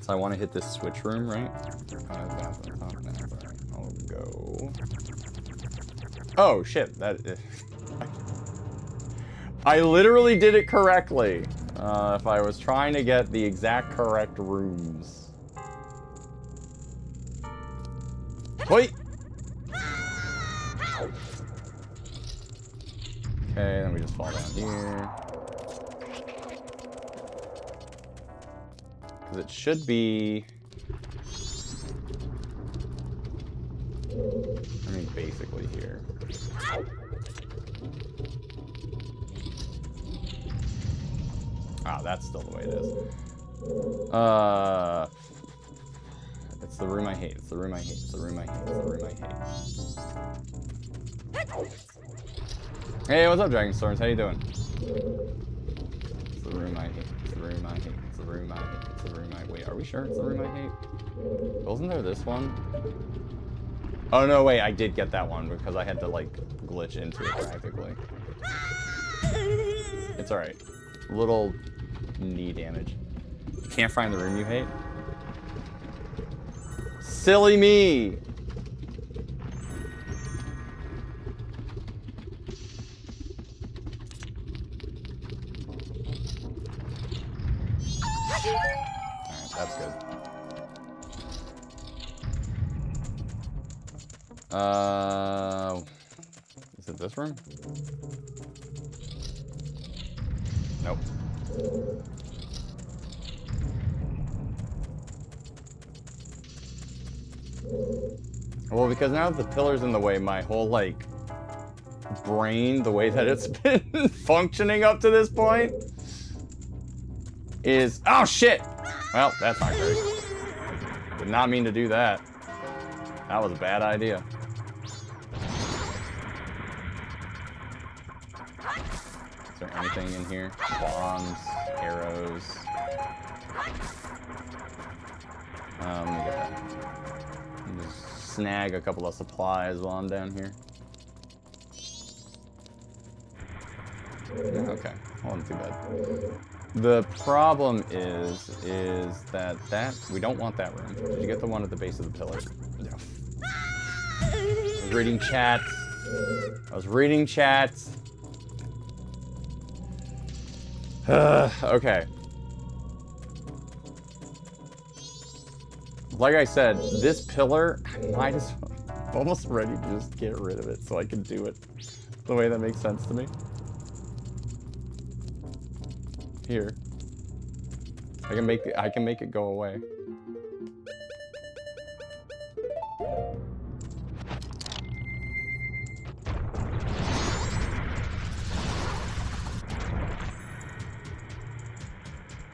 So I want to hit this switch room, right? I'll go. Oh, shit. That... I literally did it correctly. If I was trying to get the exact correct rooms. Wait! Okay, then we just fall down here. Because it should be... I mean, basically here. Ah, that's still the way it is. It's the room I hate. It's the room I hate. It's the room I hate. It's the room I hate. Hey, what's up, Dragon Storms? How you doing? It's the room I hate. It's the room I hate. It's the room I hate. It's the room I... Wait, are we sure it's the room I hate? Wasn't there this one? Oh, no, wait. I did get that one because I had to, like, glitch into it practically. It's alright. Little knee damage. Can't find the room you hate? Silly me! Alright, that's good. Is it this room? Nope. Well, because now the pillar's in the way, my whole, like, brain, the way that it's been functioning up to this point, is... Oh, shit! Well, that's not great. Did not mean to do that. That was a bad idea. Is there anything in here? Bombs, arrows. Let me get that. Just snag a couple of supplies while I'm down here. Yeah, okay, wasn't too bad. The problem is that we don't want that room. Did you get the one at the base of the pillar? No. I was reading chats. Okay. Like I said, this pillar, I might as well, I'm almost ready to just get rid of it so I can do it the way that makes sense to me. Here. I can make it go away.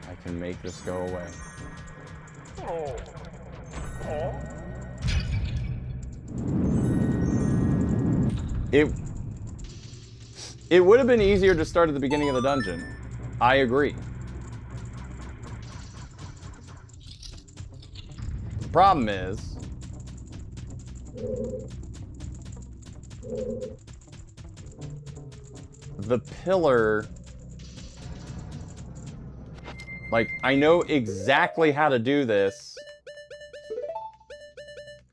I can make this go away. It would have been easier to start at the beginning of the dungeon. I agree. The problem is... the pillar... Like, I know exactly how to do this.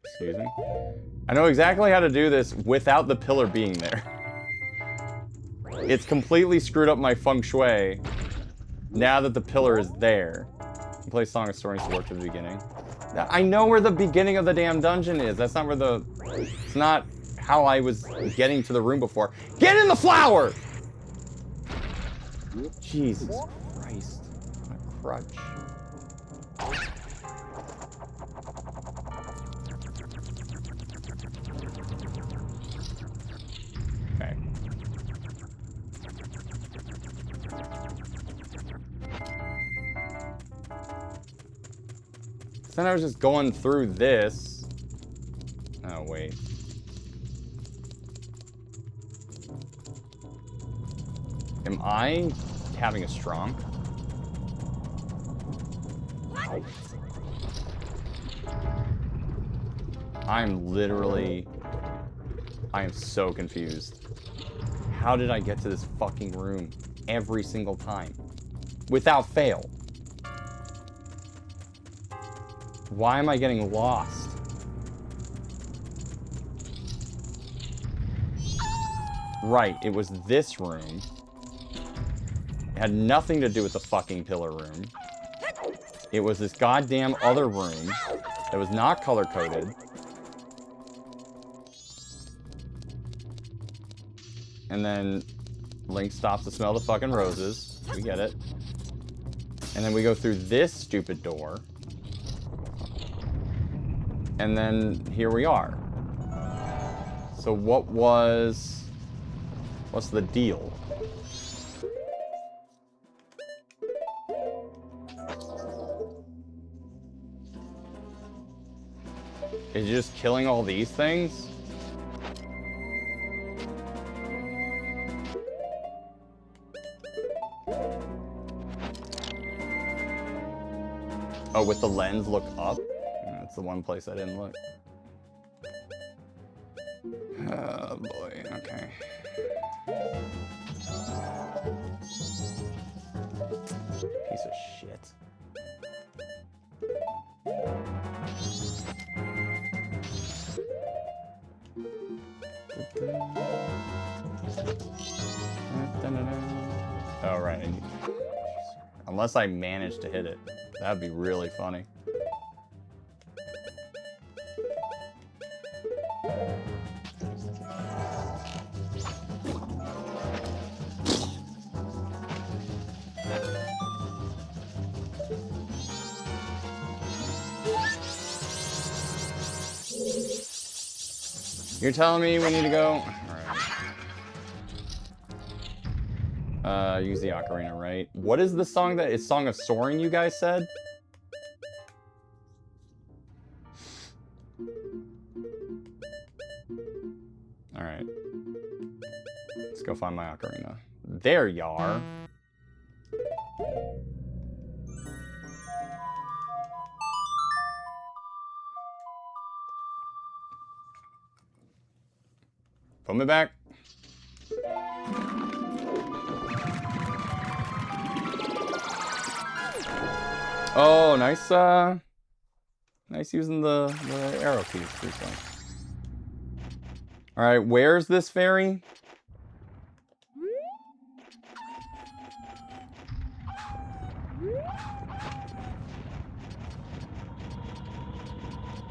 Excuse me. I know exactly how to do this without the pillar being there. It's completely screwed up my feng shui now that the pillar is there. Play Song of Stories to work to the beginning. I know where the beginning of the damn dungeon is. That's not where the... It's not how I was getting to the room before. Get in the flower! Jesus Christ. What a crutch. Okay. Then I was just going through this. Oh, wait. Am I having a strong? I'm literally... I am so confused. How did I get to this fucking room every single time? Without fail. Why am I getting lost? Right, it was this room. It had nothing to do with the fucking pillar room. It was this goddamn other room that was not color-coded. And then Link stops to smell the fucking roses. We get it. And then we go through this stupid door. And then here we are. So what's the deal? Is it just killing all these things? Oh, with the lens, look up? That's the one place I didn't look. Oh boy, okay. Piece of shit. Oh, right. Unless I manage to hit it. That'd be really funny. You're telling me we need to go? Alright. Use the ocarina, right? What is the song that is Song of Soaring, you guys said? Alright. Let's go find my ocarina. There you are. Put me back. Oh, nice, nice using the arrow keys. Alright, where's this fairy?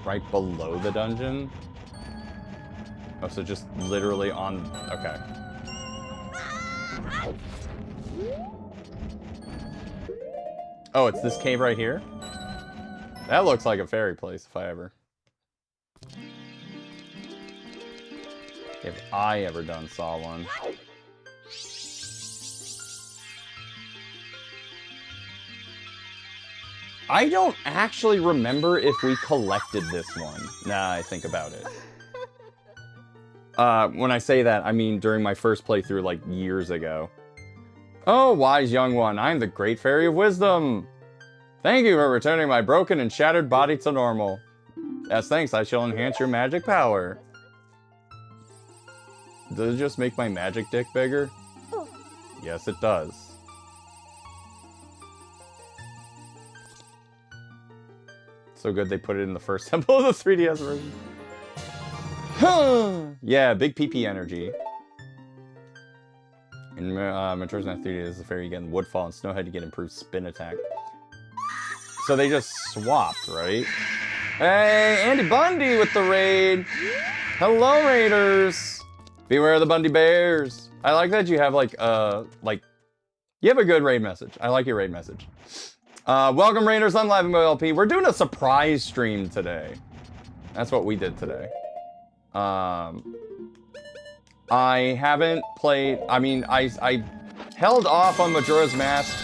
Right below the dungeon? Oh, so just literally on... Okay. Oh, it's this cave right here? That looks like a fairy place, if I ever... If I ever done saw one. I don't actually remember if we collected this one. Now I think about it. When I say that, I mean during my first playthrough, like, years ago. Oh, wise young one, I am the great fairy of wisdom. Thank you for returning my broken and shattered body to normal. As thanks, I shall enhance your magic power. Does it just make my magic dick bigger? Yes, it does. So good they put it in the first temple of the 3DS version. Yeah, big PP energy. In Majora's Mask 3D, this is a fairy, you get Woodfall, and Snowhead, you get improved spin attack. So they just swapped, right? Hey, Andy Bundy with the raid. Hello, Raiders. Beware the Bundy Bears. I like that you have like you have a good raid message. I like your raid message. Welcome, Raiders. I'm Laughingboy LP. We're doing a surprise stream today. That's what we did today. I haven't played, I mean, I held off on Majora's Mask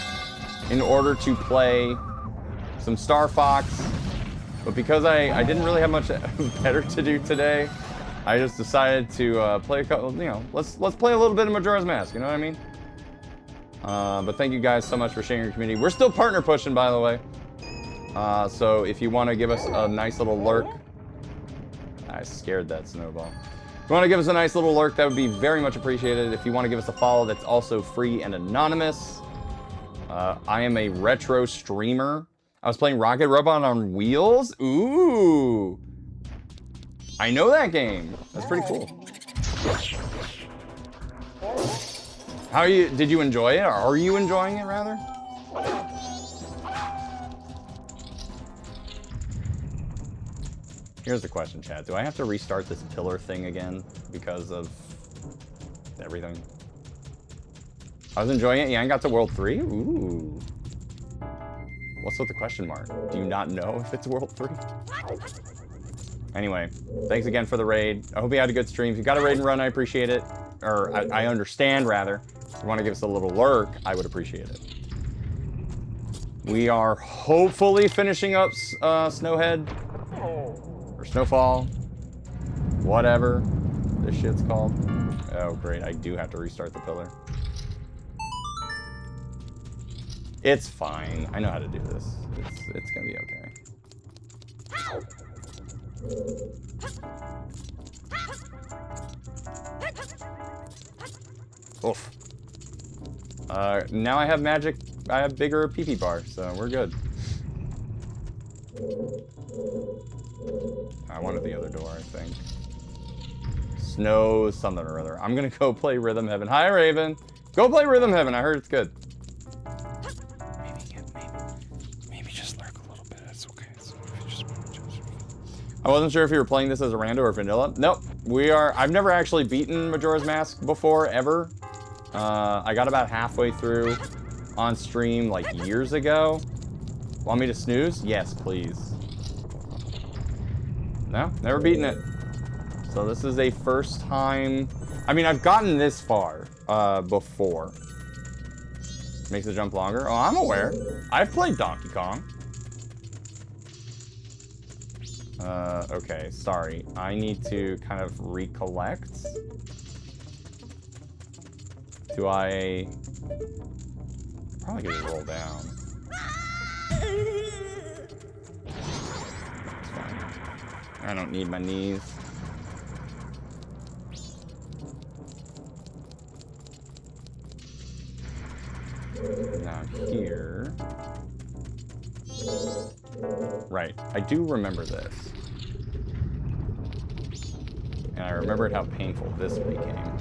in order to play some Star Fox, but because I didn't really have much better to do today, I just decided to play a couple, you know, let's play a little bit of Majora's Mask, you know what I mean? But thank you guys so much for sharing your community. We're still partner pushing, by the way. So if you want to give us a nice little lurk, I scared that snowball. If you want to give us a nice little lurk, that would be very much appreciated. If you want to give us a follow, that's also free and anonymous. I am a retro streamer. I was playing Rocket Robot on Wheels. Ooh. I know that game. That's pretty cool. How are you? Did you enjoy it? Or are you enjoying it, rather? Here's the question, chat. Do I have to restart this pillar thing again because of everything? I was enjoying it. Yeah, I got to World 3. Ooh. What's with the question mark? Do you not know if it's World 3? Anyway, thanks again for the raid. I hope you had a good stream. If you got a raid and run, I appreciate it. Or I understand, rather. If you want to give us a little lurk, I would appreciate it. We are hopefully finishing up Snowhead. Or Snowfall. Whatever this shit's called. Oh, great. I do have to restart the pillar. It's fine. I know how to do this. It's gonna be okay. Oof. Now I have magic. I have bigger PP bar, so we're good. I wanted the other door, I think. Snow something or other. I'm gonna go play Rhythm Heaven. Hi, Raven. Go play Rhythm Heaven. I heard it's good. Maybe just lurk a little bit. It's okay. I wasn't sure if you were playing this as a rando or vanilla. Nope. We are. I've never actually beaten Majora's Mask before, ever. I got about halfway through on stream like years ago. Want me to snooze? Yes, please. No, never beaten it. So this is a first time. I mean, I've gotten this far before. Makes the jump longer. Oh, I'm aware. I've played Donkey Kong. Okay, sorry. I need to kind of recollect. Do I... Probably gonna roll down. It's fine. I don't need my knees. Now here... Right, I do remember this. And I remembered how painful this became.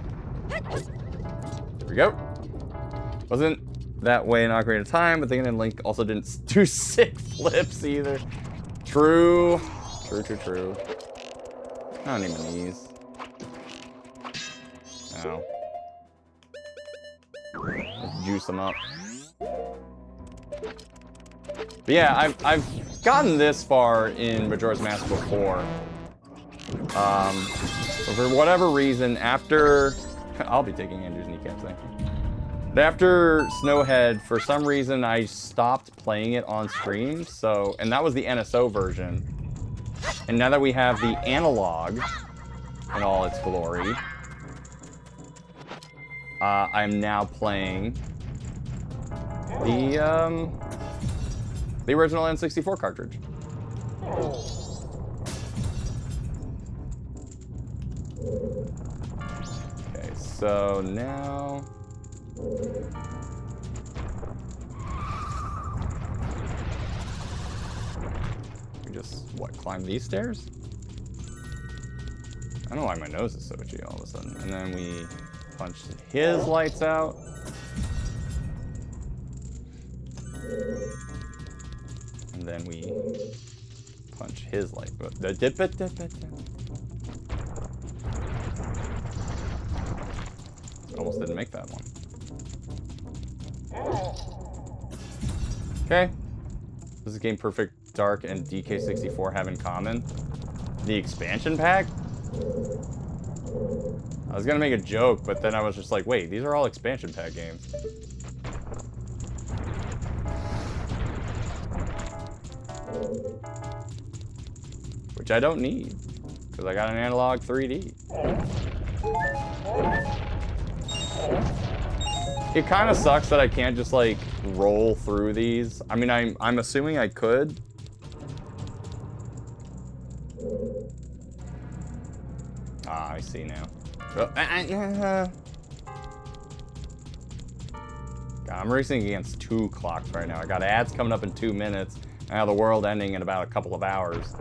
There we go. Wasn't that way in Ocarina of Time, but then Link also didn't do sick flips either. True. True. I don't need my knees. Ow. Let's juice them up. But yeah, I've gotten this far in Majora's Mask before. But for whatever reason, after... I'll be taking Andrew's kneecaps, thank you. But after Snowhead, for some reason, I stopped playing it on stream. So, and that was the NSO version. And now that we have the analog in all its glory, I'm now playing the original N64 cartridge. Okay, so now... We just, what, climb these stairs? I don't know why my nose is so itchy all of a sudden. And then we punch his lights out. And then we punch his light. Almost didn't make that one. Okay. This is Game Perfect Dark and DK64 have in common. The expansion pack? I was gonna make a joke, but then I was just like, wait, these are all expansion pack games. Which I don't need, because I got an analog 3D. It kind of sucks that I can't just like roll through these. I mean, I'm assuming I could. Ah, I see now. God, I'm racing against 2 clocks right now. I got ads coming up in 2 minutes. Now the world ending in about a couple of hours.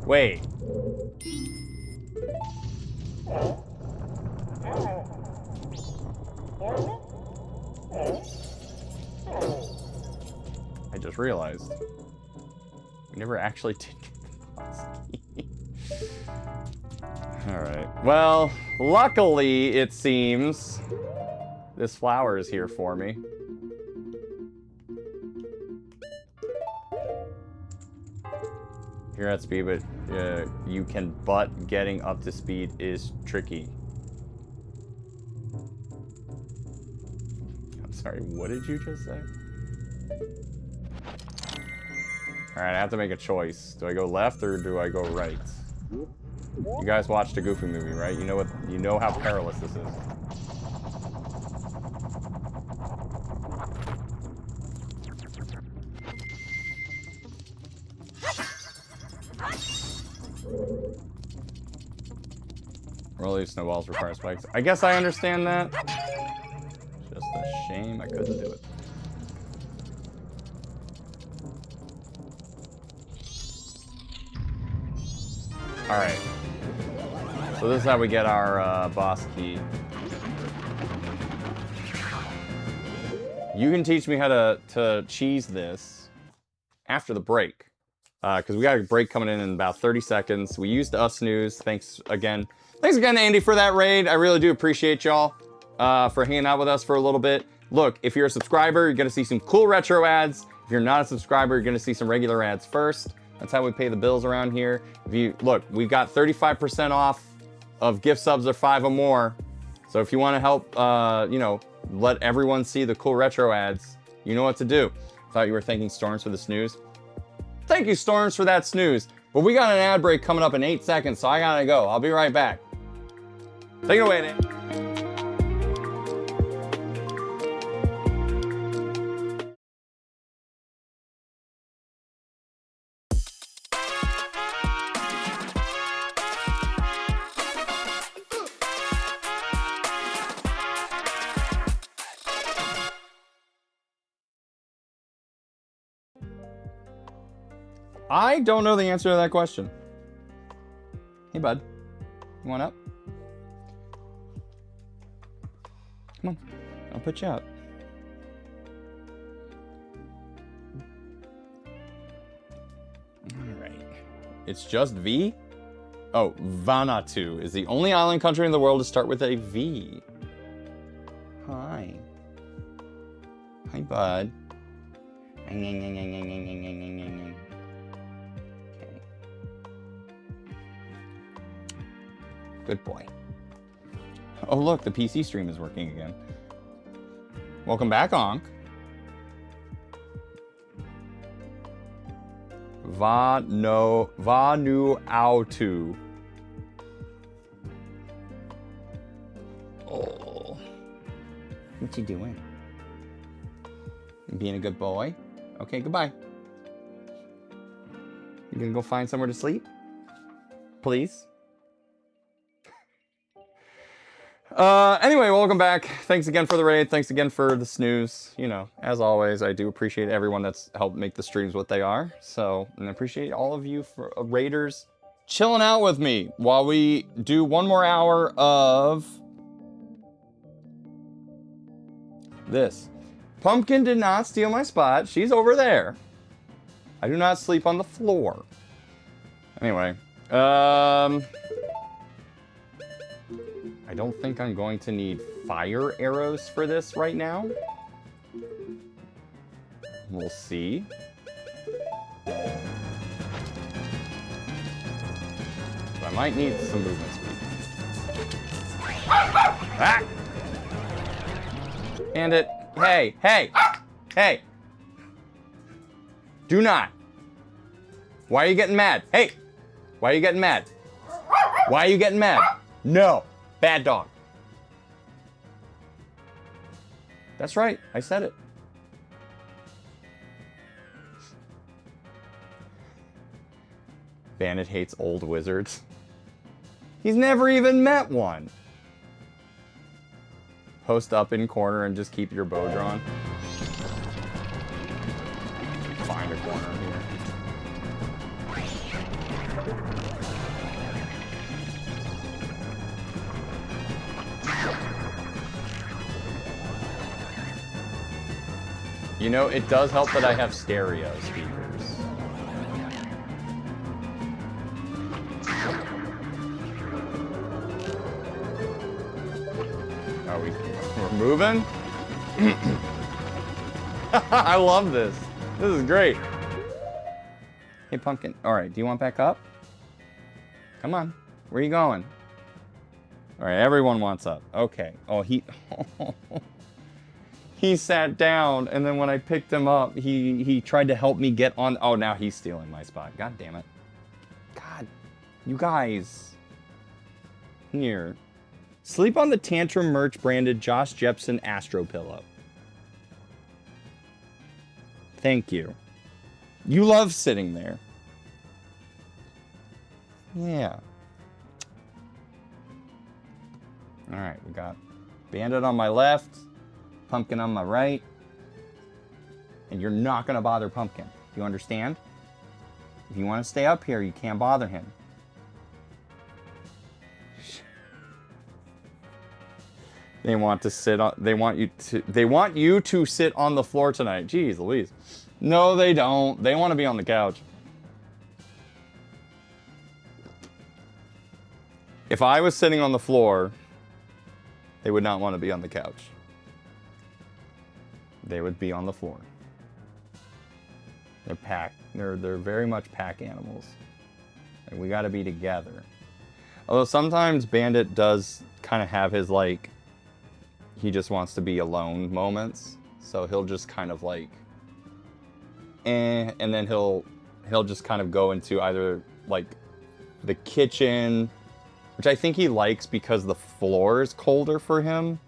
Wait. I just realized. We never actually did get the boss key. Alright. Well, luckily, it seems, this flower is here for me. You're at speed, but you can, but getting up to speed is tricky. I'm sorry, what did you just say? Alright, I have to make a choice. Do I go left or do I go right? You guys watched a Goofy movie, right? You know how perilous this is. Rolling snowballs require spikes. I guess I understand that. Just a shame I couldn't do it. Alright. So this is how we get our boss key. You can teach me how to cheese this after the break. Because we got a break coming in about 30 seconds. We used snooze. Thanks again. Thanks again, Andy, for that raid. I really do appreciate y'all for hanging out with us for a little bit. Look, if you're a subscriber, you're going to see some cool retro ads. If you're not a subscriber, you're going to see some regular ads first. That's how we pay the bills around here. Look, we've got 35% off of gift subs or 5 or more. So if you want to help, let everyone see the cool retro ads, you know what to do. Thought you were thanking Storms for the snooze. Thank you, Storms, for that snooze. But we got an ad break coming up in 8 seconds, so I gotta go. I'll be right back. Take it away, Dan. I don't know the answer to that question. Hey, bud. You want up? Come on. I'll put you up. Alright. It's just V? Oh, Vanuatu is the only island country in the world to start with a V. Hi. Hi, bud. Okay. Good boy. Oh, look, the PC stream is working again. Welcome back, Onk. Vanuatu. Oh. What you doing? Being a good boy? Okay, goodbye. You gonna go find somewhere to sleep? Please? Anyway, welcome back. Thanks again for the raid. Thanks again for the snooze. You know, as always, I do appreciate everyone that's helped make the streams what they are. So, and I appreciate all of you for raiders chilling out with me while we do one more hour of this. Pumpkin did not steal my spot. She's over there. I do not sleep on the floor. Anyway, I don't think I'm going to need fire arrows for this right now. We'll see. But I might need some movement speed. Ah! And it. Hey, hey, hey. Do not. Why are you getting mad? Hey, why are you getting mad? Why are you getting mad? No. Bad dog. That's right. I said it. Bandit hates old wizards. He's never even met one. Post up in corner and just keep your bow drawn. Find a corner here. You know, it does help that I have stereo speakers. Are we're moving? I love this. This is great. Hey, Pumpkin. All right, do you want back up? Come on. Where are you going? All right, everyone wants up. Okay. Oh, he... He sat down, and then when I picked him up, he tried to help me get on... Oh, now he's stealing my spot. God damn it. God. You guys. Here. Sleep on the Tantrum merch branded Josh Jepson Astro Pillow. Thank you. You love sitting there. Yeah. Alright, we got Bandit on my left. Pumpkin on my right. And you're not gonna bother Pumpkin. Do you understand? If you want to stay up here, you can't bother him. They want to sit on they want you to sit on the floor tonight. Jeez Louise. No, they don't. They want to be on the couch. If I was sitting on the floor, they would not want to be on the couch. They would be on the floor. They're pack. They're very much pack animals. Like, we got to be together. Although sometimes Bandit does kind of have his like, he just wants to be alone moments. So he'll just kind of like, and then he'll just kind of go into either like the kitchen, which I think he likes because the floor is colder for him,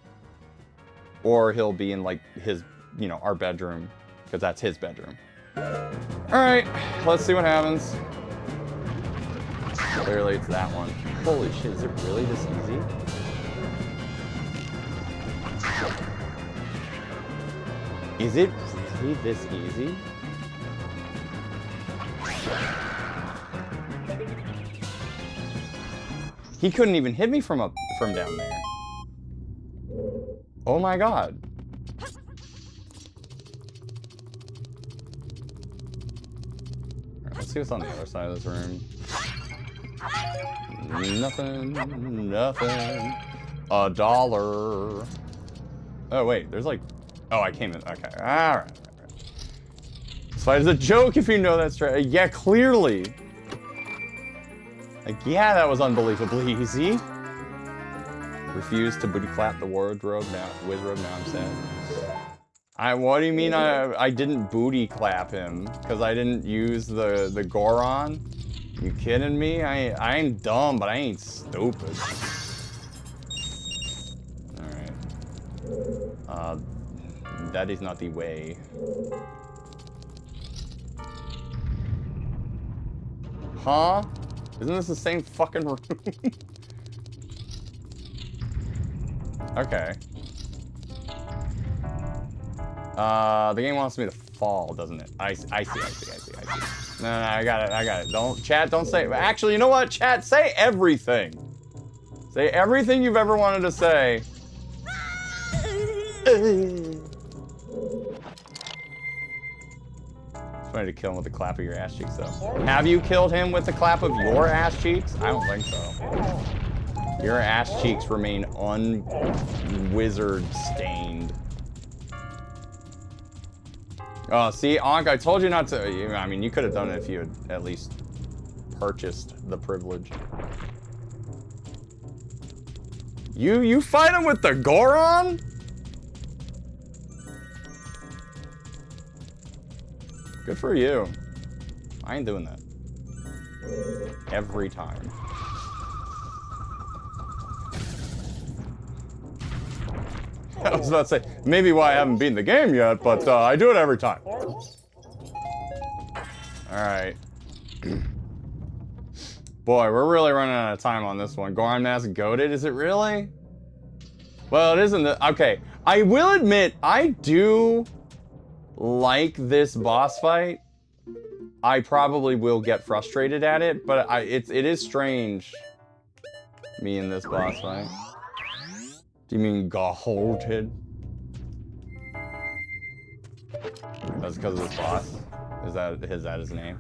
or he'll be in like his, you know, our bedroom, because that's his bedroom. All right, let's see what happens. Clearly it's that one. Holy shit, is it really this easy? Is it really this easy? He couldn't even hit me from down there. Oh my god. Alright, let's see what's on the other side of this room. Nothing. Nothing. $1. Oh wait, there's like... Oh, I came in. Okay, alright. This fight is a joke if you know that's right. Yeah, clearly. Like, yeah, that was unbelievably easy. Refused to booty clap the wardrobe now. Wizrobe, now I'm sad. What do you mean I didn't booty clap him? Because I didn't use the Goron? You kidding me? I ain't dumb, but I ain't stupid. Alright. That is not the way. Huh? Isn't this the same fucking room? Okay. The game wants me to fall, doesn't it? I see. No, I got it. Don't, chat, don't say... Actually, you know what? Chat, say everything. Say everything you've ever wanted to say. It's funny to kill him with the clap of your ass cheeks, though. Have you killed him with the clap of your ass cheeks? I don't think so. Your ass cheeks remain un-wizard stained. Oh, see, Ankh, I told you not to... I mean, you could have done it if you had at least purchased the privilege. You fight him with the Goron? Good for you. I ain't doing that. Every time. I was about to say, maybe why I haven't beaten the game yet, but I do it every time. Alright. Boy, we're really running out of time on this one. Goron Mask goated, is it really? Well, it isn't. Okay, I will admit, I do like this boss fight. I probably will get frustrated at it, but it is strange, me in this boss fight. Do you mean golded? That's because of this boss? Is that his name?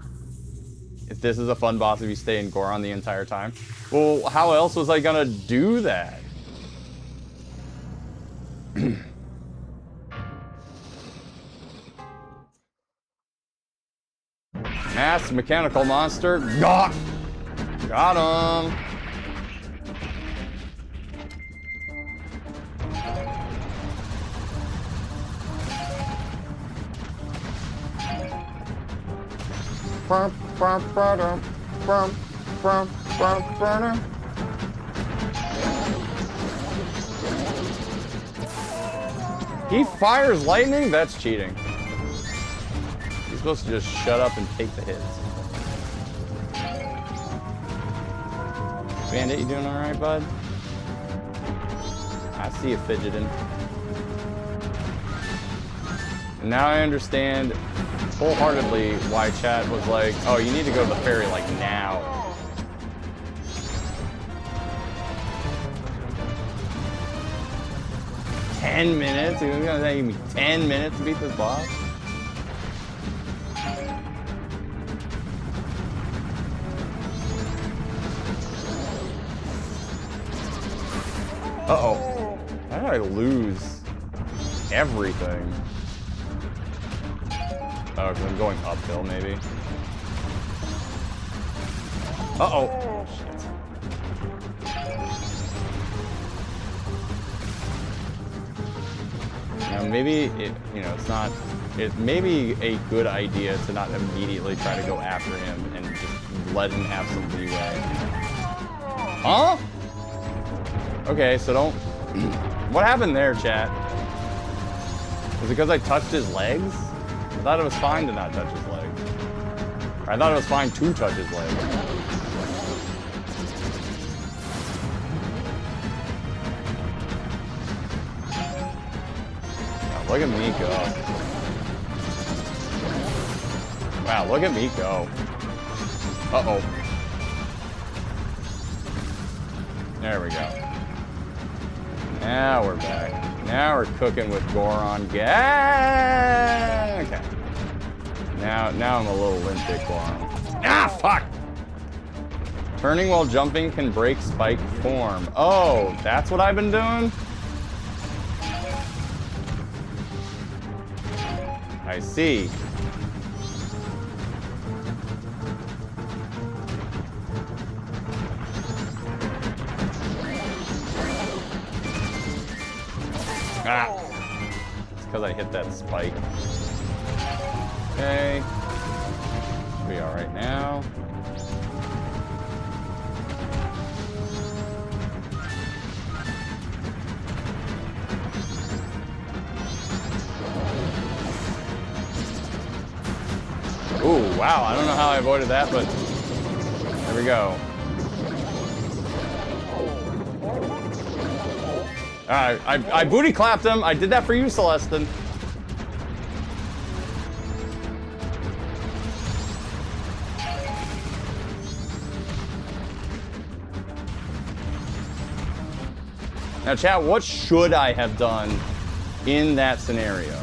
If this is a fun boss if you stay in Goron the entire time? Well, how else was I gonna do that? Mass mechanical monster. Got him. He fires lightning? That's cheating. He's supposed to just shut up and take the hits. Bandit, you doing alright, bud? I see you fidgeting. And now I understand wholeheartedly why chat was like, oh, you need to go to the ferry like now. $10 minutes? It was gonna take me 10 minutes to beat this boss? Uh-oh. How did I lose everything? Oh, because I'm going uphill, maybe. Uh-oh. Shit. Now, maybe it's not... It may be a good idea to not immediately try to go after him and just let him have some leeway. Huh? Okay, so don't... What happened there, chat? Was it because I touched his legs? I thought it was fine to not touch his leg. Or I thought it was fine to touch his leg. Wow, look at me go. Wow, look at me go. Uh-oh. There we go. Now we're back. Now we're cooking with Goron. Okay. Now I'm a little limp dick Goron. Ah, fuck! Turning while jumping can break spike form. Oh, that's what I've been doing? I see. Ah! It's because I hit that spike. Okay. Should be alright now. Ooh, wow. I don't know how I avoided that, but there we go. I booty clapped him. I did that for you, Celestin. Now, chat, what should I have done in that scenario?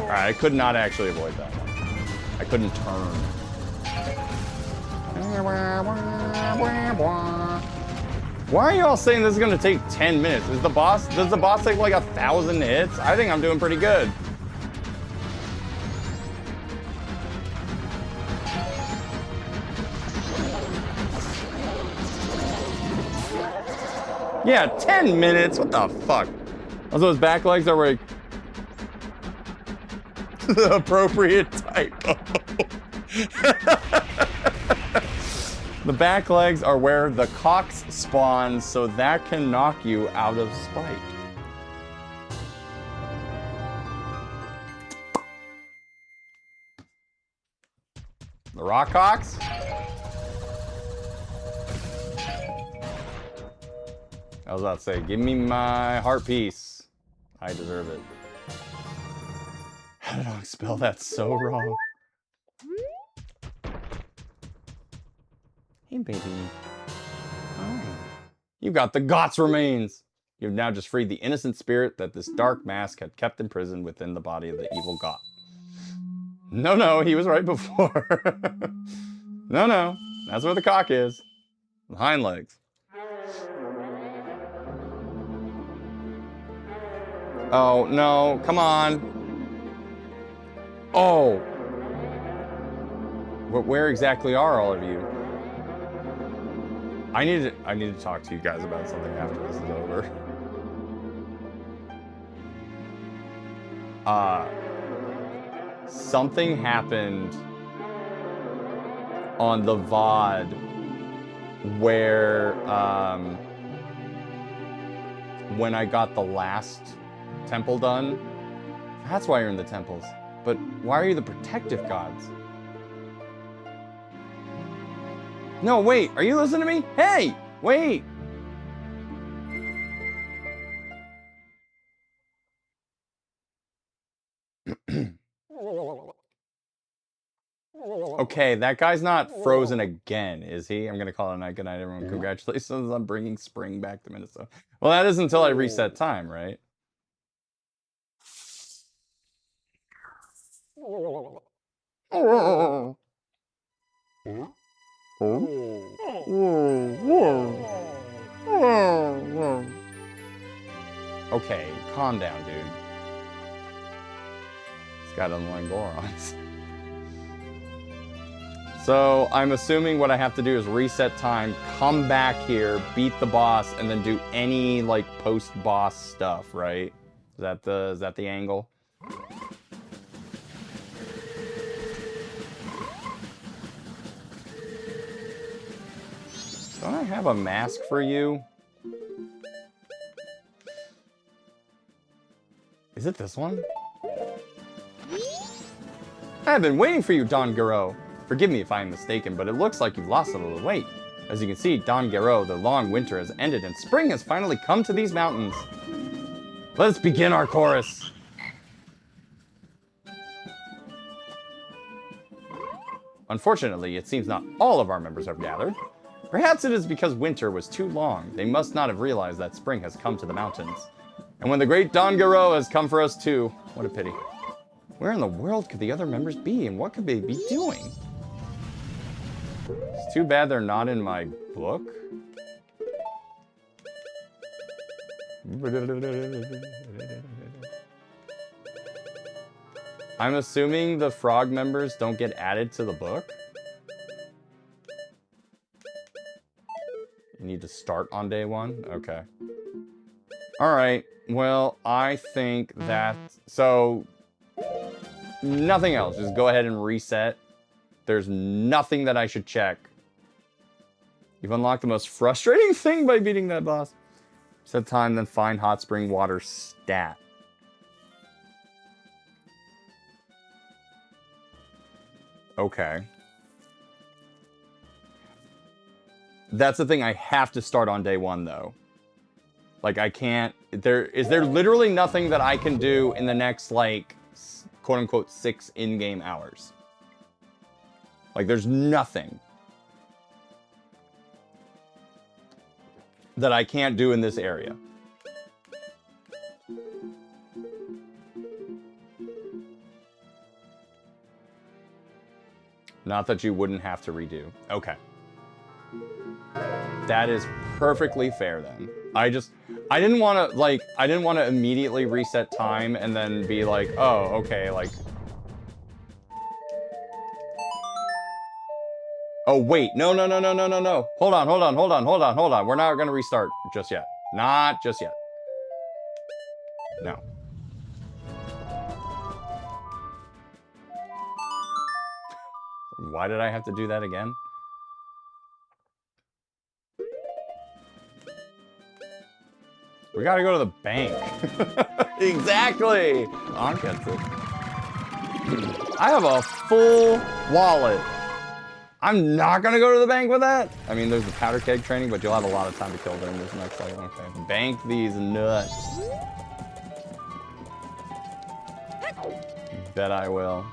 Alright, I could not actually avoid that one. I couldn't turn. Why are you all saying this is gonna take 10 minutes? Does the boss take like 1,000 hits? I think I'm doing pretty good. Yeah, 10 minutes? What the fuck? Also, his back legs are like the appropriate typo. The back legs are where the cocks spawn, so that can knock you out of spite. The rock cocks? I was about to say, give me my heart piece. I deserve it. How did I spell that so wrong? Hey, baby. Hi. You got the Gots remains. You've now just freed the innocent spirit that this dark mask had kept imprisoned within the body of the evil God. No, he was right before. No, that's where the cock is. The hind legs. Oh, no, come on. Oh. Where exactly are all of you? I need to talk to you guys about something after this is over. Something happened on the VOD where when I got the last temple done. That's why you're in the temples. But why are you the protective gods? No, wait, are you listening to me? Hey, wait. Okay, that guy's not frozen again, is he? I'm gonna call it a night. Good night, everyone. Congratulations on bringing spring back to Minnesota. Well, that is until I reset time, right? Okay, calm down, dude. It's got unlike Gorons. So I'm assuming what I have to do is reset time, come back here, beat the boss, and then do any like post-boss stuff, right? Is that the angle? Don't I have a mask for you? Is it this one? I've been waiting for you, Don Garo. Forgive me if I am mistaken, but it looks like you've lost a little weight. As you can see, Don Garo, the long winter has ended and spring has finally come to these mountains. Let's begin our chorus. Unfortunately, it seems not all of our members have gathered. Perhaps it is because winter was too long. They must not have realized that spring has come to the mountains. And when the great Don Garo has come for us too, what a pity. Where in the world could the other members be, and what could they be doing? It's too bad they're not in my book. I'm assuming the frog members don't get added to the book. You need to start on day one? Okay. Alright, well, I think that... So, nothing else. Just go ahead and reset. There's nothing that I should check. You've unlocked the most frustrating thing by beating that boss. Set time, then find hot spring water stat. Okay. That's the thing. I have to start on day one, though. Like, I can't... Is there literally nothing that I can do in the next, like, quote-unquote 6 in-game hours? Like, there's nothing that I can't do in this area. Not that you wouldn't have to redo. Okay. That is perfectly fair then. I didn't want to, like, I didn't want to immediately reset time and then be like, oh, okay, like... Oh, wait. No. Hold on. We're not going to restart just yet. Not just yet. No. Why did I have to do that again? We gotta go to the bank. Exactly! Ankh gets it. I have a full wallet. I'm not gonna go to the bank with that. I mean, there's the powder keg training, but you'll have a lot of time to kill during this next cycle. Okay. Bank these nuts. Bet I will.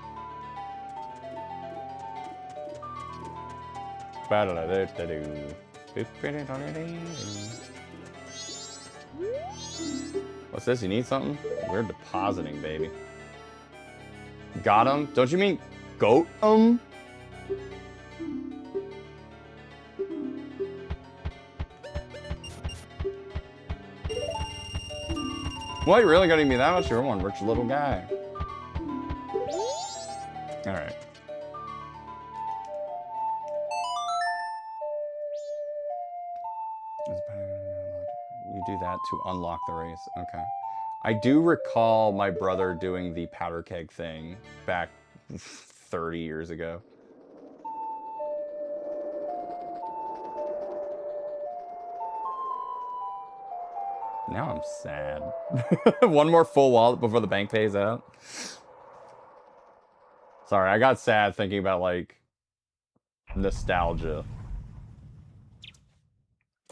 What's this? You need something? We're depositing, baby. Got him? Don't you mean goat 'em? What, you really gonna give me that much? You're one rich little guy. Alright. You do that to unlock the race. Okay. I do recall my brother doing the powder keg thing back 30 years ago. Now I'm sad. One more full wallet before the bank pays out. Sorry, I got sad thinking about, like, nostalgia.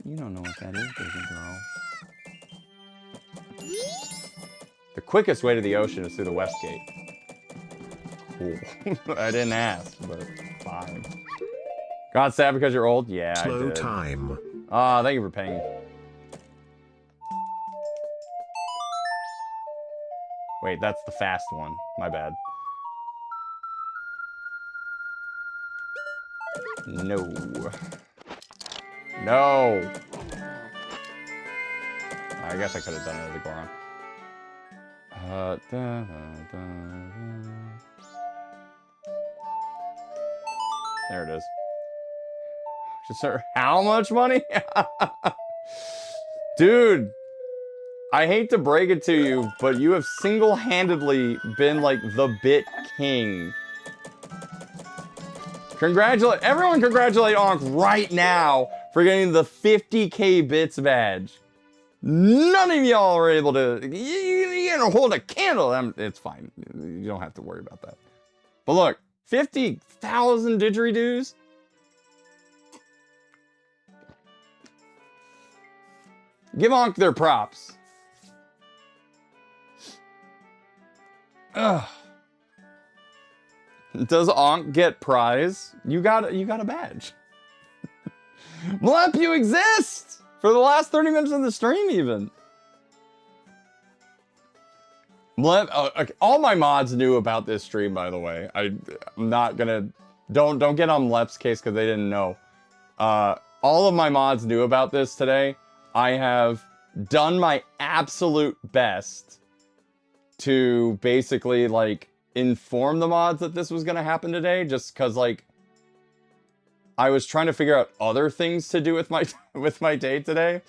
You don't know what that is, baby girl. The quickest way to the ocean is through the west gate. Cool. I didn't ask, but fine. Got sad because you're old? Yeah, Slow I did. time. Ah, thank you for paying. Wait, that's the fast one. My bad. No. No! I guess I could have done it as a Goron. There it is. Just how much money? Dude! I hate to break it to you, but you have single-handedly been, like, the bit king. Everyone congratulate Ankh right now for getting the 50k bits badge. None of y'all are able to... You gotta hold a candle. It's fine. You don't have to worry about that. But look, 50,000 didgeridoos? Give Ankh their props. Ugh. Does Ankh get prize? You got a badge. Mlep, you exist! For the last 30 minutes of the stream, even. Mlep, okay, all my mods knew about this stream, by the way. I'm not gonna... Don't get on Mlep's case because they didn't know. All of my mods knew about this today. I have done my absolute best to basically, like, inform the mods that this was gonna happen today, just because, like, I was trying to figure out other things to do with my day today,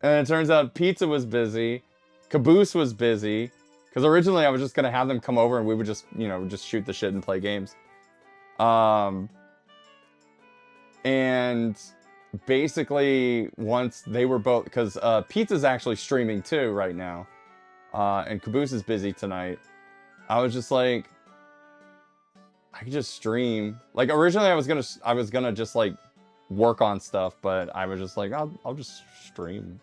and it turns out Pizza was busy, Caboose was busy, because originally I was just gonna have them come over and we would just, you know, just shoot the shit and play games. And basically, once they were both, because Pizza's actually streaming too right now, and Caboose is busy tonight. I was just like, I could just stream. Like originally, I was gonna just like work on stuff, but I was just like, I'll just stream.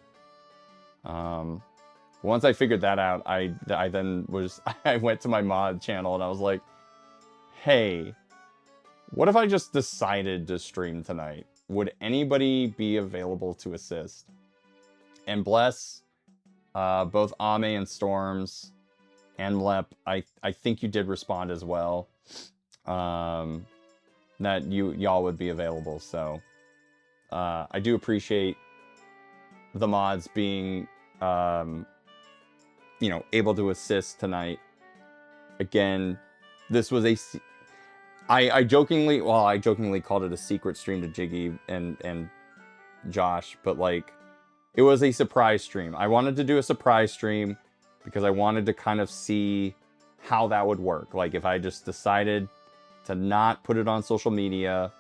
Once I figured that out, I then was I went to my mod channel and I was like, hey, what if I just decided to stream tonight? Would anybody be available to assist? And bless both Ame and Storms and Mlep. I think you did respond as well. That y'all would be available. So I do appreciate the mods being you know, able to assist tonight. Again, this was a I jokingly called it a secret stream to Jiggy and Josh, but like it was a surprise stream. I wanted to do a surprise stream because I wanted to kind of see how that would work. Like if I just decided to not put it on social media,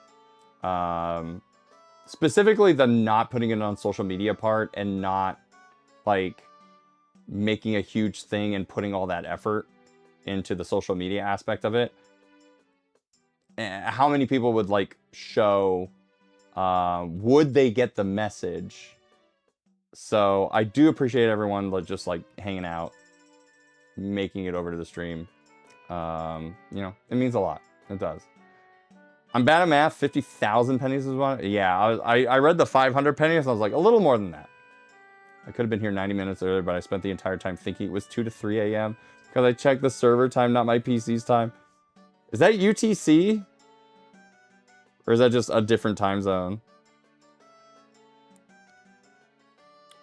specifically the not putting it on social media part and not like making a huge thing and putting all that effort into the social media aspect of it. How many people would like show, would they get the message? So I do appreciate everyone just like hanging out, making it over to the stream. You know, it means a lot. It does. I'm bad at math. 50,000 pennies is one. Yeah, I read the 500 pennies and I was like, a little more than that. I could have been here 90 minutes earlier, but I spent the entire time thinking it was 2 to 3 a.m. because I checked the server time, not my PC's time. Is that UTC? Or is that just a different time zone?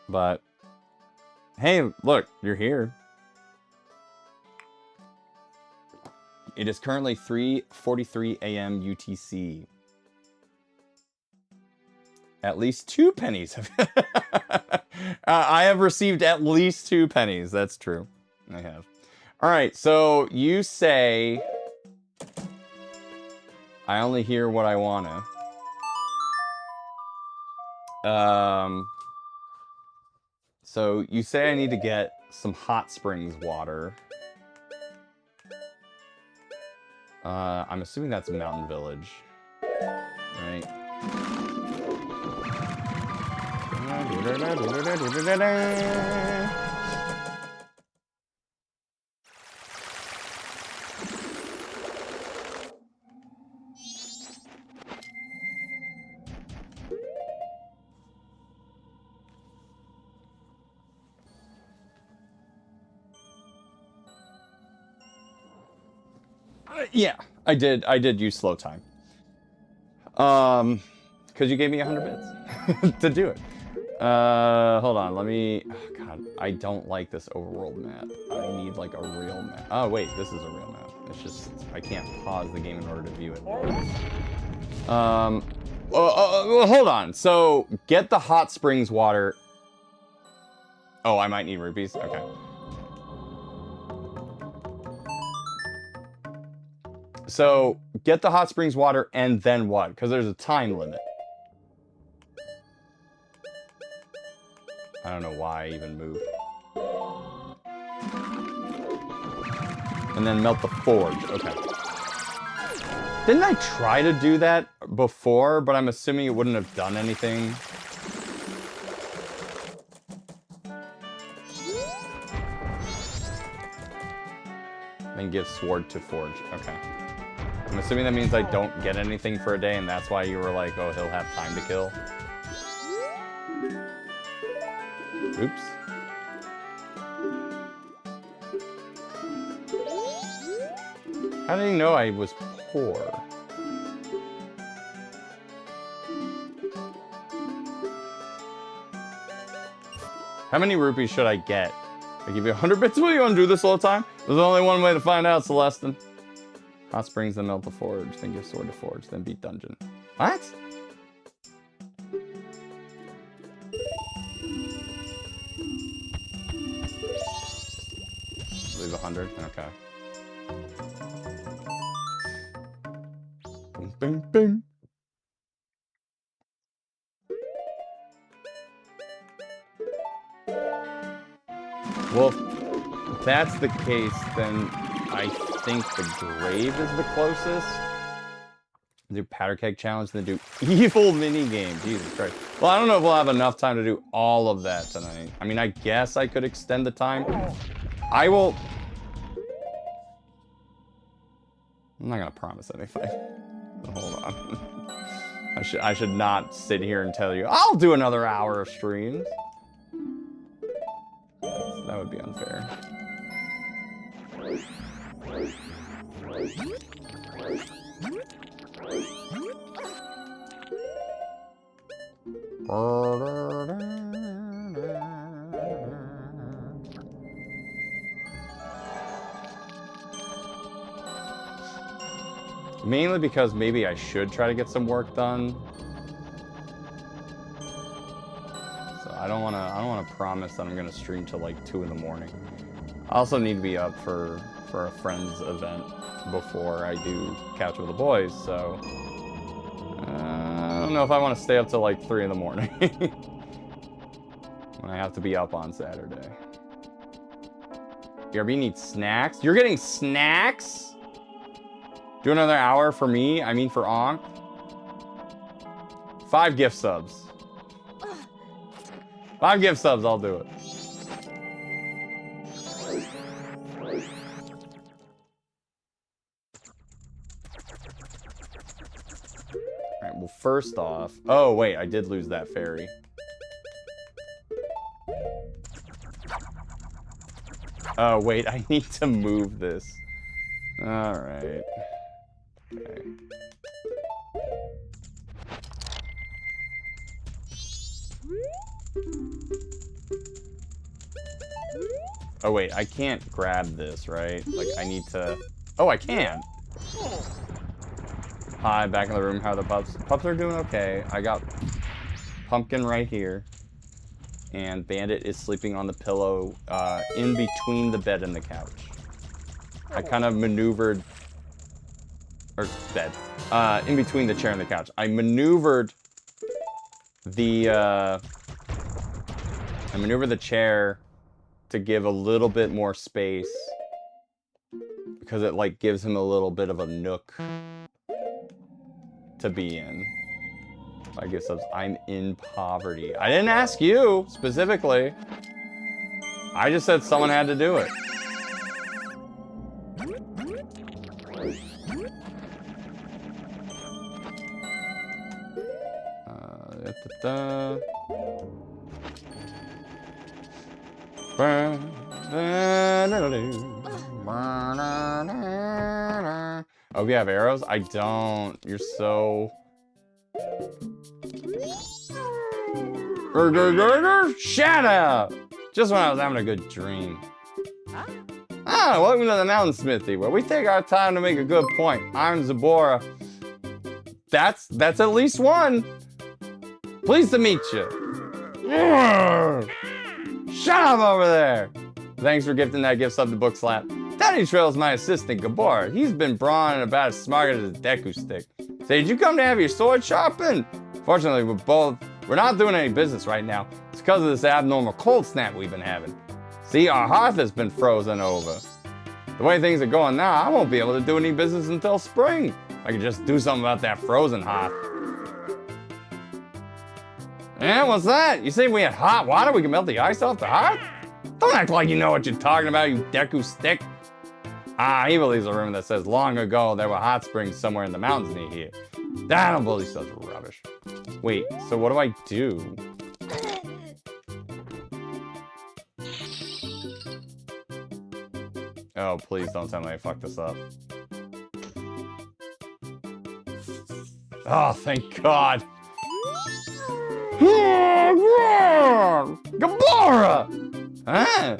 But, hey, look, you're here. It is currently 3:43 a.m. UTC. At least 2 pennies. I have received at least 2 pennies. That's true. I have. All right, so you say I only hear what I wanna. So you say I need to get some hot springs water. I'm assuming that's Mountain Village, right? Yeah, I did use slow time. Because you gave me 100 bits to do it. Hold on, let me... Oh, God, I don't like this overworld map. I need, like, a real map. Oh, wait, this is a real map. It's just, I can't pause the game in order to view it. Hold on. So, get the hot springs water. Oh, I might need rupees? Okay. So, get the hot springs water and then what? Because there's a time limit. I don't know why I even moved. And then melt the forge. Okay. Didn't I try to do that before, but I'm assuming it wouldn't have done anything? Then give sword to forge. Okay. I'm assuming that means I don't get anything for a day, and that's why you were like, oh, he'll have time to kill. Oops. How did he know I was poor? How many rupees should I get? I give you 100 bits? Will you undo this all the time? There's only one way to find out, Celestin. Hot springs, then melt the forge, then give sword to forge, then beat dungeon. What? Leave 100? Okay. Bing, bing. Well, if that's the case, then I think the grave is the closest. Do powder keg challenge, then do evil mini game. Jesus Christ. Well, I don't know if we'll have enough time to do all of that tonight. I mean, I guess I could extend the time. I will. I'm not gonna promise anything. Hold on. I should not sit here and tell you I'll do another hour of streams. That would be unfair. Mainly because maybe I should try to get some work done. So I don't wanna promise that I'm gonna stream till like 2 in the morning. I also need to be up for a friend's event before I do Couch with the Boys, so I don't know if I want to stay up till like 3 in the morning when I have to be up on Saturday. BRB needs snacks. You're getting snacks? Do another hour for me? I mean for Onk? 5 gift subs. 5 gift subs, I'll do it. Alright, well first off... Oh wait, I did lose that fairy. Oh wait, I need to move this. Alright. Okay. Oh wait, I can't grab this, right? Like I need to... Oh, I can! Hi, back in the room. How are the pups? Pups are doing okay. I got Pumpkin right here. And Bandit is sleeping on the pillow in between the bed and the couch. I kind of maneuvered... Or bed. In between the chair and the couch. I maneuvered the... I maneuvered the chair to give a little bit more space. Because it, like, gives him a little bit of a nook to be in. I guess I'm in poverty. I didn't ask you, specifically. I just said someone had to do it. Oh, we have arrows? I don't. You're so... Shut up! Just when I was having a good dream. Ah, welcome to the Mountain Smithy, where we take our time to make a good point. I'm Zabora. That's at least one. Pleased to meet you. Shut up over there. Thanks for gifting that gift sub to Book Slap. Daddy Trail's my assistant, Gabor. He's been brawling about as smart as a Deku stick. Say, did you come to have your sword sharpened? Fortunately, we're not doing any business right now. It's because of this abnormal cold snap we've been having. See, our hearth has been frozen over. The way things are going now, I won't be able to do any business until spring. I could just do something about that frozen hearth. Yeah, what's that? You say we had hot water, we can melt the ice off the hearth? Don't act like you know what you're talking about, you Deku stick. Ah, he believes a rumor that says long ago there were hot springs somewhere in the mountains near here. I don't believe such rubbish. Wait, so what do I do? Oh, please don't tell me I fucked this up. Oh, thank God. Gabora! Huh?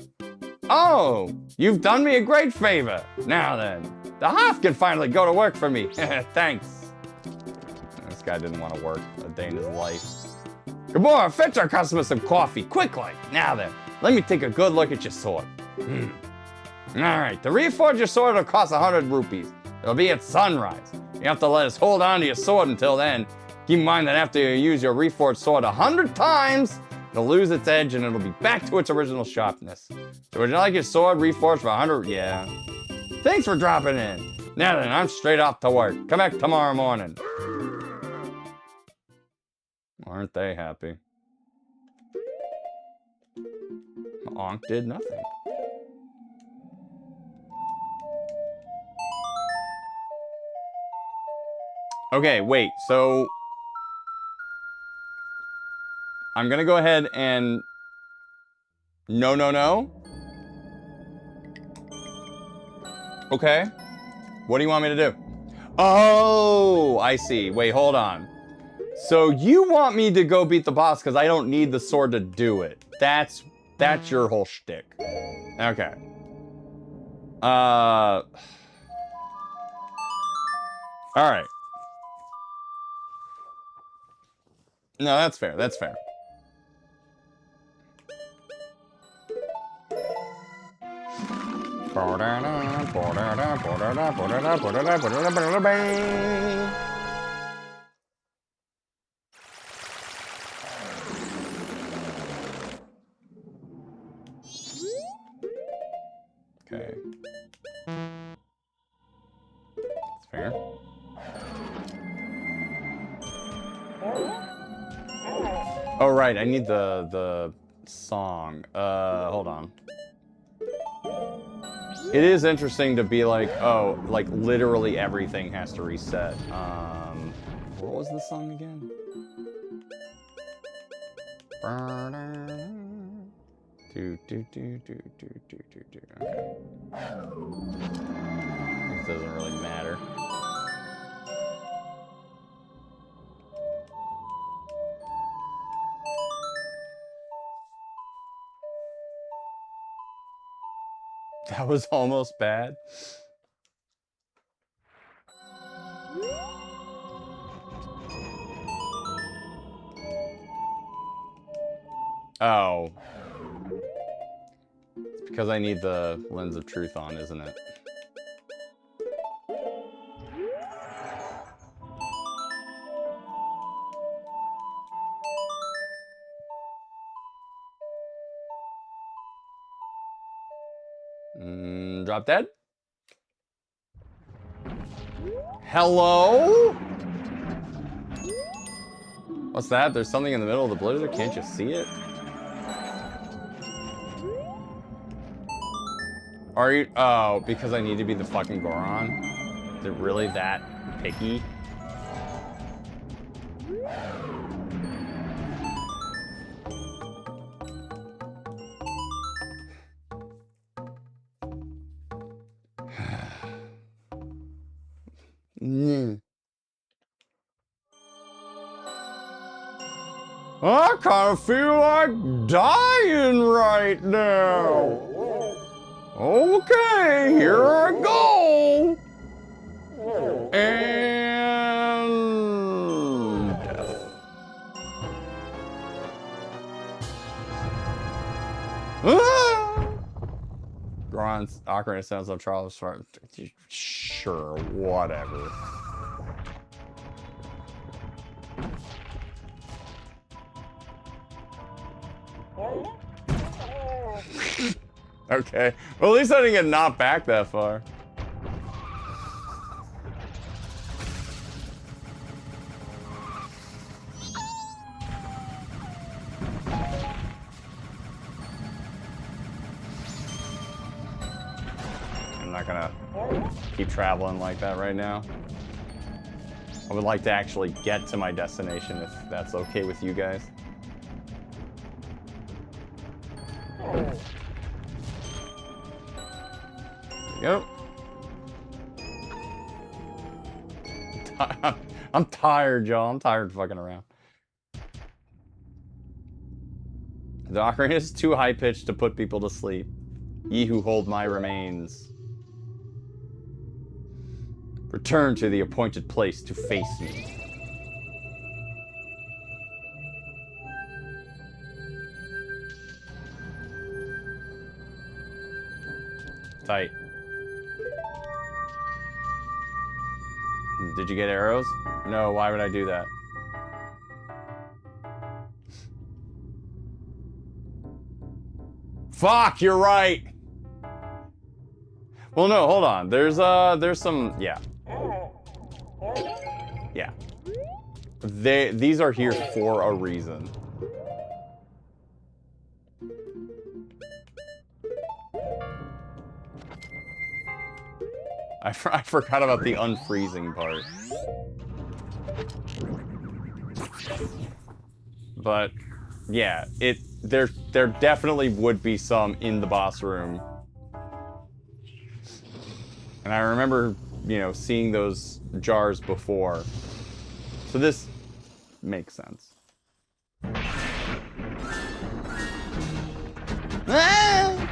Oh, you've done me a great favor. Now then, the hearth can finally go to work for me. Thanks. This guy didn't want to work a day in his life. Gabora, fetch our customers some coffee, quickly. Now then, let me take a good look at your sword. All right, to reforge your sword, it'll cost 100 rupees. It'll be at sunrise. You have to let us hold on to your sword until then. Keep in mind that after you use your reforged sword 100 times, It'll lose its edge and it'll be back to its original sharpness. So would you like your sword reforged for 100? Yeah. Thanks for dropping in. Now then, I'm straight off to work. Come back tomorrow morning. Aren't they happy? Onk did nothing. Okay, wait, so I'm gonna go ahead and no. Okay. What do you want me to do? Oh, I see. Wait, hold on. So you want me to go beat the boss because I don't need the sword to do it. That's your whole shtick. Okay. All right. No, that's fair. That's fair. Okay. That's fair. Oh, right. I need the song. Hold on. It is interesting to be like, oh, like literally everything has to reset. What was the song again? Do. Okay. This doesn't really matter. That was almost bad. Oh. It's because I need the lens of truth on, isn't it? Drop dead? Hello? What's that? There's something in the middle of the blizzard? Can't you see it? Are you? Oh, because I need to be the fucking Goron? Is it really that picky? I kind of feel like dying right now. Okay, here I go. And death. Ah! Goron's Ocarina sounds like Charles. Sure, whatever. Okay. Well, at least I didn't get knocked back that far. I'm not gonna keep traveling like that right now. I would like to actually get to my destination if that's okay with you guys. Yep. I'm tired, y'all. I'm tired of fucking around. The ocarina is too high-pitched to put people to sleep. Ye who hold my remains. Return to the appointed place to face me. Tight. Did you get arrows? No, why would I do that? Fuck, you're right. Well, no, hold on. There's some, yeah. Yeah. These are here for a reason. I forgot about the unfreezing part. But yeah, there definitely would be some in the boss room. And I remember, you know, seeing those jars before. So this makes sense. Ah!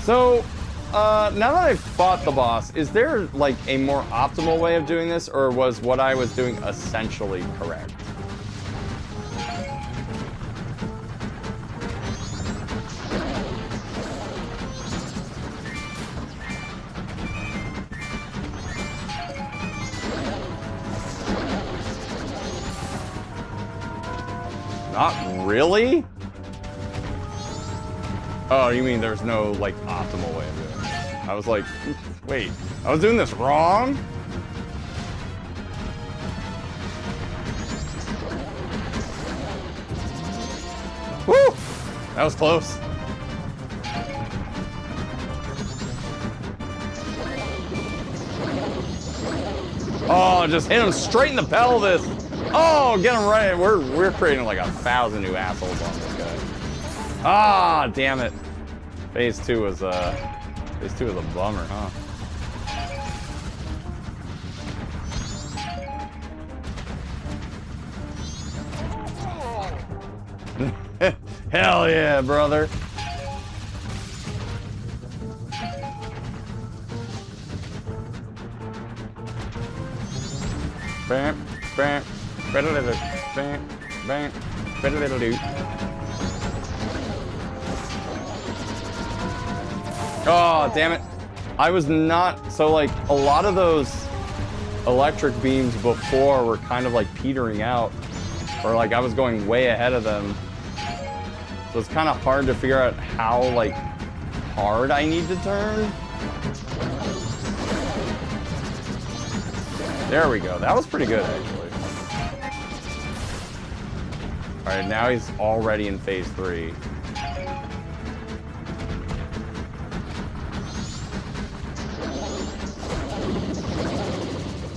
So, now that I've fought the boss, is there, like, a more optimal way of doing this, or was what I was doing essentially correct? Not really? Oh, you mean there's no, like, optimal way of doing it? I was like, wait, I was doing this wrong? Woo! That was close. Oh, just hit him straight in the pelvis. Oh, get him right. We're creating like 1,000 new assholes on this guy. Ah, damn it. Phase 2 was a bummer, huh? Hell yeah, brother. Bam, bam, bam, bam, bam. Oh, damn it. I was not, so like a lot of those electric beams before were kind of like petering out, or like I was going way ahead of them. So it's kind of hard to figure out how like hard I need to turn. There we go. That was pretty good, actually. All right, now he's already in phase 3.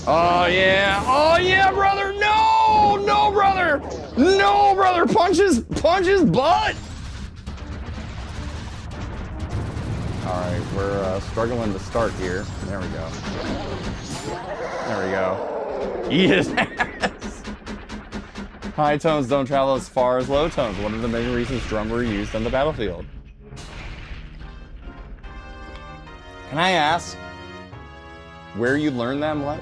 Oh yeah, brother! No, no, brother! No, brother! Punch his butt! All right, we're struggling to start here. There we go. There we go. Eat his ass! High tones don't travel as far as low tones. One of the main reasons drums were used on the battlefield. Can I ask where you learned that, Mlet?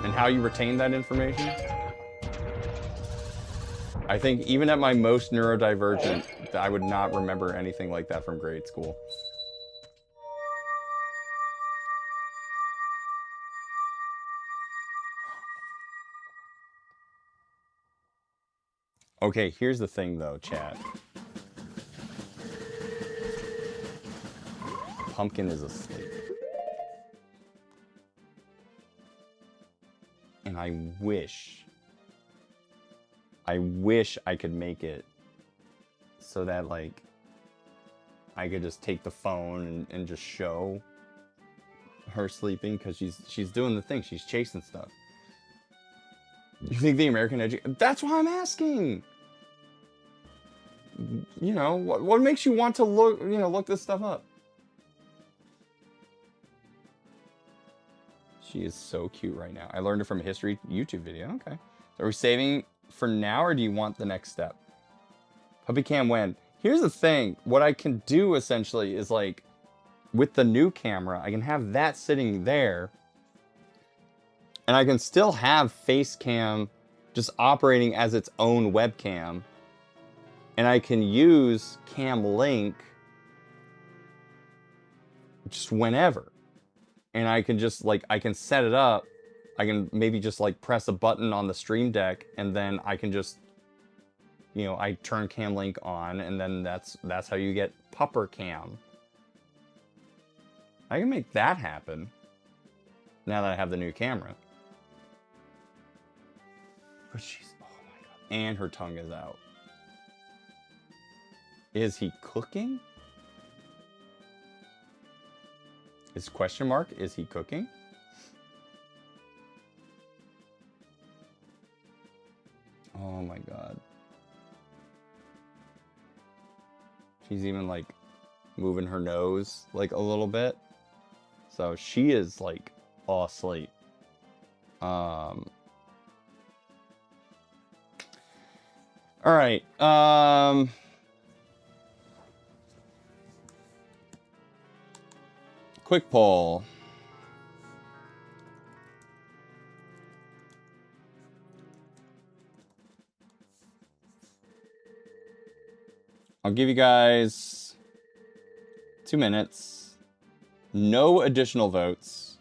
And how you retain that information? I think even at my most neurodivergent, I would not remember anything like that from grade school. Okay, here's the thing though, chat. Pumpkin is asleep. And I wish I could make it so that like I could just take the phone and just show her sleeping, because she's doing the thing, she's chasing stuff. You think the American education? That's why I'm asking. You know, what makes you want to look this stuff up? She is so cute right now. I learned it from a history YouTube video. Okay. So are we saving for now, or do you want the next step? Puppy cam when? Here's the thing. What I can do essentially is like, with the new camera, I can have that sitting there, and I can still have face cam just operating as its own webcam. And I can use Cam Link just whenever. And I can just like, I can set it up. I can maybe just like press a button on the Stream Deck, and then I can just you know, I turn cam link on, and then that's how you get pupper cam. I can make that happen now that I have the new camera. But she's, oh my god. And her tongue is out. Is he cooking? Is question mark, is he cooking? Oh my god. She's even like moving her nose like a little bit. So she is like all asleep. All right. Quick poll. I'll give you guys 2 minutes. No additional votes.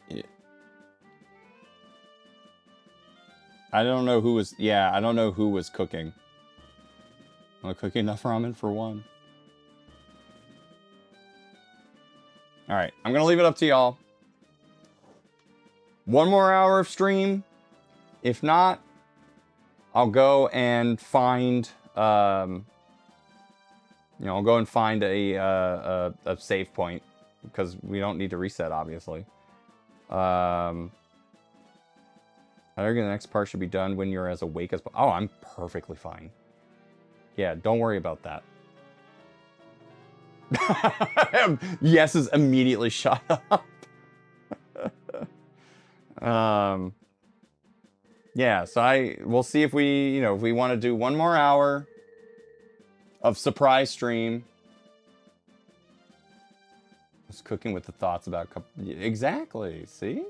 Yeah. I don't know who was, yeah, I don't know who was cooking. Am I cooking enough ramen for one? All right, I'm gonna leave it up to y'all. 1 more hour of stream. If not, I'll go and find, you know, I'll go and find a save point because we don't need to reset, obviously. I reckon the next part should be done when you're as awake as. Oh, I'm perfectly fine. Yeah, don't worry about that. Yes is immediately shut up. Yeah, so we'll see if we, you know, if we want to do 1 more hour of surprise stream. Just cooking with the thoughts about exactly. See,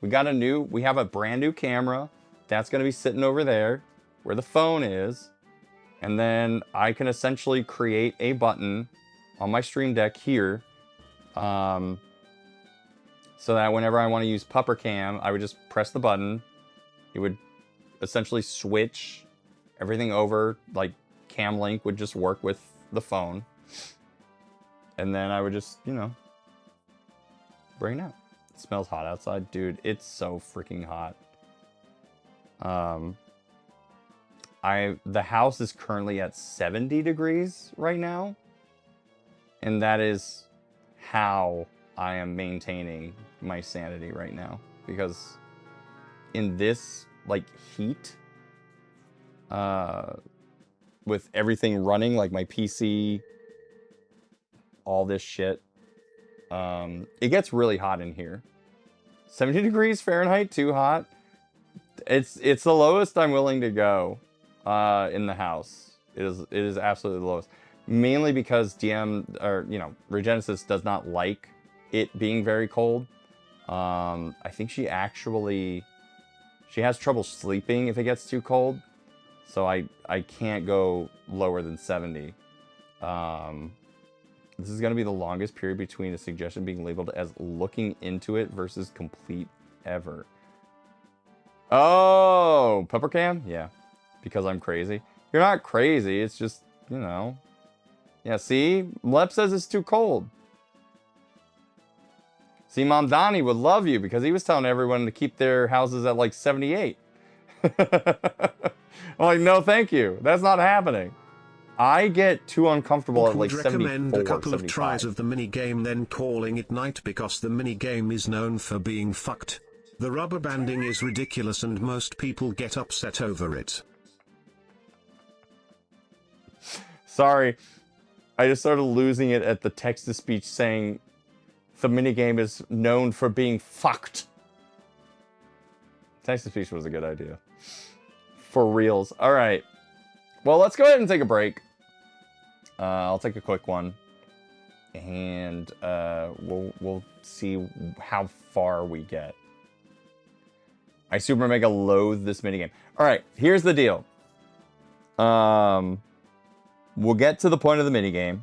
we have a brand new camera that's going to be sitting over there where the phone is. And then I can essentially create a button on my Stream Deck here. So that whenever I want to use Pupper Cam, I would just press the button. It would essentially switch everything over. Like Cam Link would just work with the phone. And then I would just, you know, bring it out. It smells hot outside. Dude, it's so freaking hot. The house is currently at 70 degrees right now. And that is how I am maintaining my sanity right now. Because in this, like, heat, with everything running, like my PC, all this shit, it gets really hot in here. 70 degrees Fahrenheit, too hot. It's the lowest I'm willing to go. In the house. It is absolutely the lowest. Mainly because regenesis does not like it being very cold. I think she has trouble sleeping if it gets too cold. So I can't go lower than 70. This is going to be the longest period between a suggestion being labeled as looking into it versus complete ever. Oh, Pepper Cam? Yeah. Because I'm crazy. You're not crazy, it's just, you know. Yeah, see? Lep says it's too cold. See, Mom Donnie would love you because he was telling everyone to keep their houses at like 78. I'm like, no, thank you. That's not happening. I get too uncomfortable at like 74, recommend a couple 75. of tries of the minigame, then calling it night because the minigame is known for being fucked. The rubber banding is ridiculous and most people get upset over it. Sorry, I just started losing it at the text-to-speech saying the minigame is known for being fucked. Text-to-speech was a good idea. For reals. All right. Well, let's go ahead and take a break. I'll take a quick one. And we'll see how far we get. I super mega loathe this minigame. All right, here's the deal. We'll get to the point of the minigame.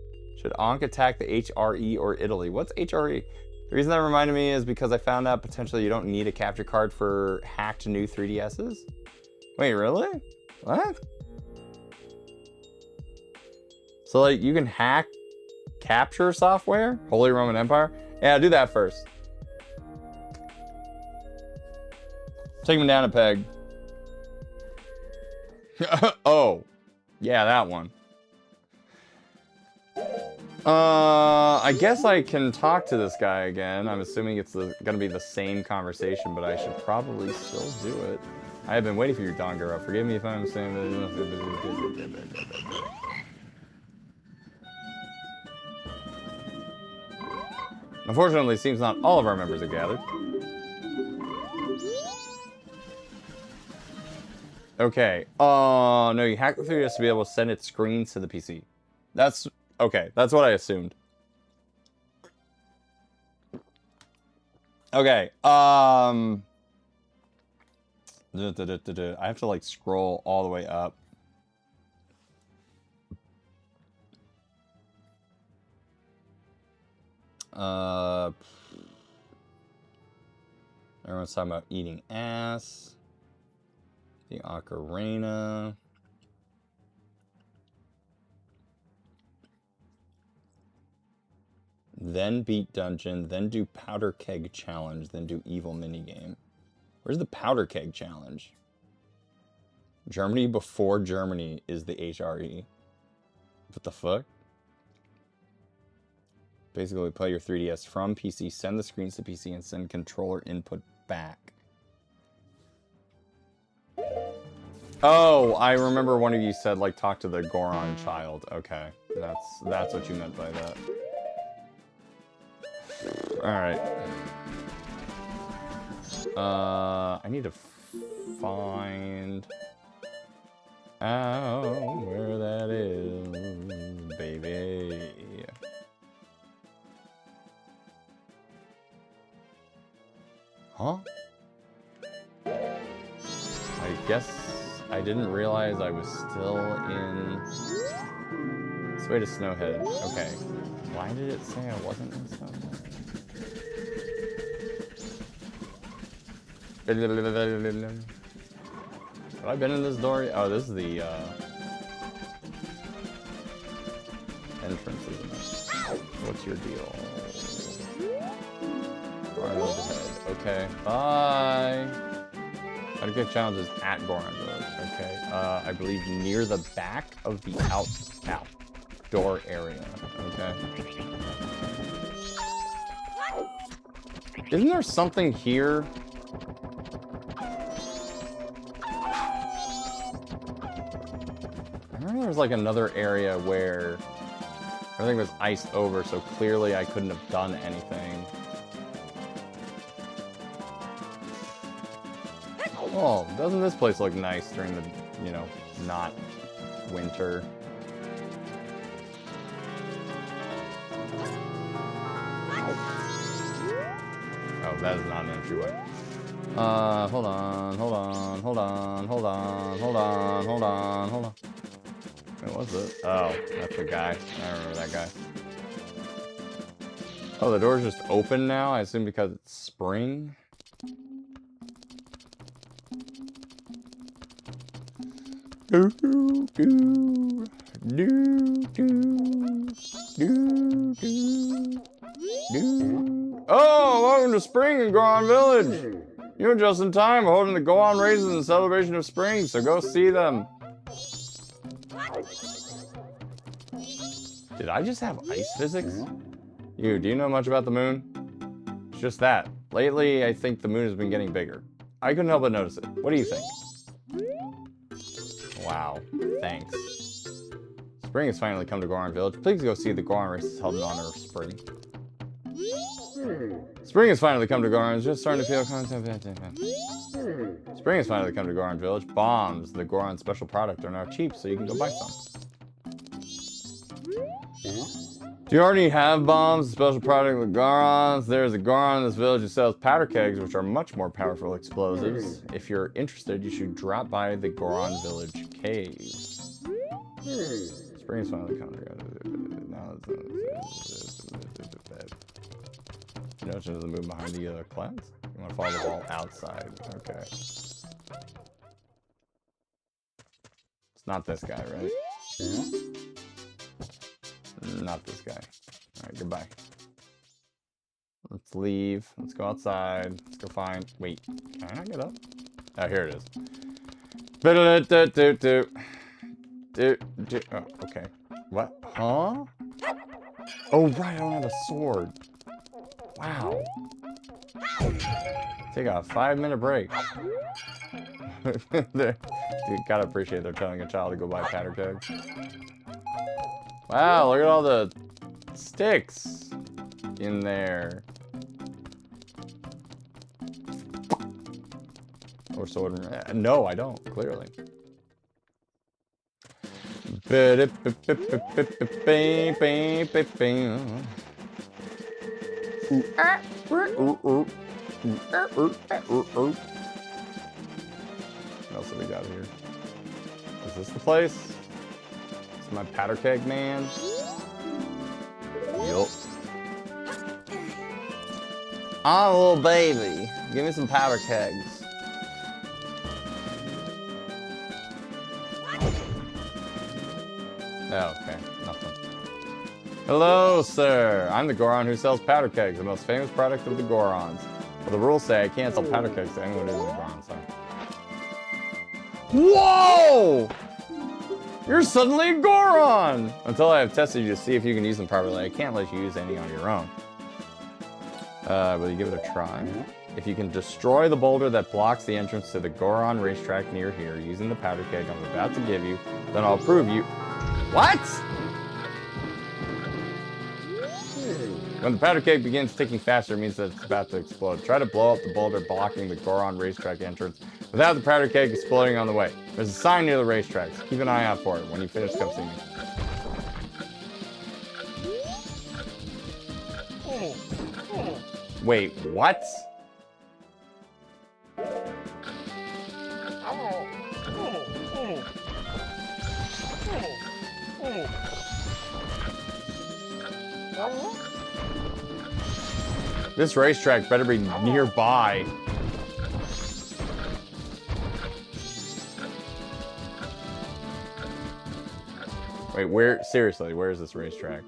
Should Ankh attack the HRE or Italy? What's HRE? The reason that reminded me is because I found out potentially you don't need a capture card for hacked new 3DSs. Wait, really? What? So, like, you can hack capture software? Holy Roman Empire? Yeah, do that first. Take him down a peg. Oh. Yeah, that one. I guess I can talk to this guy again. I'm assuming it's gonna be the same conversation, but I should probably still do it. I have been waiting for you, Dongero. Forgive me if I'm saying that. Unfortunately, it seems not all of our members are gathered. Okay. Oh, no, you hack the 3DS to be able to send its screens to the PC. That's... Okay, that's what I assumed. Okay, I have to, like, scroll all the way up. Everyone's talking about eating ass. The Ocarina. Then beat dungeon, then do powder keg challenge, then do evil minigame. Where's the powder keg challenge? Germany before Germany is the HRE. What the fuck? Basically, play your 3DS from PC, send the screens to PC, and send controller input back. Oh, I remember one of you said, like, talk to the Goron child. Okay, that's what you meant by that. Alright. I need to find out where that is, baby. Huh? I guess I didn't realize I was still in... This way to Snowhead. Okay. Why did it say I wasn't in Snowhead? Have I been in this door? Oh, this is the entrance, isn't it? What's your deal? Okay, bye. How to get challenges at Goron Village. Okay, I believe near the back of the outdoor area. Okay. Isn't there something here? I remember there was like another area where everything was iced over, so clearly I couldn't have done anything. Oh, doesn't this place look nice during the, you know, not winter? Oh, that is not an entryway. Hold on. What was it? Oh, that's the guy. I remember that guy. Oh, the door's just open now? I assume because it's spring? Oh, welcome to spring in Goron Village. You're just in time. We're holding the Goron races in celebration of spring, so go see them. Did I just have ice physics? Do you know much about the moon? It's just that. Lately, I think the moon has been getting bigger. I couldn't help but notice it. What do you think? Wow, thanks. Spring has finally come to Goron Village. Please go see the Goron races held in honor of spring. Spring has finally come to Goron. It's just starting to feel content. Spring has finally come to Goron Village. Bombs, the Goron special product, are now cheap, so you can go buy some. Do you already have bombs, a special product with Gorons? There's a Goron in this village who sells powder kegs, which are much more powerful explosives. If you're interested, you should drop by the Goron Village Cave. Spring is finally coming. Now Notion of the move behind the cleanse. You want to follow the ball outside. Okay. It's not this guy, right? Not this guy. Alright, goodbye. Let's leave. Let's go outside. Let's go find... Wait. Can I not get up? Oh, here it is. Oh, okay. What? Huh? Oh, right. I don't have a sword. Wow. Take a 5-minute break. Dude, gotta appreciate they're telling a child to go buy powder kegs. Wow, look at all the sticks in there. Or sword. No, I don't, clearly. What else have we got here? Is this the place? This is my powder keg man. Yup. I'm a little baby. Give me some powder kegs. Oh, okay. Nothing. Hello, sir. I'm the Goron who sells powder kegs, the most famous product of the Gorons. Well, the rules say I can't sell powder kegs to anyone who isn't a Goron, so... Whoa! You're suddenly a Goron! Until I have tested you to see if you can use them properly, I can't let you use any on your own. Will you give it a try? If you can destroy the boulder that blocks the entrance to the Goron racetrack near here using the powder keg I'm about to give you, then I'll prove you... What? When the powder keg begins ticking faster, it means that it's about to explode. Try to blow up the boulder blocking the Goron racetrack entrance without the powder keg exploding on the way. There's a sign near the racetracks. Keep an eye out for it. When you finish, come see me. Wait, what? This racetrack better be nearby. Wait, where? Seriously, where is this racetrack?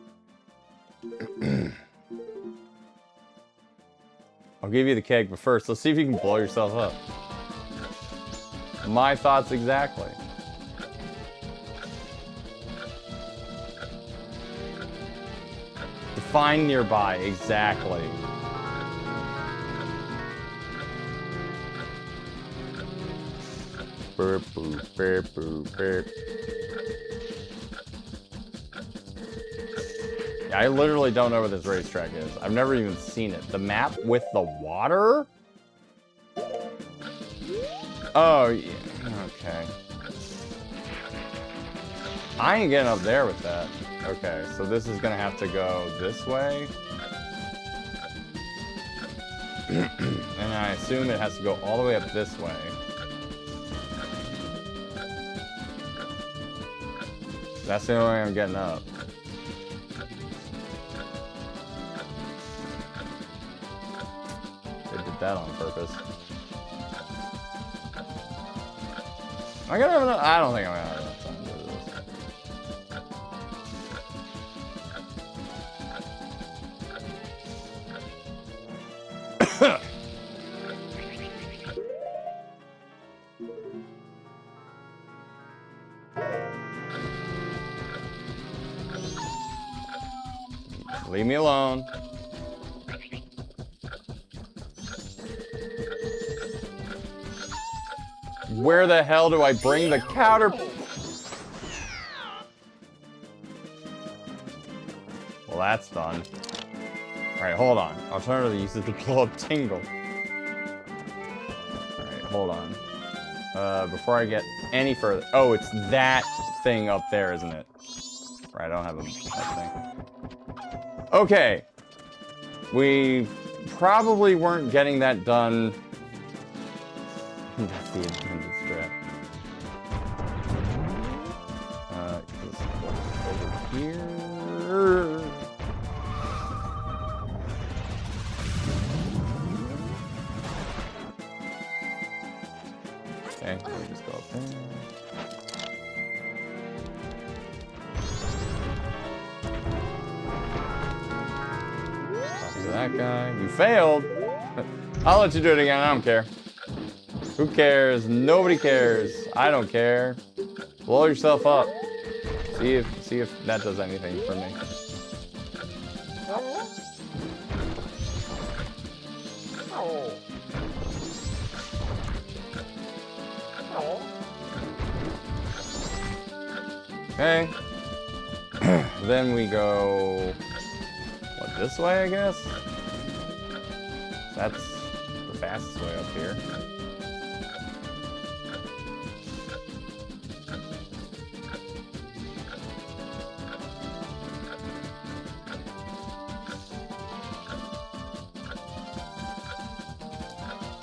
I'll give you the keg, but first, let's see if you can blow yourself up. My thoughts exactly. Define nearby, exactly. Burp, boop, burp, boop, burp. Yeah, I literally don't know where this racetrack is. I've never even seen it. The map with the water? Oh, yeah. Okay. I ain't getting up there with that. Okay, so this is gonna have to go this way. And I assume it has to go all the way up this way. That's the only way I'm getting up. They did that on purpose. Am I gonna have enough? I don't think I'm gonna have enough time to do this. Leave me alone. Where the hell do I bring the counter? Well, that's done. Alright, hold on. Alternatively, use it to blow up Tingle. Alright, hold on. Before I get any further... Oh, it's that thing up there, isn't it? Right, I don't have that thing. Okay. We probably weren't getting that done. That's the intended strat. Over here. Okay, so we just go up there. Talk to that guy. You failed. I'll let you do it again. I don't care. Who cares? Nobody cares. I don't care. Blow yourself up. See if that does anything for me. Okay. Then we go, what, this way, I guess? That's the fastest way up here.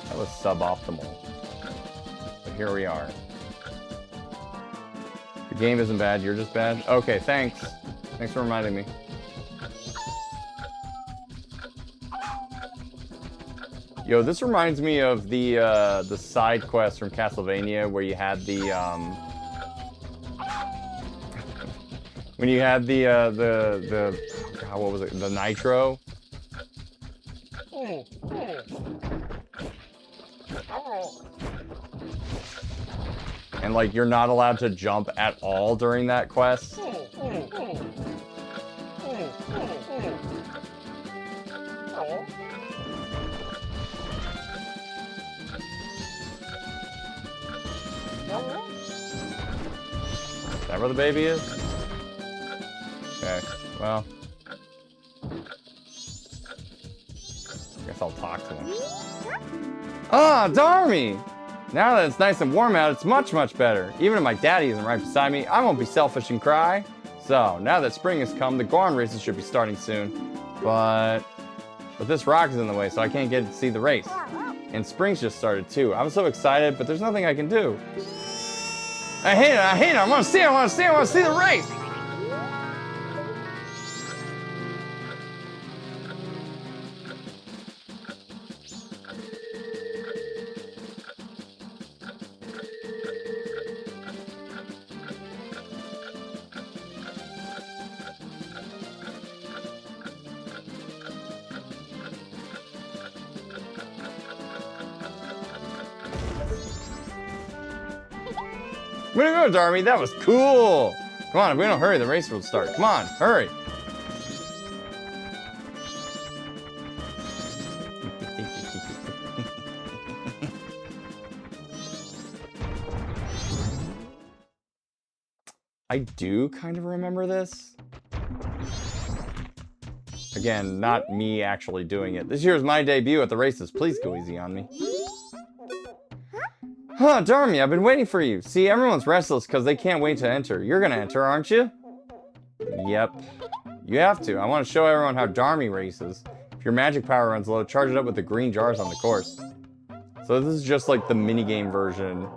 That was suboptimal. But here we are. The game isn't bad, you're just bad? Okay, thanks. Thanks for reminding me. Yo, this reminds me of the side quest from Castlevania where you had the when you had the God, what was it? The nitro. And like you're not allowed to jump at all during that quest. Is that where the baby is? Okay, well. I guess I'll talk to him. Ah, Darmy! Now that it's nice and warm out, it's much, much better. Even if my daddy isn't right beside me, I won't be selfish and cry. So, now that spring has come, the Goron races should be starting soon. But this rock is in the way, so I can't get to see the race. And spring's just started too. I'm so excited, but there's nothing I can do. I hate it, I want to see the race! Way to go, Darby. That was cool. Come on, if we don't hurry, the race will start. Come on, hurry. I do kind of remember this. Again, not me actually doing it. This year's my debut at the races. Please go easy on me. Huh, Darmy, I've been waiting for you. See, everyone's restless because they can't wait to enter. You're gonna enter, aren't you? Yep. You have to. I want to show everyone how Darmy races. If your magic power runs low, charge it up with the green jars on the course. So this is just like the minigame version.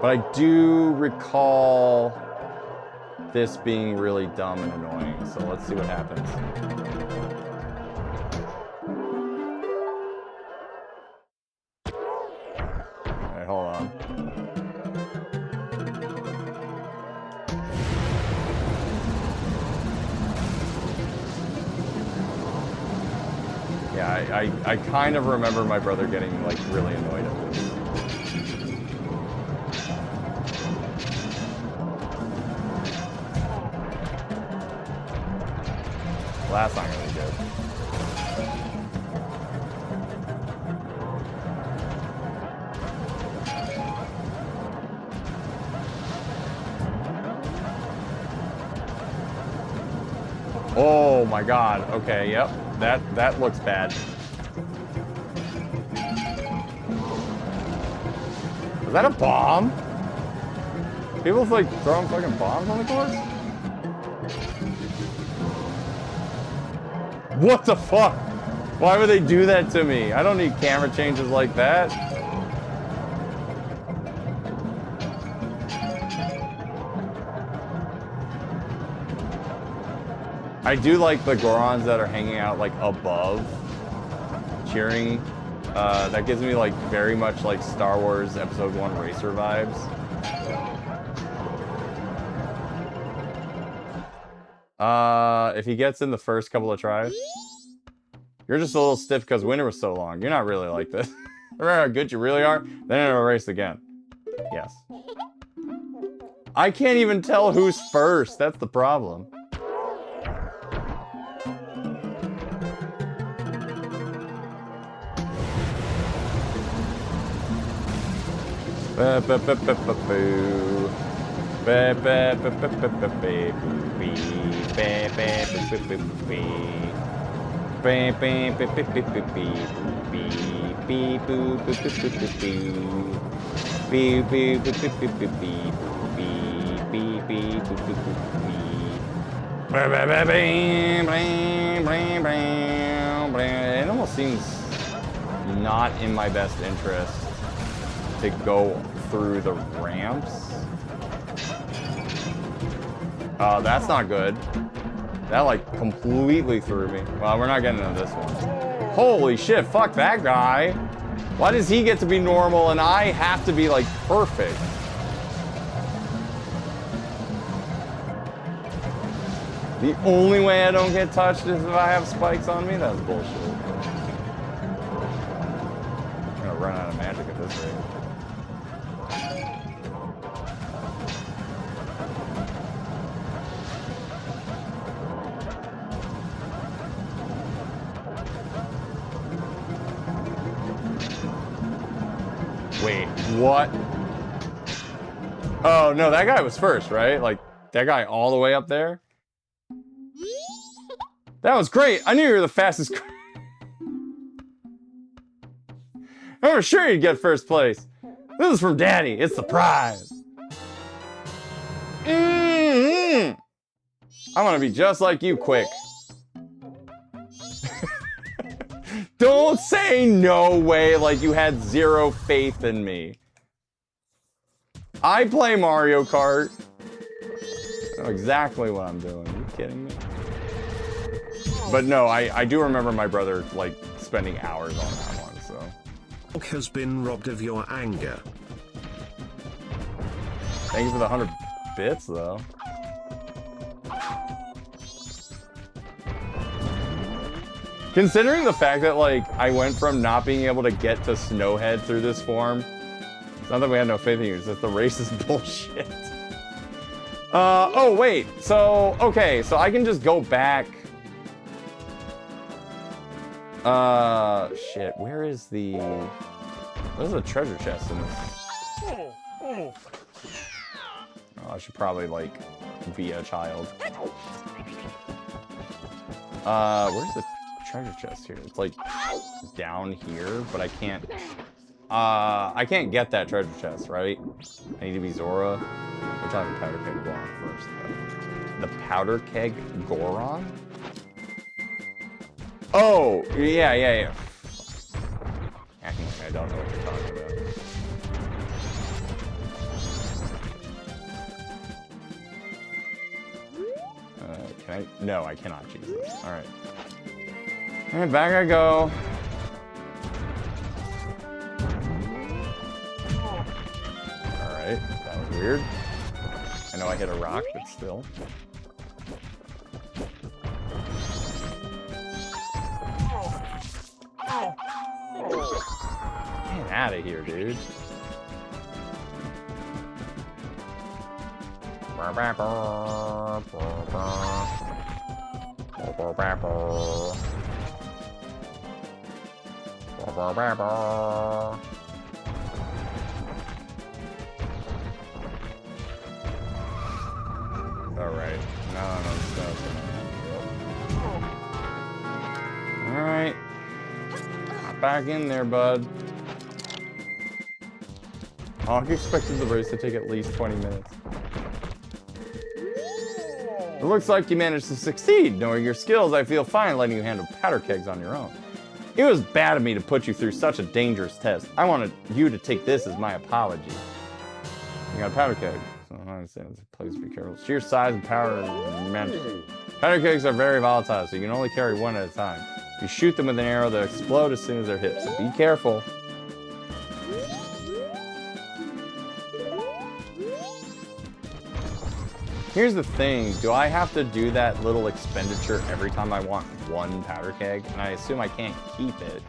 But I do recall this being really dumb and annoying. So let's see what happens. Hold on. Yeah, I kind of remember my brother getting like really annoyed at this. Well, that's not gonna be good. Oh my god. Okay, yep. That looks bad. Was that a bomb? People's like throwing fucking bombs on the course? What the fuck? Why would they do that to me? I don't need camera changes like that. I do like the Gorons that are hanging out like above, cheering That gives me like very much like Star Wars Episode 1 racer vibes. If he gets in the first couple of tries, you're just a little stiff because winter was so long. You're not really like this. Remember how good you really are? Then it'll race again. Yes. I can't even tell who's first. That's the problem. It almost seems not in my best interest to go through the ramps. That's not good. That like completely threw me. Well, we're not getting into this one. Holy shit, fuck that guy. Why does he get to be normal and I have to be like perfect? The only way I don't get touched is if I have spikes on me? That's bullshit. I'm gonna run out of magic at this rate. Wait, what? Oh, no, that guy was first, right? Like, that guy all the way up there? That was great! I knew you were the fastest. I was sure you'd get first place. This is from Daddy. It's the prize. I want to be just like you, quick. Don't say no way like you had zero faith in me. I play Mario Kart. I know exactly what I'm doing. Are you kidding me? But no, I do remember my brother like spending hours on that one, so. Has been robbed of your anger. Thank you for the 100 bits though. Considering the fact that like I went from not being able to get to Snowhead through this form, it's not that we had no faith in you, it's that the race is bullshit. Oh wait, so, okay, so I can just go back. Shit, where's the treasure chest in this? Oh, I should probably, like, be a child. Where's the treasure chest here? It's, like, down here, but I can't get that treasure chest, right? I need to be Zora. We're talking Powder Keg Goron first, though. The Powder Keg Goron? Oh, yeah. Acting like I don't know what you're talking about. Can I? No, I cannot, Jesus. Alright. Alright, back I go. Alright, that was weird. I know I hit a rock, but still. Get out of here, dude. Alright, no, alright. Hop back in there, bud. Hawk expected the race to take at least 20 minutes. It looks like you managed to succeed. Knowing your skills, I feel fine letting you handle powder kegs on your own. It was bad of me to put you through such a dangerous test. I wanted you to take this as my apology. You got a powder keg, so I understand. Please be careful. Sheer size and power. Powder kegs are very volatile, so you can only carry one at a time. If you shoot them with an arrow, they'll explode as soon as they're hit, so be careful. Here's the thing, do I have to do that little expenditure every time I want one powder keg? And I assume I can't keep it.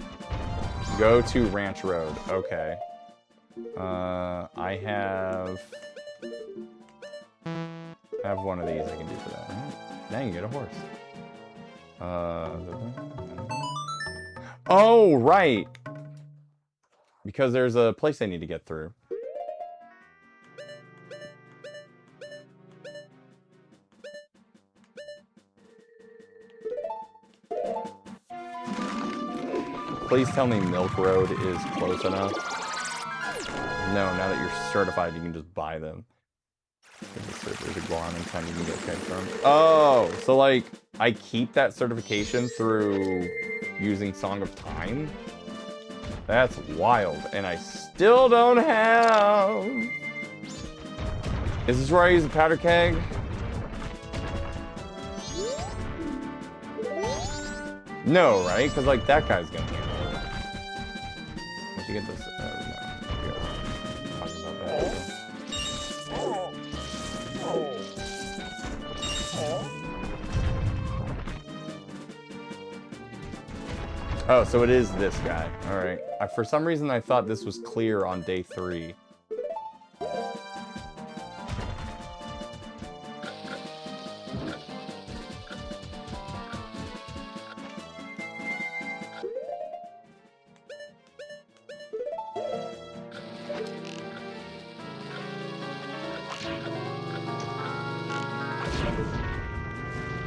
Go to Ranch Road, okay. I have one of these I can do for that. Now you can get a horse. Oh, right! Because there's a place I need to get through. Please tell me Milk Road is close enough. No, now that you're certified, you can just buy them. There's a Guan and time you can get kegs from. Oh, so like, I keep that certification through using Song of Time? That's wild, and I still don't have... Is this where I use the powder keg? No, right? Because like, that guy's gonna handle it. Once you get this... no. Talking about that. Oh, so it is this guy. All right. For some reason, I thought this was clear on day 3.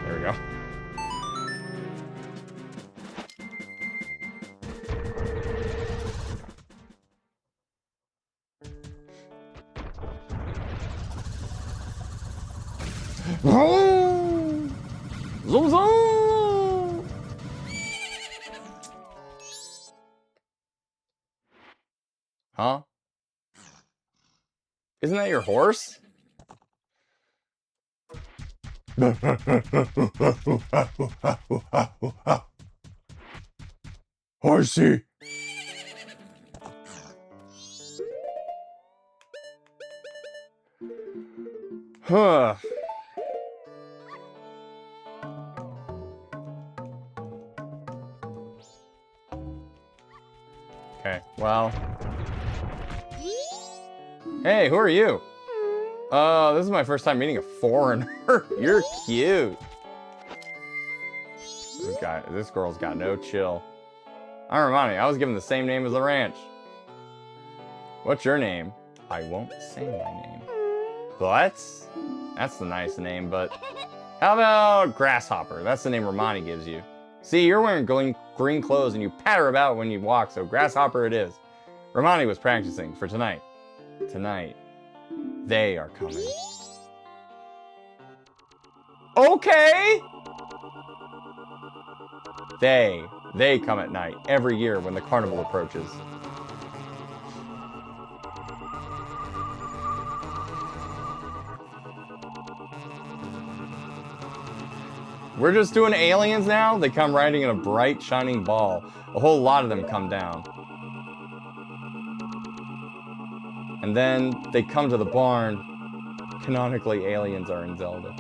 There we go. Zoom zoom! Huh? Isn't that your horse? Horsey! Huh. Okay, well. Hey, who are you? This is my first time meeting a foreigner. You're cute. This girl's got no chill. I'm Romani. I was given the same name as the ranch. What's your name? I won't say my name. That's the nice name, but how about Grasshopper? That's the name Romani gives you. See, you're wearing green clothes and you patter about when you walk, so Grasshopper it is. Romani was practicing for tonight. Tonight, they are coming. Okay! They come at night every year when the carnival approaches. We're just doing aliens now? They come riding in a bright, shining ball. A whole lot of them come down. And then they come to the barn. Canonically, aliens are in Zelda.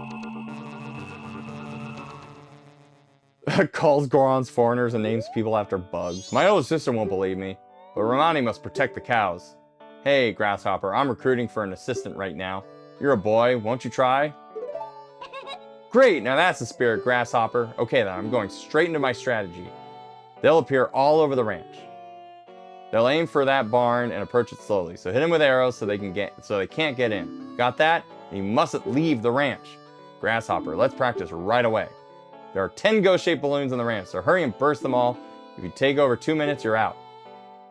Calls Gorons foreigners and names people after bugs. My older sister won't believe me, but Romani must protect the cows. Hey, Grasshopper, I'm recruiting for an assistant right now. You're a boy, won't you try? Great, now that's the spirit, Grasshopper. Okay then, I'm going straight into my strategy. They'll appear all over the ranch. They'll aim for that barn and approach it slowly. So hit them with arrows so they can't get in. Got that? And you mustn't leave the ranch. Grasshopper, let's practice right away. There are 10 ghost-shaped balloons on the ranch, so hurry and burst them all. If you take over 2 minutes, you're out.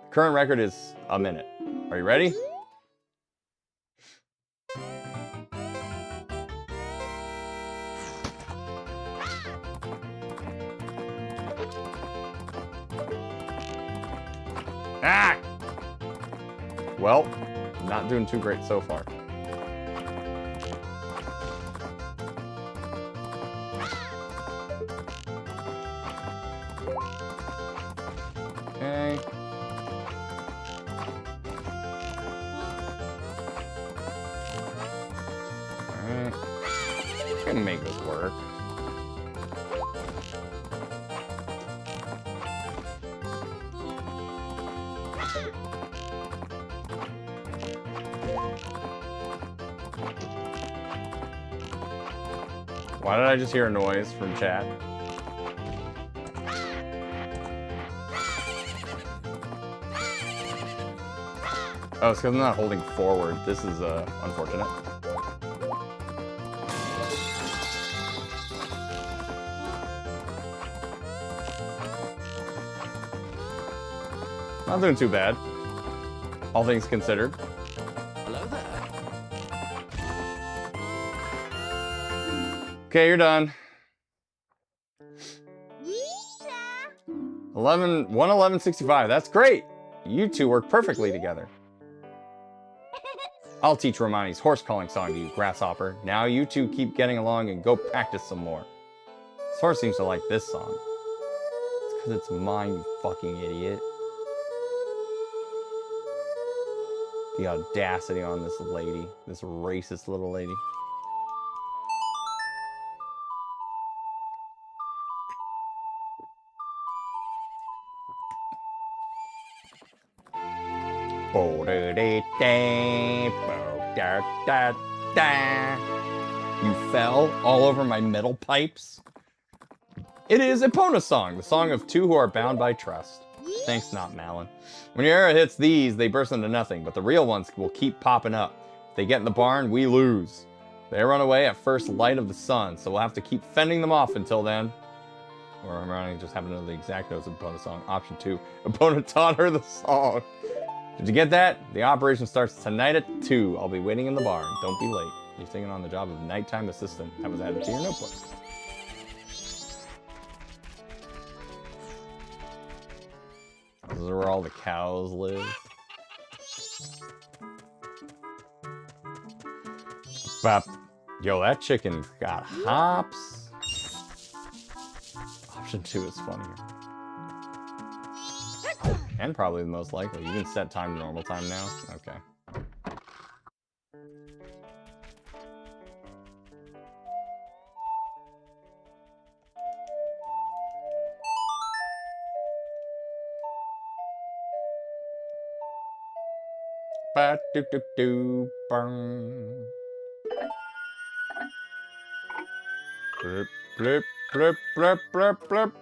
The current record is a minute. Are you ready? Ah! Well, not doing too great so far. can make this work. Why did I just hear a noise from chat? Oh, it's because I'm not holding forward. This is unfortunate. Not doing too bad, all things considered. Hello there. Okay, you're done. 111.65. That's great. You two work perfectly together. I'll teach Romani's horse calling song to you, Grasshopper. Now you two keep getting along and go practice some more. This horse seems to like this song. It's because it's mine, you fucking idiot. The audacity on this lady. This racist little lady. You fell all over my metal pipes? It is a Epona song, the song of two who are bound by trust. Thanks not, Malin. When your arrow hits these, they burst into nothing, but the real ones will keep popping up. If they get in the barn, we lose. They run away at first light of the sun, so we'll have to keep fending them off until then. Or I'm running, just happen to know the exact notes of Epona song. Option 2. Epona taught her the song. Did you get that? The operation starts tonight at 2. I'll be waiting in the barn. Don't be late. You're taking on the job of nighttime assistant. That was added to your notebook. This is where all the cows live. Bop. Yo, that chicken got hops. Option 2 is funnier. And probably the most likely. You can set time to normal time now? Okay. Ba-do-do-do, burn. Blip, blip, blip, blip, blip, blip.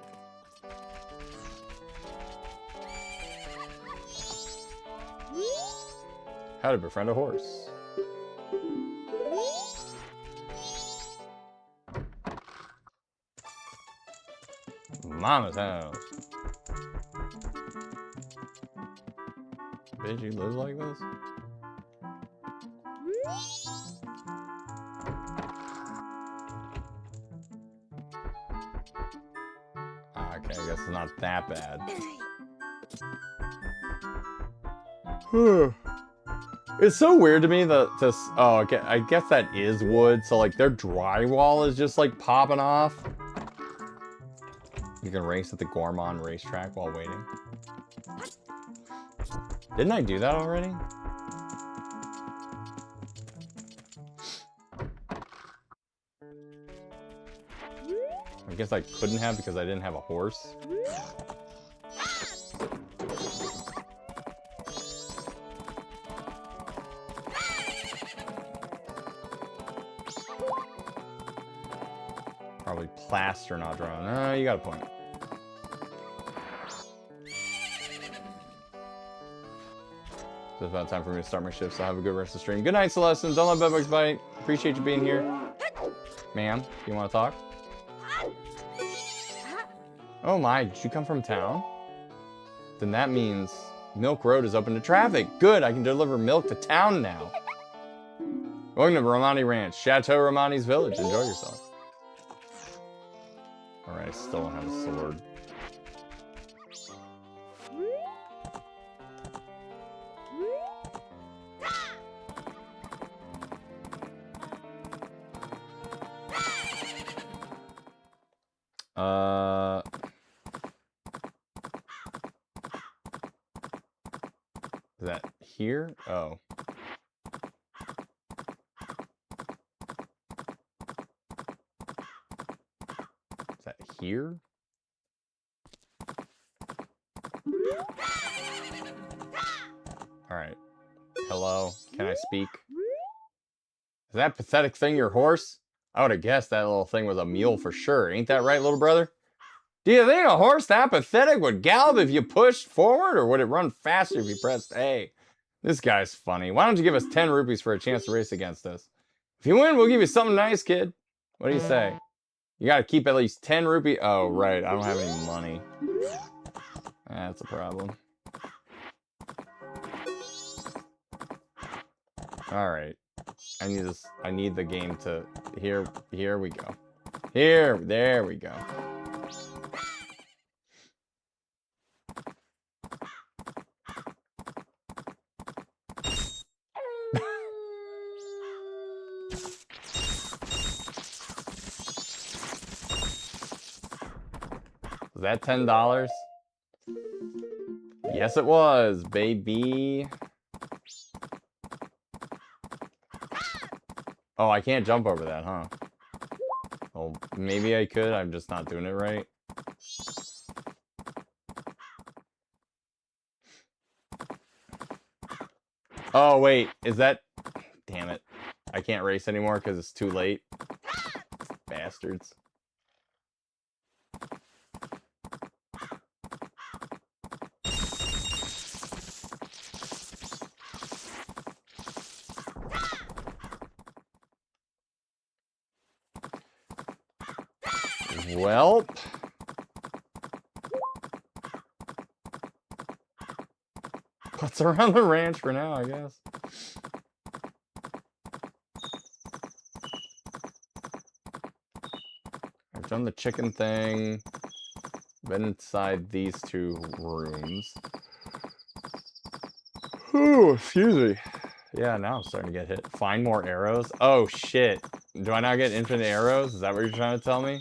How to befriend a horse. Mama's house. Bitch, you live like this? Okay, I guess it's not that bad. It's so weird to me that this. Oh, okay. I guess that is wood. So like their drywall is just like popping off. You can race at the Gorman racetrack while waiting. Didn't I do that already? I guess I couldn't have because I didn't have a horse. Probably plaster, not drone. You got a point. So it's about time for me to start my shift, so have a good rest of the stream. Good night, Celestine. Don't let bedbugs bite. Appreciate you being here. Ma'am, you want to talk? Oh my, did you come from town? Then that means Milk Road is open to traffic. Good, I can deliver milk to town now. Going to Romani Ranch, Chateau Romani's village. Enjoy yourself. Alright, I still don't have a sword. Is that here? Oh. here? Alright. Hello, can I speak? Is that pathetic thing your horse? I would have guessed that little thing was a mule for sure. Ain't that right, little brother? Do you think a horse that pathetic would gallop if you pushed forward, or would it run faster if you pressed A? This guy's funny. Why don't you give us 10 rupees for a chance to race against us? If you win, we'll give you something nice, kid. What do you say? You gotta keep at least 10 rupees. Oh, right. I don't have any money. That's a problem. Alright. I need this. I need the game to... Here we go. There we go. Was that $10? Yes, it was, baby. Oh, I can't jump over that, huh? Well, maybe I could. I'm just not doing it right. Oh, wait. Is that... Damn it. I can't race anymore because it's too late. Bastards. Welp. What's around the ranch for now, I guess. I've done the chicken thing. Been inside these two rooms. Ooh, excuse me. Yeah, now I'm starting to get hit. Find more arrows? Oh, shit. Do I not get infinite arrows? Is that what you're trying to tell me?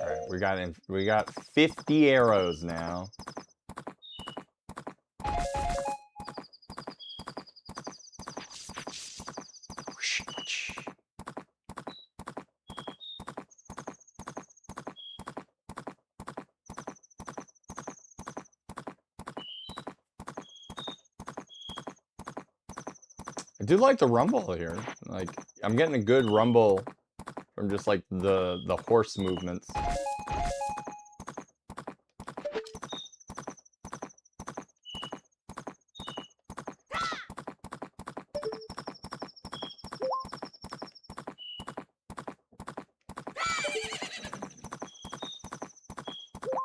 Alright, we got 50 arrows now. I do like the rumble here. Like, I'm getting a good rumble from just like the horse movements.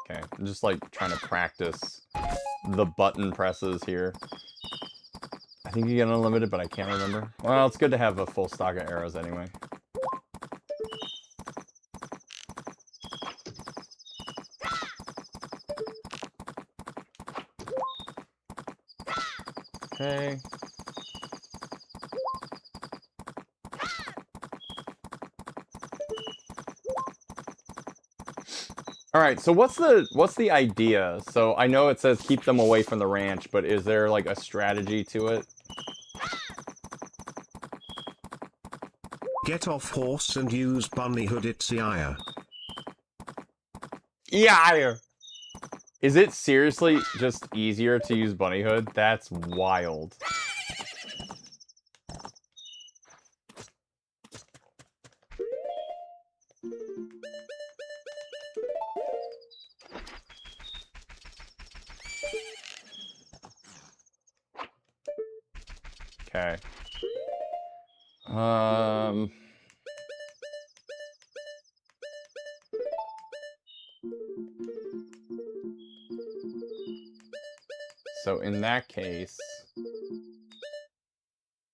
Okay, I'm just like trying to practice the button presses here. I think you get unlimited, but I can't remember. Well, it's good to have a full stock of arrows anyway. Okay. All right, so what's the idea? So I know it says keep them away from the ranch, but is there like a strategy to it? Get off horse and use bunny hood, it's yeah. Yeah. Is it seriously just easier to use bunny hood? That's wild. Okay. So in that case,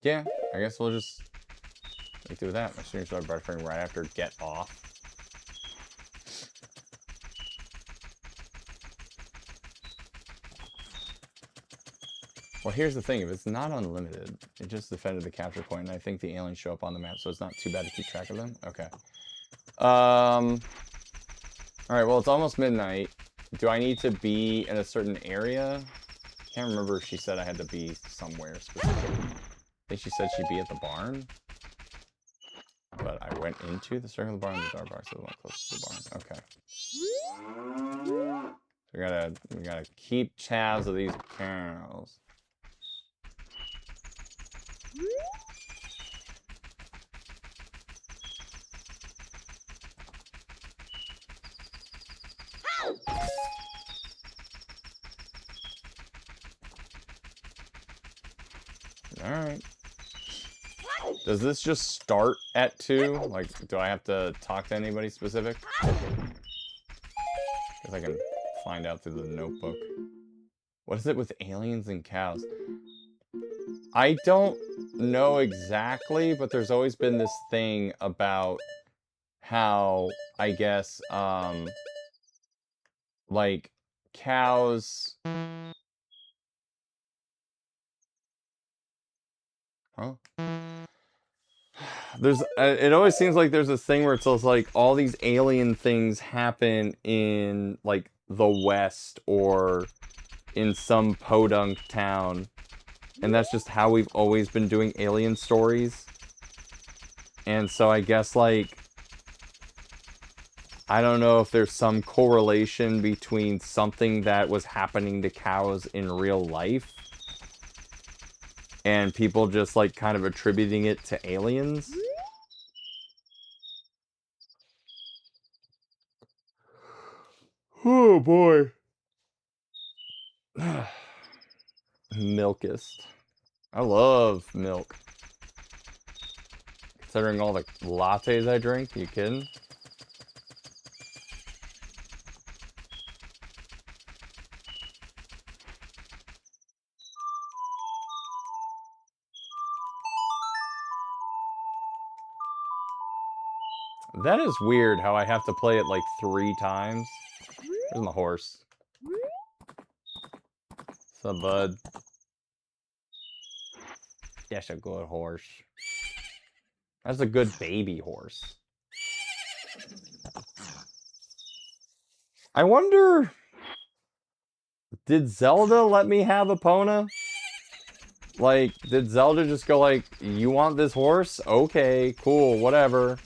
yeah, I guess we'll just do that. My stream started buffering right after get off. Well, here's the thing. If it's not unlimited, it just defended the capture point, and I think the aliens show up on the map, so it's not too bad to keep track of them. Okay. All right, well, it's almost midnight. Do I need to be in a certain area? can't remember if she said I had to be somewhere specific. I think she said she'd be at the barn. But I went into the circle of the barn, the dark box, so the one closest to the barn. Okay. So we gotta keep tabs of these cows. Alright. Does this just start at 2? Like, do I have to talk to anybody specific? Guess I can find out through the notebook. What is it with aliens and cows? I don't know exactly, but there's always been this thing about how, I guess, like, cows... Huh? There's, it always seems like there's this thing where it's just like all these alien things happen in, like, the West or in some podunk town. And that's just how we've always been doing alien stories. And so I guess, like, I don't know if there's some correlation between something that was happening to cows in real life and people just, like, kind of attributing it to aliens. Oh, boy. Milkist. I love milk. Considering all the lattes I drink, you kidding? That is weird how I have to play it like 3 times. Where's my horse? What's up, bud? That's a good horse. That's a good baby horse. I wonder... Did Zelda let me have Epona? Like, did Zelda just go like, you want this horse? Okay, cool, whatever.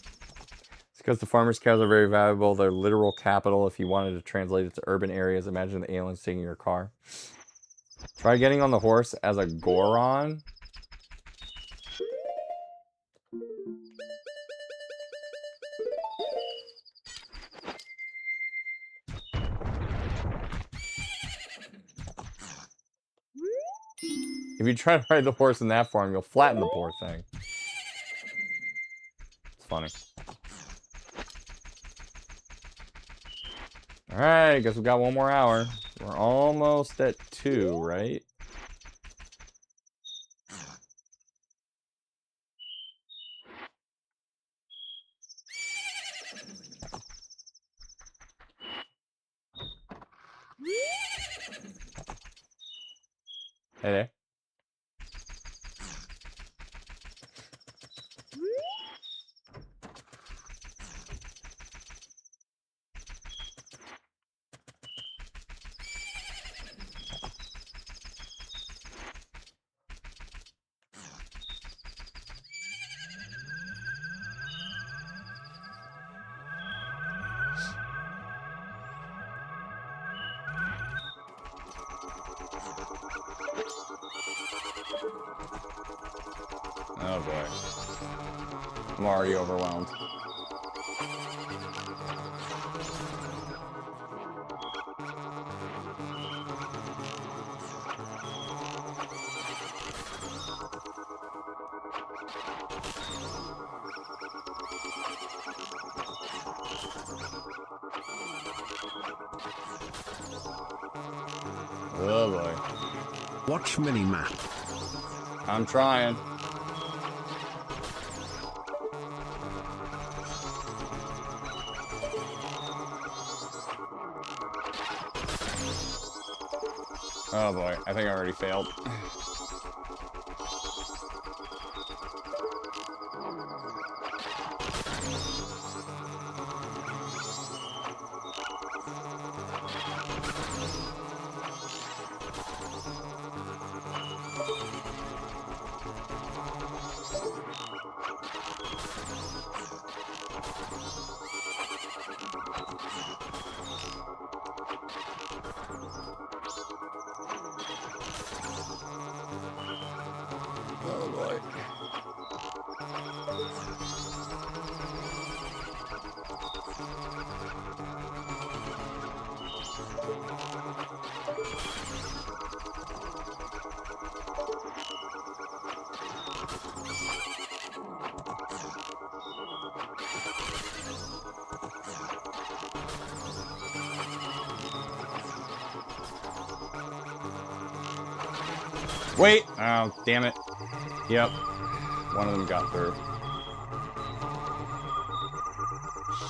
It's because the farmer's cows are very valuable. They're literal capital. If you wanted to translate it to urban areas, imagine the aliens taking your car. Try getting on the horse as a Goron. If you try to ride the horse in that form, you'll flatten the poor thing. It's funny. Alright, I guess we got 1 more hour. We're almost at 2, right? Hey there. Oh boy. I'm already overwhelmed. Oh boy. Watch mini-map. I'm trying. Oh boy, I think I already failed. Wait! Oh, damn it. Yep. One of them got through.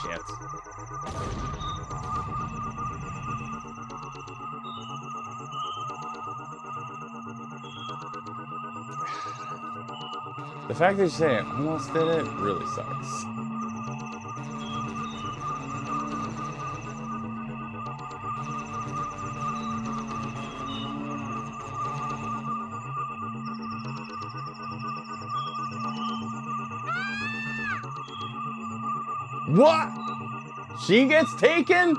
Shit. The fact that you say I almost did it really sucks. What? She gets taken?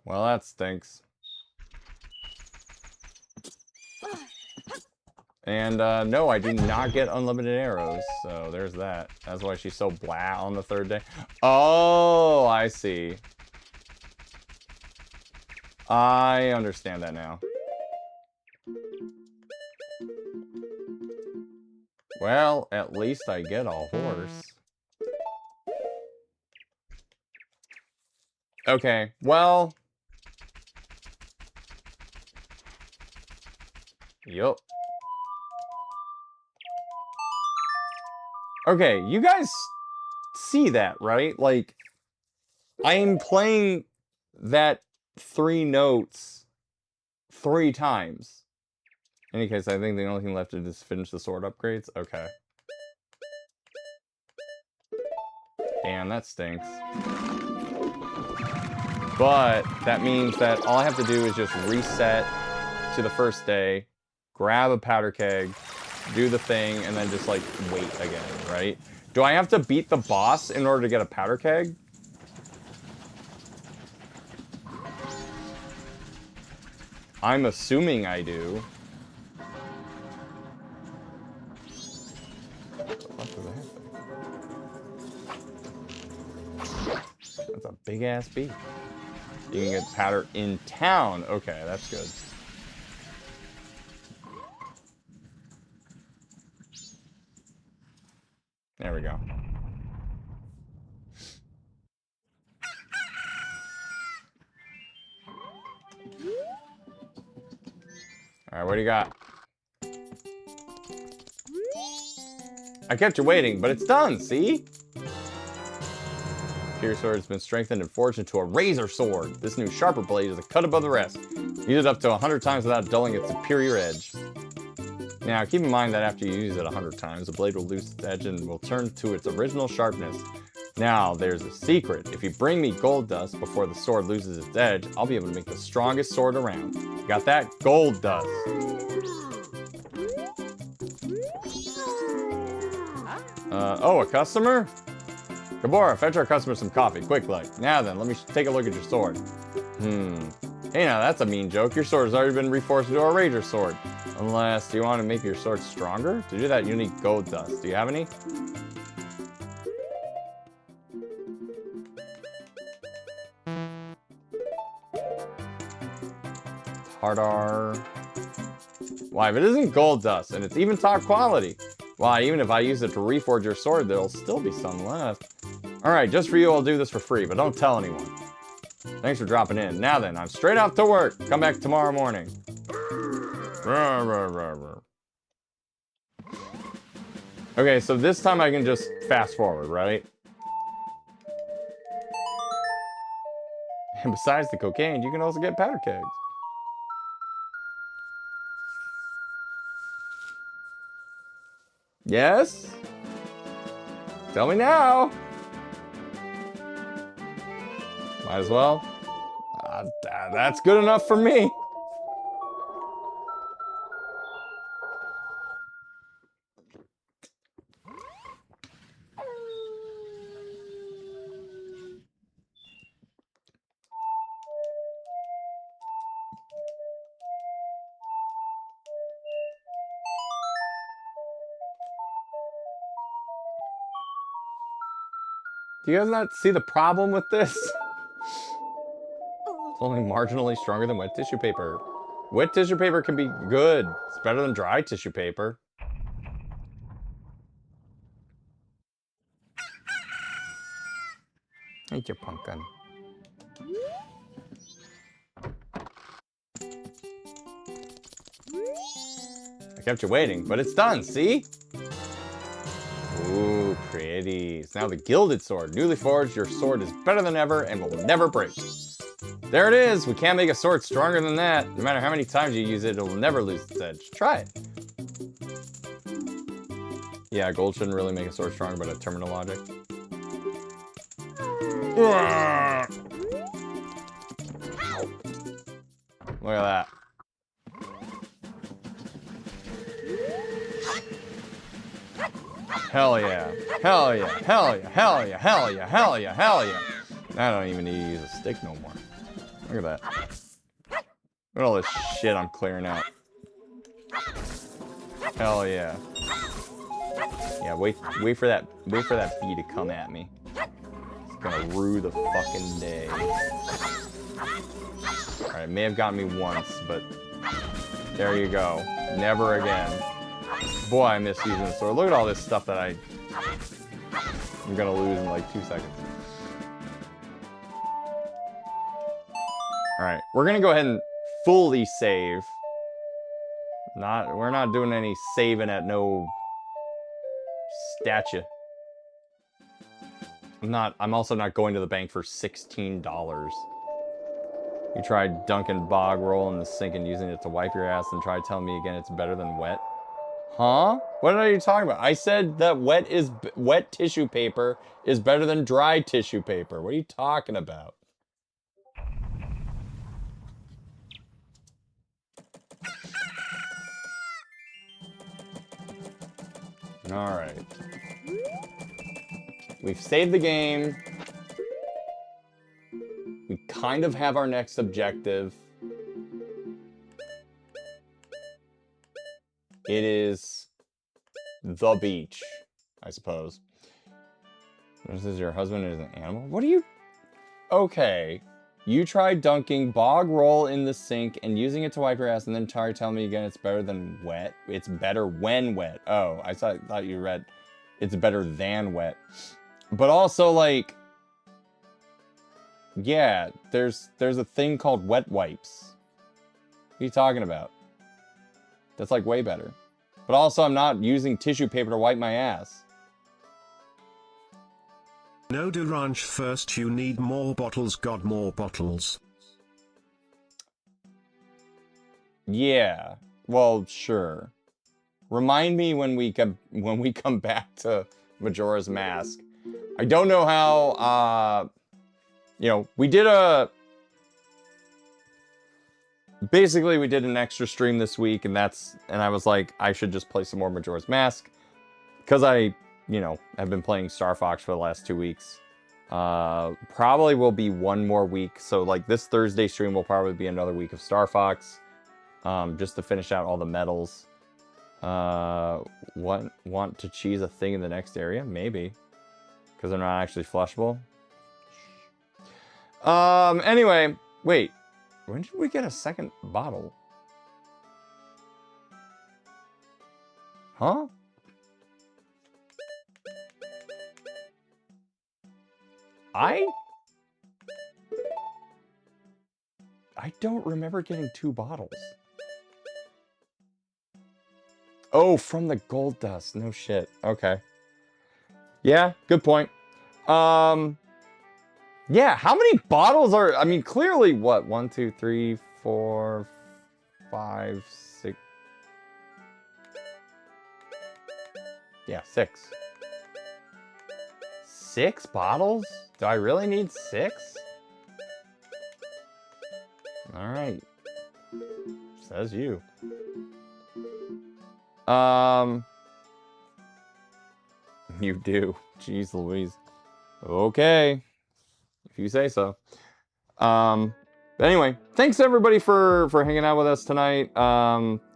Well, that stinks. And no, I do not get unlimited arrows, so there's that. That's why she's so blah on the third day. Oh, I see. I understand that now. Well, at least I get a horse. Okay, well. Yup. Okay, you guys see that, right? Like, I am playing that 3 notes 3 times. In any case, I think the only thing left is to finish the sword upgrades. Okay. Damn, that stinks. But that means that all I have to do is just reset to the first day, grab a powder keg, do the thing, and then just, like, wait again, right? Do I have to beat the boss in order to get a powder keg? I'm assuming I do. What the fuck is that thing? That's a big-ass bee. You can get powder in town. Okay, that's good. There we go. Alright, what do you got? I kept you waiting, but it's done, see? Your sword has been strengthened and forged into a razor sword. This new sharper blade is a cut above the rest. Use it up to 100 times without dulling its superior edge. Now, keep in mind that after you use it 100 times, the blade will lose its edge and will turn to its original sharpness. Now, there's a secret. If you bring me gold dust before the sword loses its edge, I'll be able to make the strongest sword around. You got that? Gold dust. Oh, a customer? Gabora, fetch our customer some coffee, quick like. Now then, let me take a look at your sword. Hey now, that's a mean joke. Your sword has already been reforged into a razor sword. Unless, do you want to make your sword stronger? To do that, you need gold dust. Do you have any? Hardar. Why, if it isn't gold dust, and it's even top quality, why, even if I use it to reforge your sword, there'll still be some left. Alright, just for you, I'll do this for free, but don't tell anyone. Thanks for dropping in. Now then, I'm straight off to work. Come back tomorrow morning. Okay, so this time I can just fast forward, right? And besides the cocaine, you can also get powder kegs. Yes? Tell me now. Might as well. That's good enough for me. Do you guys not see the problem with this? It's only marginally stronger than wet tissue paper. Wet tissue paper can be good. It's better than dry tissue paper. Eat your pumpkin. I kept you waiting, but it's done, see? Ooh, pretty. It's now the gilded sword. Newly forged, your sword is better than ever and will never break. There it is. We can't make a sword stronger than that. No matter how many times you use it, it will never lose its edge. Try it. Yeah, gold shouldn't really make a sword stronger, but a terminal logic. Look at that. Hell yeah. Hell yeah. Hell yeah. Hell yeah. Hell yeah. Hell yeah. Hell yeah. I don't even need to use a stick no more. Look at that. Look at all this shit I'm clearing out. Hell yeah. Yeah, wait for that bee to come at me. It's gonna rue the fucking day. Alright, it may have gotten me once, but there you go. Never again. Boy, I miss using the sword. Look at all this stuff that I'm gonna lose in like 2 seconds. Alright, we're gonna go ahead and fully save. We're not doing any saving at no statue. I'm also not going to the bank for $16. You tried dunking bog roll in the sink and using it to wipe your ass and try telling me again it's better than wet? Huh? What are you talking about? I said that wet tissue paper is better than dry tissue paper. What are you talking about? All right. We've saved the game. We kind of have our next objective. It is the beach, I suppose. This is your husband is an animal? What are you... Okay. You tried dunking bog roll in the sink and using it to wipe your ass and then telling me again it's better than wet. It's better when wet. Oh, I thought you read it's better than wet. But also, like... Yeah, there's a thing called wet wipes. What are you talking about? That's like way better. But also, I'm not using tissue paper to wipe my ass. No, Durange, first you need more bottles, got more bottles. Yeah, well, sure. Remind me when we come back to Majora's Mask. I don't know how, you know, basically we did an extra stream this week, and I was like, I should just play some more Majora's Mask. Because I, you know, have been playing Star Fox for the last 2 weeks. Probably will be one more week. So, like, this Thursday stream will probably be another week of Star Fox. Just to finish out all the medals. Want to cheese a thing in the next area? Maybe. Because they're not actually flushable. Anyway, wait. When did we get a second bottle? Huh? I don't remember getting 2 bottles. Oh, from the gold dust. No shit. Okay. Yeah, good point. Yeah, how many bottles are... I mean, clearly, what? 1, 2, 3, 4, 5, 6... Yeah, 6. 6 bottles? Do I really need 6? Alright. Says you. You do. Jeez Louise. Okay. If you say so. But anyway, thanks everybody for hanging out with us tonight.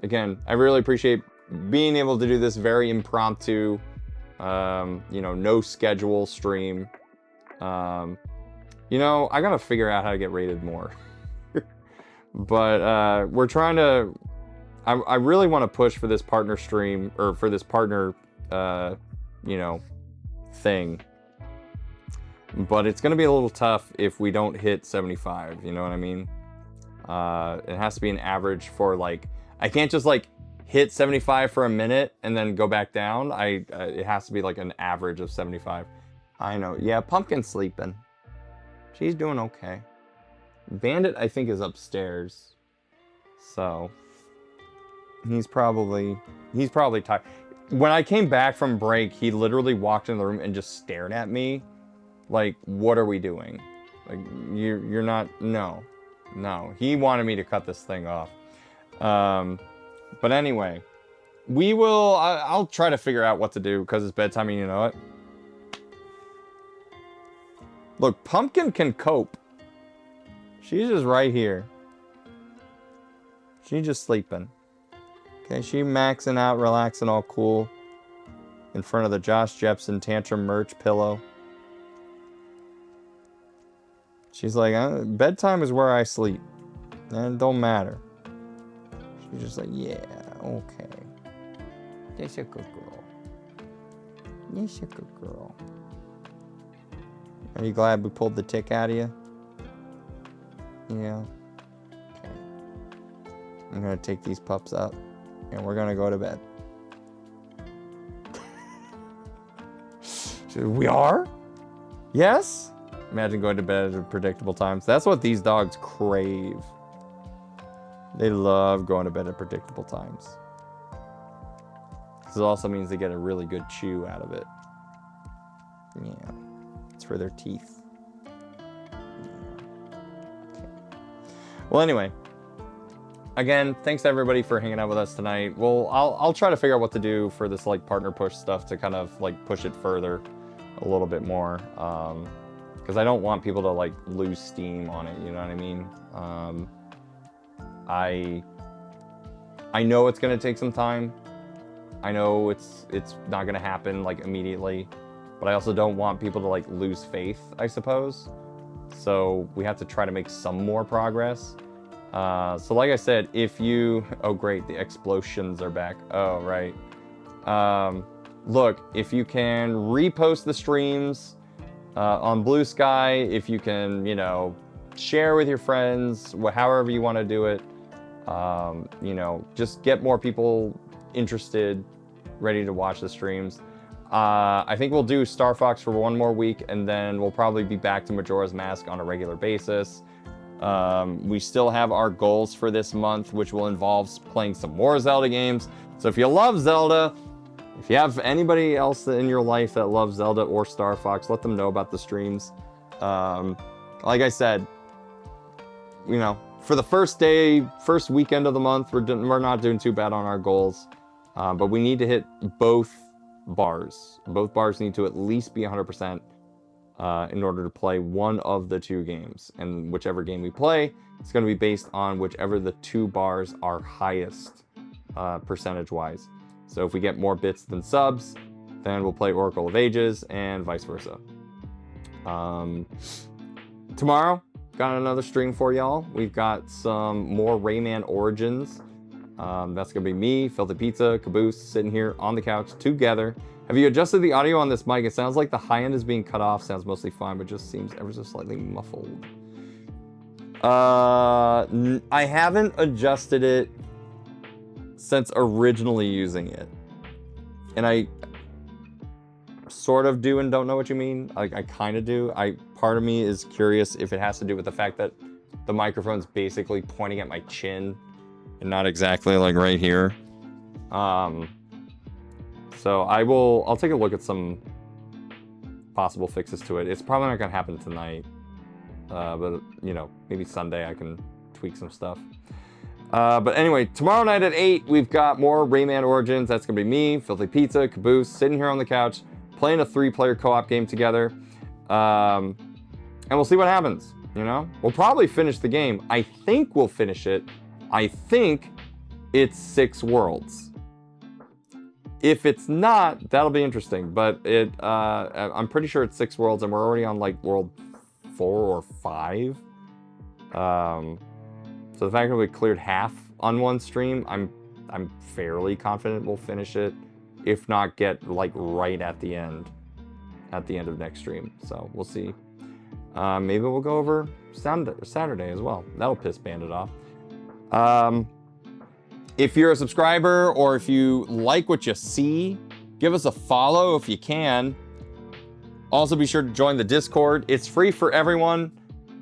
Again, I really appreciate being able to do this very impromptu, you know, no schedule stream. You know, I gotta figure out how to get rated more. But we're trying to... I really want to push for this partner stream, or for this partner, you know, thing. But it's going to be a little tough if we don't hit 75, you know what I mean? It has to be an average for, like... I can't just, like, hit 75 for a minute and then go back down. It has to be, like, an average of 75. I know. Yeah, Pumpkin's sleeping. She's doing okay. Bandit, I think, is upstairs. So... He's probably tired. When I came back from break, he literally walked in the room and just stared at me. Like, what are we doing? Like, you're not... No. He wanted me to cut this thing off. But anyway, we will... I'll try to figure out what to do because it's bedtime and you know it. Look, Pumpkin can cope. She's just right here. She's just sleeping. Okay, she maxing out, relaxing all cool. In front of the Josh Jepson Tantrum merch pillow. She's like, bedtime is where I sleep. And it don't matter. She's just like, yeah, okay. That's a good girl. That's a good girl. Are you glad we pulled the tick out of you? Yeah. Okay. I'm gonna take these pups up. And we're gonna go to bed. We are? Yes? Imagine going to bed at predictable times. That's what these dogs crave. They love going to bed at predictable times. This also means they get a really good chew out of it. Yeah. It's for their teeth. Yeah. Okay. Well, anyway. Again, thanks to everybody for hanging out with us tonight. Well, I'll try to figure out what to do for this like partner push stuff to kind of like push it further a little bit more. Because I don't want people to like lose steam on it, you know what I mean? I know it's gonna take some time. I know it's not gonna happen like immediately, but I also don't want people to like lose faith, I suppose. So we have to try to make some more progress. So like I said, if you... Oh, great. The explosions are back. Oh, right. Look, if you can repost the streams on Blue Sky, if you can, you know, share with your friends, however you want to do it, you know, just get more people interested, ready to watch the streams. I think we'll do Star Fox for one more week, and then we'll probably be back to Majora's Mask on a regular basis. We still have our goals for this month, which will involve playing some more Zelda games. So if you love Zelda, if you have anybody else in your life that loves Zelda or Star Fox, let them know about the streams. Like I said, you know, for the first weekend of the month, we're not doing too bad on our goals. But we need to hit both bars. Both bars need to at least be 100%. In order to play one of the two games. And whichever game we play, it's going to be based on whichever the two bars are highest percentage-wise. So if we get more bits than subs, then we'll play Oracle of Ages and vice versa. Tomorrow, got another stream for y'all. We've got some more Rayman Origins. That's going to be me, Filthy Pizza, Caboose, sitting here on the couch together. Have you adjusted the audio on this mic? It sounds like the high end is being cut off. Sounds mostly fine, but just seems ever so slightly muffled. I haven't adjusted it since originally using it. And I sort of do and don't know what you mean. I kind of do. Part of me is curious if it has to do with the fact that the microphone's basically pointing at my chin and not exactly like right here. So I'll take a look at some possible fixes to it. It's probably not gonna happen tonight, but you know, maybe Sunday I can tweak some stuff. But anyway, tomorrow night at 8, we've got more Rayman Origins. That's gonna be me, Filthy Pizza, Caboose, sitting here on the couch, playing a 3-player co-op game together. And we'll see what happens, you know? We'll probably finish the game. I think we'll finish it. I think it's 6 worlds. If it's not, that'll be interesting. But I'm pretty sure it's 6 worlds, and we're already on like world 4 or 5. So the fact that we cleared half on one stream, I'm fairly confident we'll finish it, if not get like right at the end of next stream. So we'll see. Maybe we'll go over Saturday as well. That'll piss Bandit off. If you're a subscriber or if you like what you see, give us a follow if you can. Also, be sure to join the Discord. It's free for everyone.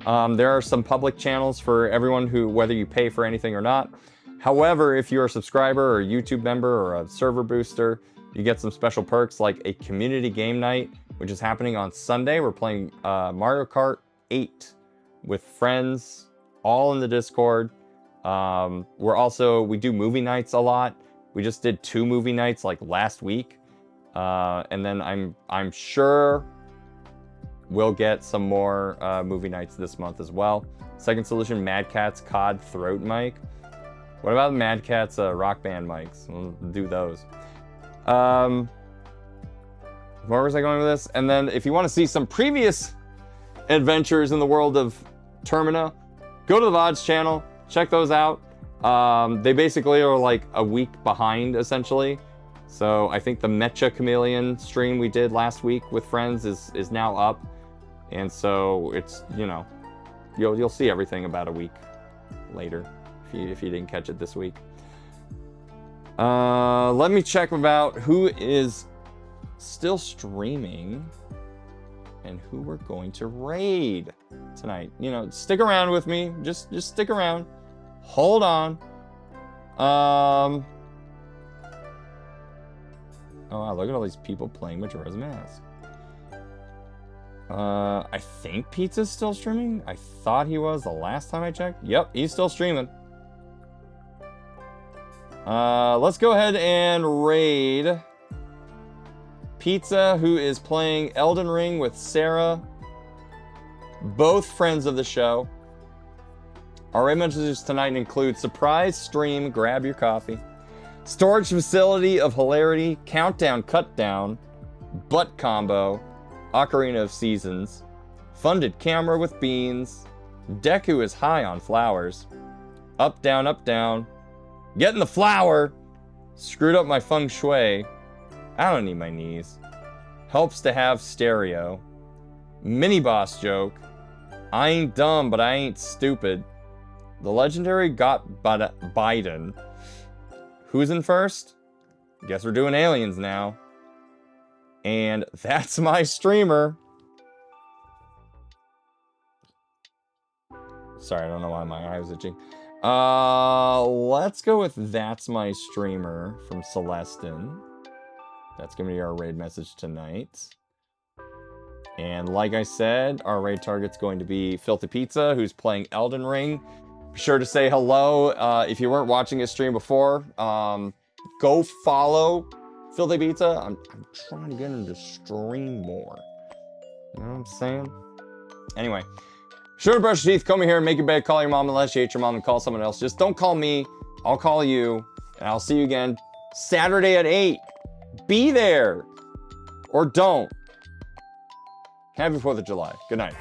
There are some public channels for everyone who, whether you pay for anything or not. However, if you're a subscriber or a YouTube member or a server booster, you get some special perks like a community game night, which is happening on Sunday. We're playing Mario Kart 8 with friends, all in the Discord. We do movie nights a lot. We just did 2 movie nights like last week. And then I'm sure we'll get some more movie nights this month as well. Second Solution Mad Catz COD throat mic. What about Mad Catz Rock Band mics? We'll do those. Where was I going with this? And then if you want to see some previous adventures in the world of Termina, go to the VODs channel, check those out. They basically are like a week behind, essentially. So I think the Mecha Chameleon stream we did last week with friends is now up. And so it's, you know, you'll see everything about a week later if you didn't catch it this week. Let me check about who is still streaming and who we're going to raid tonight. You know, stick around with me. Just stick around. Hold on. Oh wow, look at all these people playing Majora's Mask. I think Pizza's still streaming. I thought he was the last time I checked. Yep, he's still streaming. Let's go ahead and raid Pizza, who is playing Elden Ring with Sarah. Both friends of the show. Our raid messages tonight include surprise stream, grab your coffee, storage facility of hilarity, countdown cut down, butt combo, Ocarina of Seasons, funded camera with beans, Deku is high on flowers, up down, getting the flower, screwed up my feng shui, I don't need my knees, helps to have stereo, mini boss joke, I ain't dumb but I ain't stupid, the legendary got Biden. Who's in first? Guess we're doing aliens now. And that's my streamer. Sorry, I don't know why my eye was itching. Let's go with that's my streamer from Celestin. That's gonna be our raid message tonight. And like I said, our raid target's going to be Filthy Pizza, who's playing Elden Ring. Be sure to say hello. If you weren't watching his stream before, go follow Filthy Pizza. I'm trying to get him to stream more. You know what I'm saying? Anyway, sure to brush your teeth, comb your hair, make your bed, call your mom unless you hate your mom and call someone else. Just don't call me. I'll call you. And I'll see you again Saturday at 8. Be there. Or don't. Happy 4th of July. Good night.